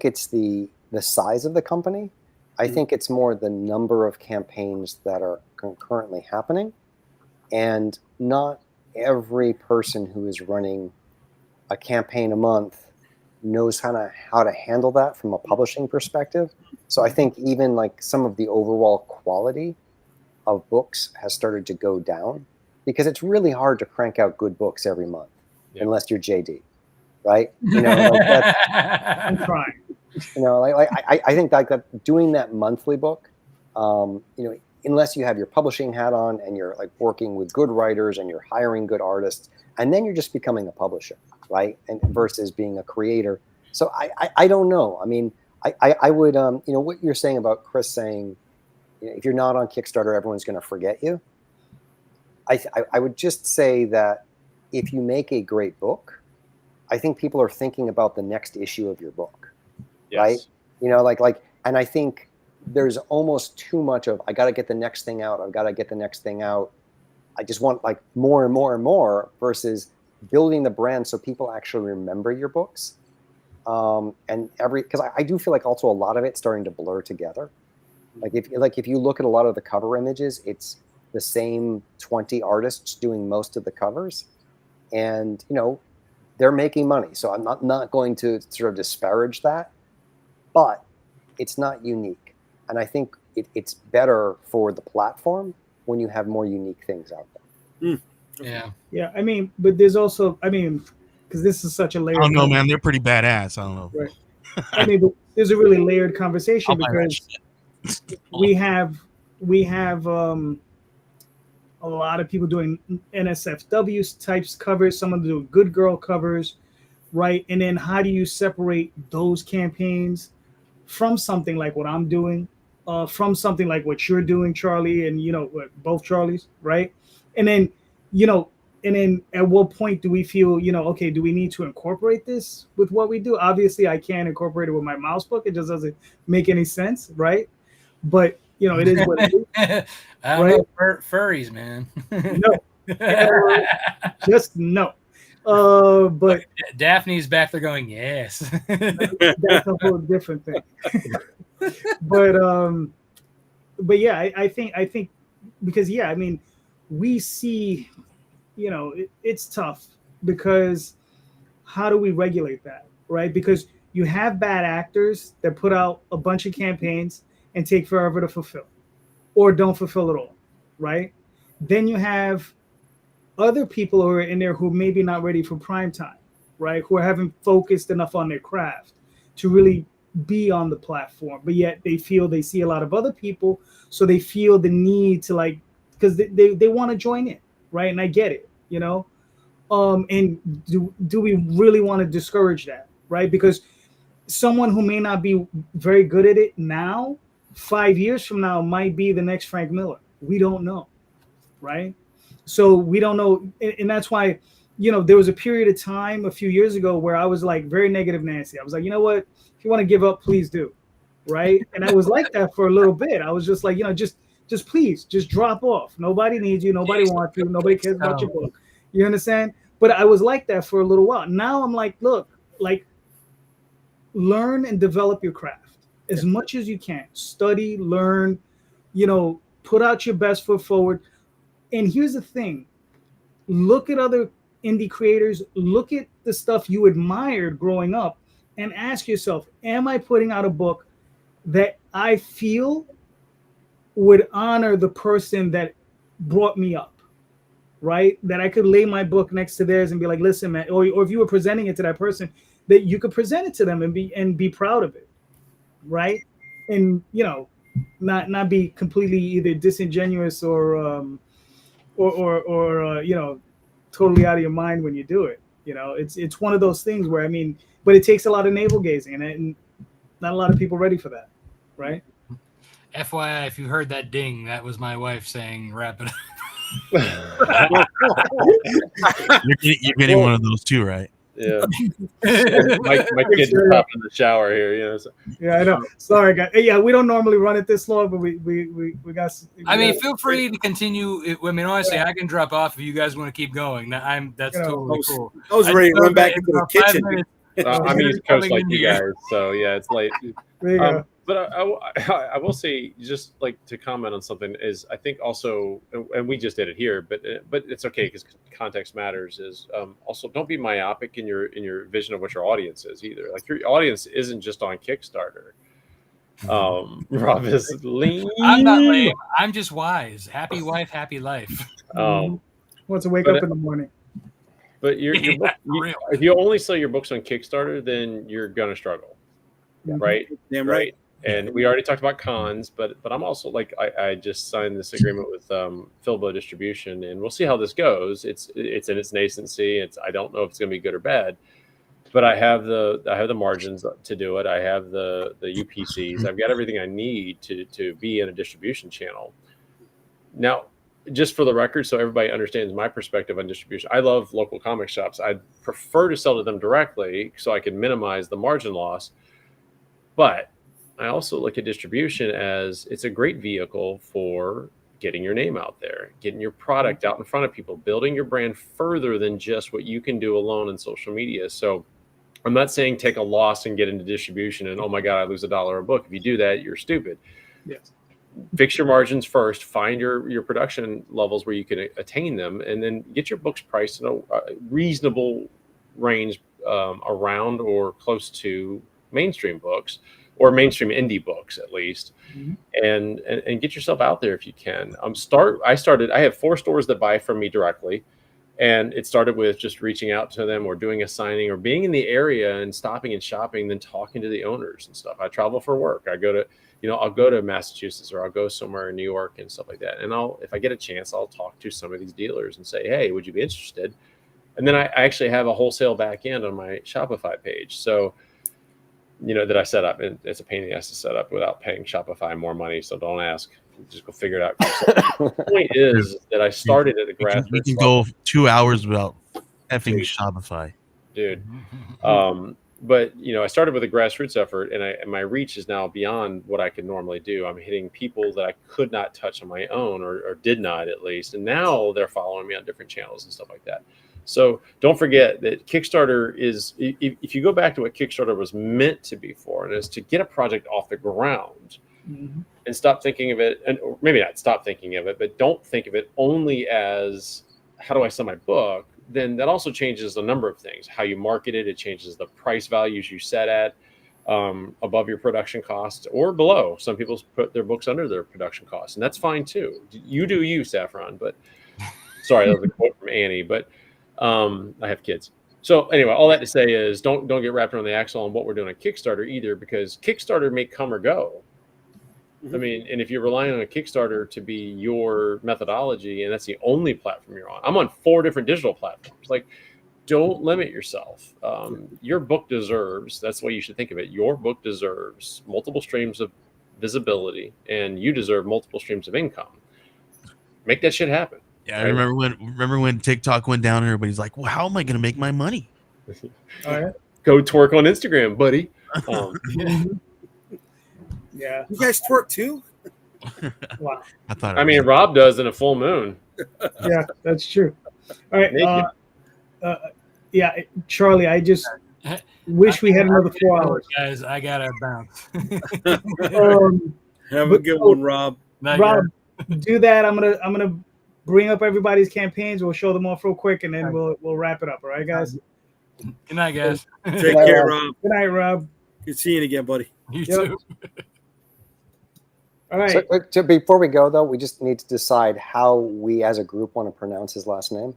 it's the size of the company. I think it's more the number of campaigns that are concurrently happening, and not every person who is running a campaign a month knows how to handle that from a publishing perspective. So I think even like some of the overall quality of books has started to go down, because it's really hard to crank out good books every month. Yeah. Unless you're JD, right? I'm trying. I think that doing that monthly book, unless you have your publishing hat on and you're like working with good writers and you're hiring good artists, and then you're just becoming a publisher, right? And versus being a creator. So I don't know. I mean, I would, what you're saying about Chris saying, if you're not on Kickstarter, everyone's going to forget you. I would just say that if you make a great book, I think people are thinking about the next issue of your book, right? And I think there's almost too much of, I got to get the next thing out. I've got to get the next thing out. I just want like more and more and more versus building the brand so people actually remember your books. Because I do feel like also a lot of it's starting to blur together. Like if you look at a lot of the cover images, it's the same 20 artists doing most of the covers, and they're making money. So I'm not going to sort of disparage that, but it's not unique. And I think it's better for the platform when you have more unique things out there. Yeah. I mean, but there's also, because this is such a layered. I don't know, man. They're pretty badass. I don't know. Right. But there's a really layered conversation because we have a lot of people doing NSFW types covers, some of them do good girl covers, right? And then how do you separate those campaigns from something like what I'm doing, from something like what you're doing, Charlie, and both Charlies, right? And then at what point do we feel, okay, do we need to incorporate this with what we do? Obviously, I can't incorporate it with my mouse book. It just doesn't make any sense, right? But it is what it is. I don't know, furries, man. No, just no. But Daphne's back there going, yes. That's a whole different thing. but yeah, I think because we see, it's tough because how do we regulate that, right? Because you have bad actors that put out a bunch of campaigns and take forever to fulfill, or don't fulfill at all, right? Then you have other people who are in there who maybe not ready for prime time, right? Who haven't focused enough on their craft to really be on the platform, but yet they feel they see a lot of other people, so they feel the need to because they want to join in, right? And I get it, and do we really want to discourage that, right? Because someone who may not be very good at it now, 5 years from now, might be the next Frank Miller. We don't know, right? So we don't know, and that's why, there was a period of time a few years ago where I was like very negative Nancy. I was like, you know what? If you want to give up, please do, right? And I was like that for a little bit. I was just like, just please, just drop off. Nobody needs you. Nobody wants you. Nobody cares about your book. You understand? But I was like that for a little while. Now I'm like, look, learn and develop your craft as much as you can. Study, learn, put out your best foot forward. And here's the thing. Look at other indie creators. Look at the stuff you admired growing up and ask yourself, am I putting out a book that I feel would honor the person that brought me up, right? That I could lay my book next to theirs and be like, listen, man, or if you were presenting it to that person, that you could present it to them and be proud of it, right? And not be completely either disingenuous or totally out of your mind when you do it. It's one of those things where but it takes a lot of navel gazing, and not a lot of people ready for that, right? FYI, if you heard that ding, that was my wife saying, "Wrap it up." You're getting one of those too, right? Yeah. my kid just popped in the shower here, So. Yeah, I know. Sorry, guys. Yeah, we don't normally run it this long, but we got. Feel free to continue. Honestly, I can drop off if you guys want to keep going. That's totally cool. I was ready to run back into the kitchen. I'm East Coast like you guys, so yeah, it's late. There you go. But I will say, just like to comment on something, is I think also, and we just did it here, but it's okay because context matters. Is also don't be myopic in your vision of what your audience is either. Like your audience isn't just on Kickstarter. Rob is lean. I'm not lame. I'm just wise. Happy wife, happy life. Wants to wake up in the morning. But if you only sell your books on Kickstarter, then you're gonna struggle, right? Damn right. And we already talked about cons, but I'm also like I just signed this agreement with Filbo Distribution, and we'll see how this goes. It's in its nascency. I don't know if it's gonna be good or bad, but I have the margins to do it. I have the UPCs. I've got everything I need to be in a distribution channel. Now, just for the record, so everybody understands my perspective on distribution, I love local comic shops. I prefer to sell to them directly so I can minimize the margin loss. But I also look at distribution as it's a great vehicle for getting your name out there, getting your product out in front of people, building your brand further than just what you can do alone in social media. So I'm not saying take a loss and get into distribution and, oh my God, I lose $1 a book. If you do that, you're stupid. Yes. Fix your margins first, find your production levels where you can attain them, and then get your books priced in a reasonable range around or close to mainstream books or mainstream indie books at least. And get yourself out there if you can. I have 4 stores that buy from me directly, and it started with just reaching out to them or doing a signing or being in the area and stopping and shopping, then talking to the owners and stuff. I travel for work. I'll go to Massachusetts or I'll go somewhere in New York and stuff like that. And if I get a chance, I'll talk to some of these dealers and say, hey, would you be interested? And then I actually have a wholesale back end on my Shopify page. So, that I set up, and it's a pain in the ass to set up without paying Shopify more money. So don't ask, just go figure it out. The point is that I started at a grassroots. We can go 2 hours without effing Shopify. Dude. But I started with a grassroots effort, and my reach is now beyond what I could normally do. I'm hitting people that I could not touch on my own, or did not at least, and now they're following me on different channels and stuff like that. So don't forget that Kickstarter is, if you go back to what Kickstarter was meant to be for, and is to get a project off the ground, and stop thinking of it, or maybe not stop thinking of it, but don't think of it only as how do I sell my book. Then that also changes a number of things. How you market it, it changes the price values you set at above your production costs or below. Some people put their books under their production costs, and that's fine too. You do you, Saffron. But sorry, that was a quote from Annie. But I have kids. So anyway, all that to say is don't get wrapped around the axle on what we're doing on Kickstarter either, because Kickstarter may come or go. I mean, and if you're relying on a Kickstarter to be your methodology and that's the only platform you're on, I'm on 4 different digital platforms. Like, don't limit yourself. Your book deserves, that's the way you should think of it. Your book deserves multiple streams of visibility, and you deserve multiple streams of income. Make that shit happen. Yeah, I remember when TikTok went down and everybody's like, well, how am I going to make my money? All right. Go twerk on Instagram, buddy. Yeah. You guys twerk too? Wow. I mean, Rob does in a full moon. Yeah, that's true. All right. Yeah, Charlie, I just wish we had another 4 hours. Guys, I gotta bounce. Have a good one, Rob. Rob, do that. I'm gonna bring up everybody's campaigns. We'll show them off real quick, and then we'll wrap it up. All right, guys. Good night, guys. Take care, Rob. Good night, Rob. Good seeing you again, buddy. You too. All right. So before we go, though, we just need to decide how we as a group want to pronounce his last name.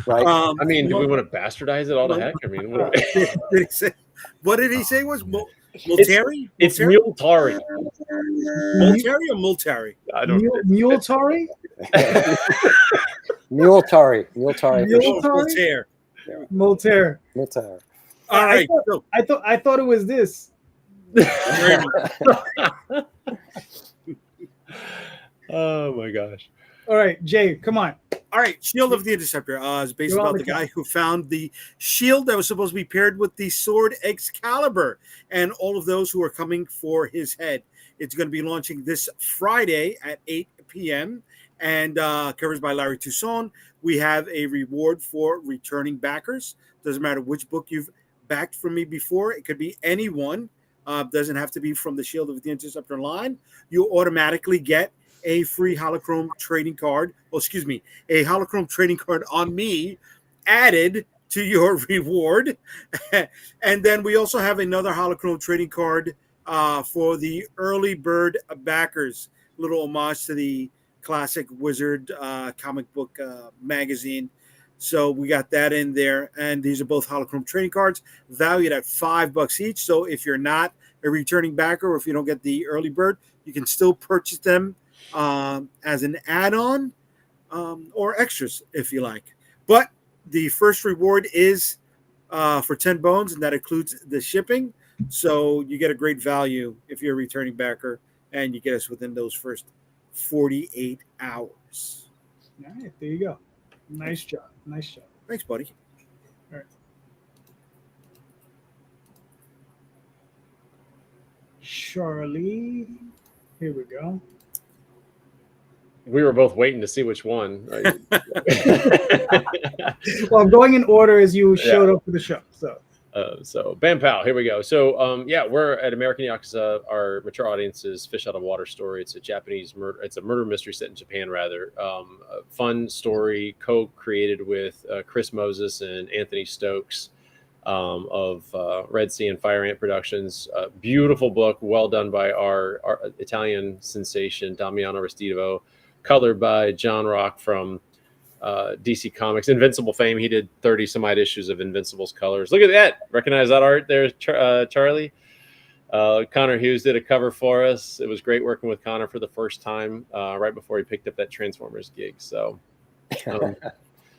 Right? I mean, do we want to bastardize it all to heck? I mean, what did he say was Multari? It's Multari. Multari or Multari? I don't know. Multari? Multari. Multari. All right. I thought it was this. Oh my gosh. All right, Jay, come on. All right, Shield of the Interceptor is based about the guy who found the shield that was supposed to be paired with the sword Excalibur and all of those who are coming for his head. It's going to be launching this Friday at 8 p.m. and covers by Larry Toussaint. We have a reward for returning backers. Doesn't matter which book you've backed from me before. It could be anyone. Doesn't have to be from the Shield of the Interceptor line. You automatically get a free holochrome trading card. A holochrome trading card on me added to your reward. And then we also have another holochrome trading card for the early bird backers. Little homage to the classic Wizard comic book magazine. So we got that in there, and these are both holochrome trading cards valued at $5 each. So if you're not a returning backer, or if you don't get the early bird, you can still purchase them as an add-on or extras if you like. But the first reward is for 10 bones, and that includes the shipping. So you get a great value if you're a returning backer, and you get us within those first 48 hours. All right, there you go. Nice job. Nice job. Thanks, buddy. All right. Charlie, here we go. We were both waiting to see which one. Right? Well, I'm going in order as you showed up for the show. So Bam Pow, here we go. So we're at American Yakuza. Our mature audience is Fish Out of Water story. It's a Japanese murder. It's a murder mystery set in Japan, rather. A fun story, co-created with Chris Moses and Anthony Stokes of Red Sea and Fire Ant Productions. Beautiful book, well done by our Italian sensation Damiano Restivo, colored by John Rock from DC Comics, Invincible fame. He did 30 some odd issues of Invincible's colors. Look at that. Recognize that art there, Charlie? Connor Hughes did a cover for us. It was great working with Connor for the first time right before he picked up that Transformers gig. So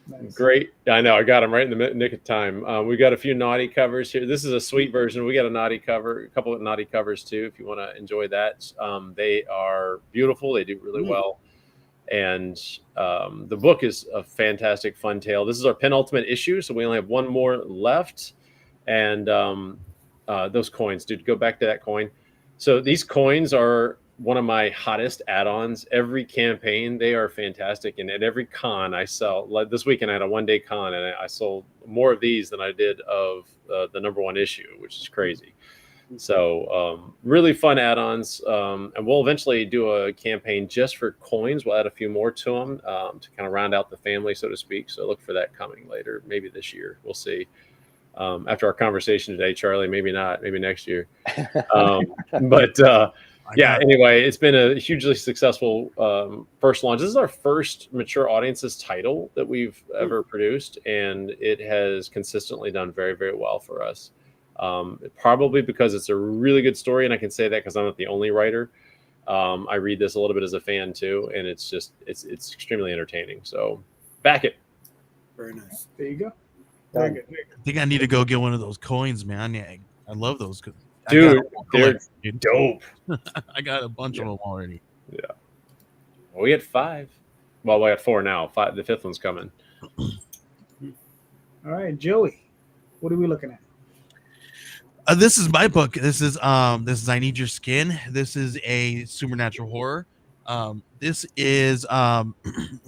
Nice. great. I know. I got him right in the nick of time. We got a few naughty covers here. This is a sweet version. We got a naughty cover, a couple of naughty covers too, if you want to enjoy that. They are beautiful. They do really well. And the book is a fantastic, fun tale. This is our penultimate issue, so we only have one more left. And those coins, dude, go back to that coin. So these coins are one of my hottest add-ons. Every campaign, they are fantastic. And at every con I sell, like this weekend I had a one-day con, and I sold more of these than I did of the number one issue, which is crazy. So really fun add-ons, and we'll eventually do a campaign just for coins. We'll add a few more to them to kind of round out the family, so to speak. So look for that coming later, maybe this year. We'll see. After our conversation today, Charlie, maybe not, maybe next year. Anyway, it's been a hugely successful first launch. This is our first mature audiences title that we've ever produced, and it has consistently done very, very well for us. Probably because it's a really good story, and I can say that because I'm not the only writer. I read this a little bit as a fan too, and it's extremely entertaining. So back it. Very nice. There you go. Very good. I think I need to go get one of those coins, man. Yeah, I love those. Dude, they're dope. I got a bunch of them already. Yeah. Well, we had 5. Well, we got 4 now. 5. The 5th one's coming. All right, Joey, what are we looking at? This is my book. This is I Need Your Skin. This is a supernatural horror. This is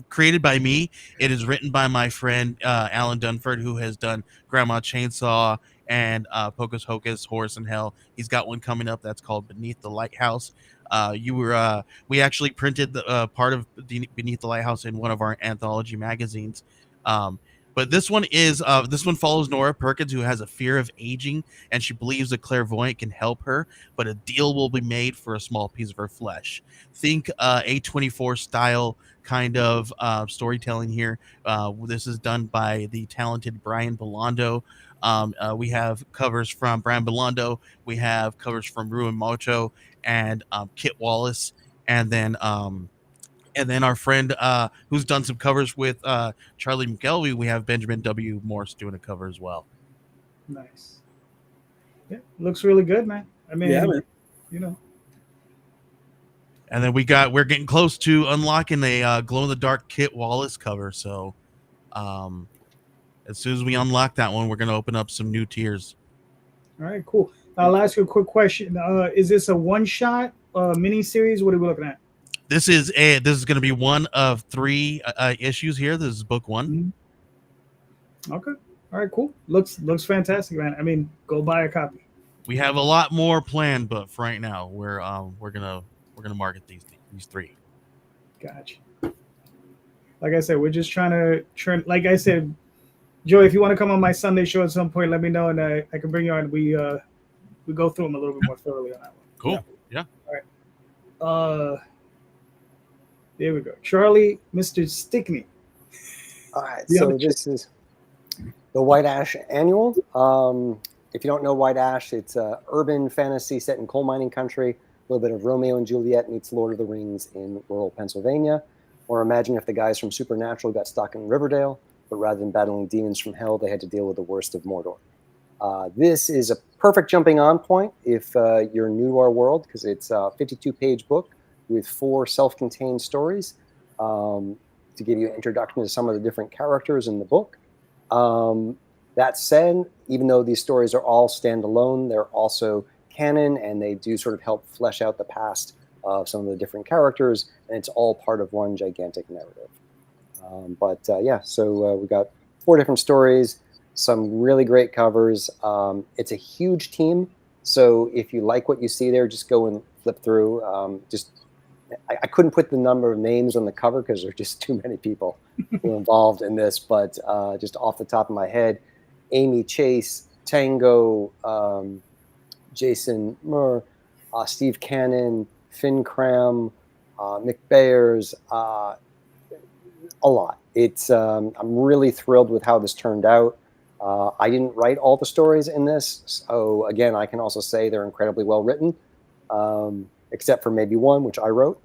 created by me. It is written by my friend Alan Dunford, who has done Grandma Chainsaw and Pocus Hocus, Horrors in Hell. He's got one coming up that's called Beneath the Lighthouse. We actually printed the part of Beneath the Lighthouse in one of our anthology magazines. But this one follows Nora Perkins, who has a fear of aging, and she believes a clairvoyant can help her, but a deal will be made for a small piece of her flesh. Think A24 style kind of storytelling here. This is done by the talented Brian Belando. We have covers from Brian Belando. We have covers from Ruin Mocho and Kit Wallace, and then our friend who's done some covers with Charlie McElvy, we have Benjamin W. Morse doing a cover as well. Nice. Yeah, looks really good, man. I mean, Yeah, man. You know. And then we're getting close to unlocking a glow-in-the-dark Kit Wallace cover. So as soon as we unlock that one, we're going to open up some new tiers. All right, cool. I'll ask you a quick question. Is this a one-shot mini-series? What are we looking at? This is going to be one of 3 issues here. This is book 1. Okay. All right, cool. Looks fantastic, man. I mean, go buy a copy. We have a lot more planned, but for right now, we're gonna market these 3. Gotcha. Like I said, we're just trying to turn. Like I said, Joe, if you want to come on my Sunday show at some point, let me know, and I can bring you on. We go through them a little bit more thoroughly on that one. Cool. Yeah. All right. There we go. Charlie, Mr. Stickney. All right, so this is the White Ash Annual. If you don't know White Ash, it's urban fantasy set in coal mining country. A little bit of Romeo and Juliet meets Lord of the Rings in rural Pennsylvania. Or imagine if the guys from Supernatural got stuck in Riverdale, but rather than battling demons from hell, they had to deal with the worst of Mordor. This is a perfect jumping on point if you're new to our world, because it's a 52-page book with 4 self-contained stories to give you an introduction to some of the different characters in the book. That said, even though these stories are all standalone, they're also canon, and they do sort of help flesh out the past of some of the different characters, and it's all part of one gigantic narrative. So we got 4 different stories, some really great covers. It's a huge team, so if you like what you see there, just go and flip through. I couldn't put the number of names on the cover because there's just too many people who are involved in this, but just off the top of my head, Amy Chase, Tango, Jason Murr, Steve Cannon, Finn Cram, Mick Bayers, a lot. I'm really thrilled with how this turned out. I didn't write all the stories in this, so again, I can also say they're incredibly well written, except for maybe one, which I wrote.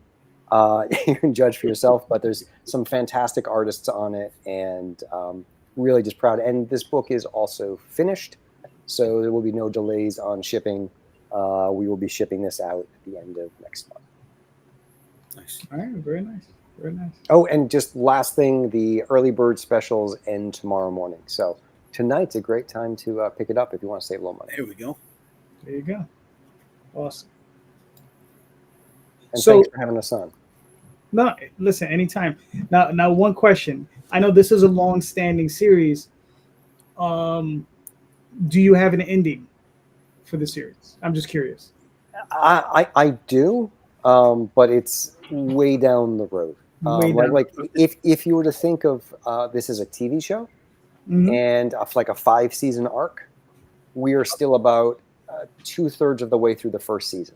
You can judge for yourself, but there's some fantastic artists on it, and really just proud. And this book is also finished, so there will be no delays on shipping. We will be shipping this out at the end of next month. Nice. All right, very nice. Very nice. Oh, and just last thing, the early bird specials end tomorrow morning. So tonight's a great time to pick it up if you want to save a little money. There we go. There you go. Awesome. And So- thanks for having us on. No, listen, anytime. Now, one question. I know this is a long-standing series. Do you have an ending for the series? I'm just curious. I do, but it's way down the road. Way down Like if you were to think of this as a TV show Mhm. and like a 5-season arc, we are still about 2/3 of the way through the first season.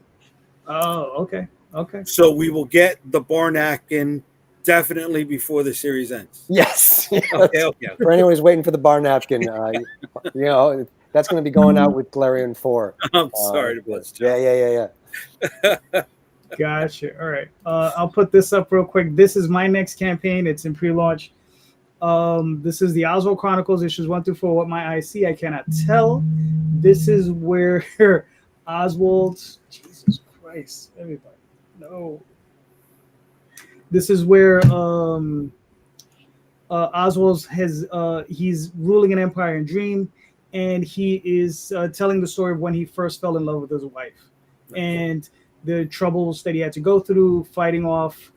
Oh, okay. Okay. So we will get the Barnakin definitely before the series ends. Yes. Okay. For anyone who's waiting for the bar napkin, that's going to be going out with Galarian 4. I'm sorry to bust you. Yeah. Gotcha. All right. I'll put this up real quick. This is my next campaign. It's in pre-launch. This is the Oswald Chronicles, issues 1 through 4. What my eyes see, I cannot tell. This is where Oswald, Jesus Christ, everybody. No. This is where Oswald he's ruling an empire in Dream, and he is telling the story of when he first fell in love with his wife, and the troubles that he had to go through fighting off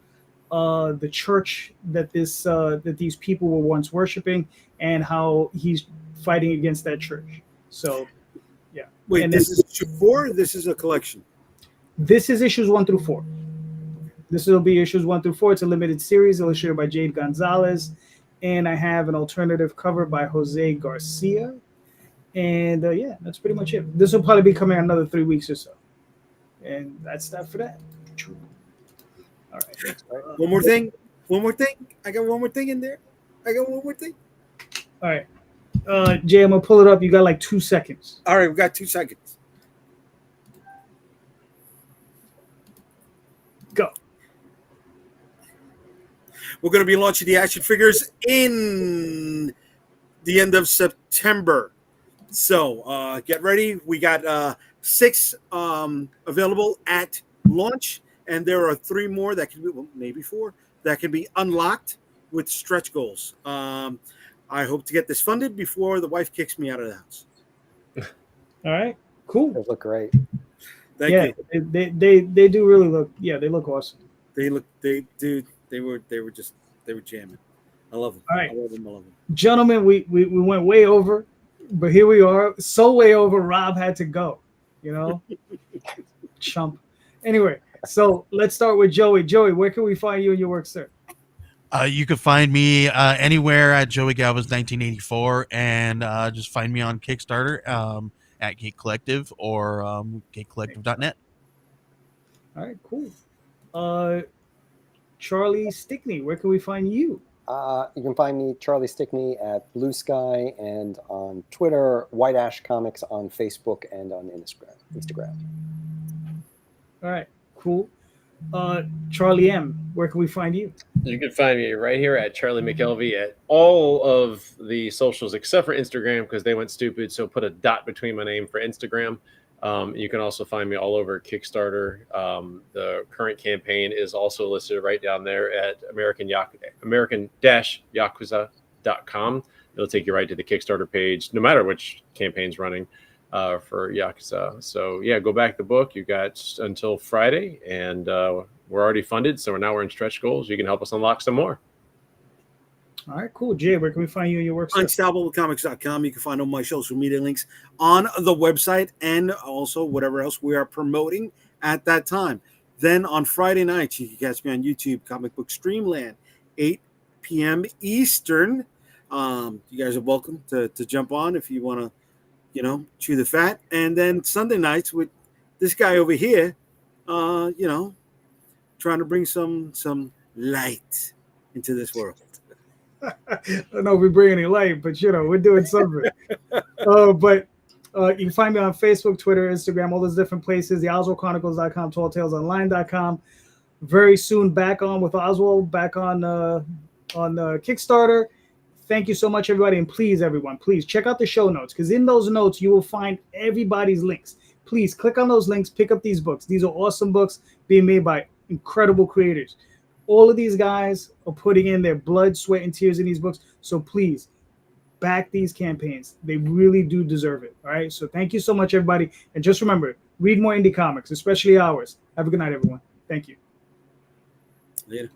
the church that these people were once worshiping, and how he's fighting against that church. So, yeah. Wait, And this then- is issue 4? This is a collection. This is issues 1 through 4. This will be issues 1 through 4. It's a limited series illustrated by Jade Gonzalez. And I have an alternative cover by Jose Garcia. And that's pretty much it. This will probably be coming in another 3 weeks or so. And that's that for that. All right. One more thing. I got one more thing in there. All right. Jay, I'm going to pull it up. You got like 2 seconds. All right, we got 2 seconds. Go. We're going to be launching the action figures in the end of September. So get ready. We got 6 available at launch, and there are 3 more that can be, well, maybe 4, that can be unlocked with stretch goals. I hope to get this funded before the wife kicks me out of the house. All right. Cool. Those look great. Thank you. They do really look. Yeah, they look awesome. They were jamming. I love them. All right. I love them. Gentlemen, we went way over, but here we are. So way over, Rob had to go. Chump. Anyway, so let's start with Joey. Joey, where can we find you and your work, sir? You can find me anywhere at Joey Galvez 1984, and just find me on Kickstarter at Geek Collective or geekcollective.net. All right, cool. Charlie Stickney, where can we find you? You can find me, Charlie Stickney, at Blue Sky and on Twitter, White Ash Comics on Facebook and on Instagram. All right, cool. Charlie M, where can we find you? You can find me right here at Charlie McElvy at all of the socials except for Instagram because they went stupid. So put a dot between my name for Instagram. You can also find me all over Kickstarter. The current campaign is also listed right down there at American-Yakuza.com. It'll take you right to the Kickstarter page, no matter which campaign's running for Yakuza. So yeah, go back the book. You got until Friday, and we're already funded, so we're in stretch goals. You can help us unlock some more. All right, cool. Jay, where can we find you and your work? UnstoppableComics.com. You can find all my social media links on the website and also whatever else we are promoting at that time. Then on Friday nights, you can catch me on YouTube, Comic Book Streamland, 8 p.m. Eastern. You guys are welcome to jump on if you want to, chew the fat. And then Sunday nights with this guy over here, trying to bring some light into this world. I don't know if we bring any light, but we're doing something. But you can find me on Facebook, Twitter, Instagram, all those different places. The OswaldChronicles.com, TallTalesOnline.com. Very soon back on with Oswald, back on Kickstarter. Thank you so much, everybody, and please, everyone, please check out the show notes because in those notes you will find everybody's links. Please click on those links, pick up these books. These are awesome books being made by incredible creators. All of these guys are putting in their blood, sweat, and tears in these books. So please back these campaigns. They really do deserve it. All right. So thank you so much, everybody. And just remember, read more indie comics, especially ours. Have a good night, everyone. Thank you. Later.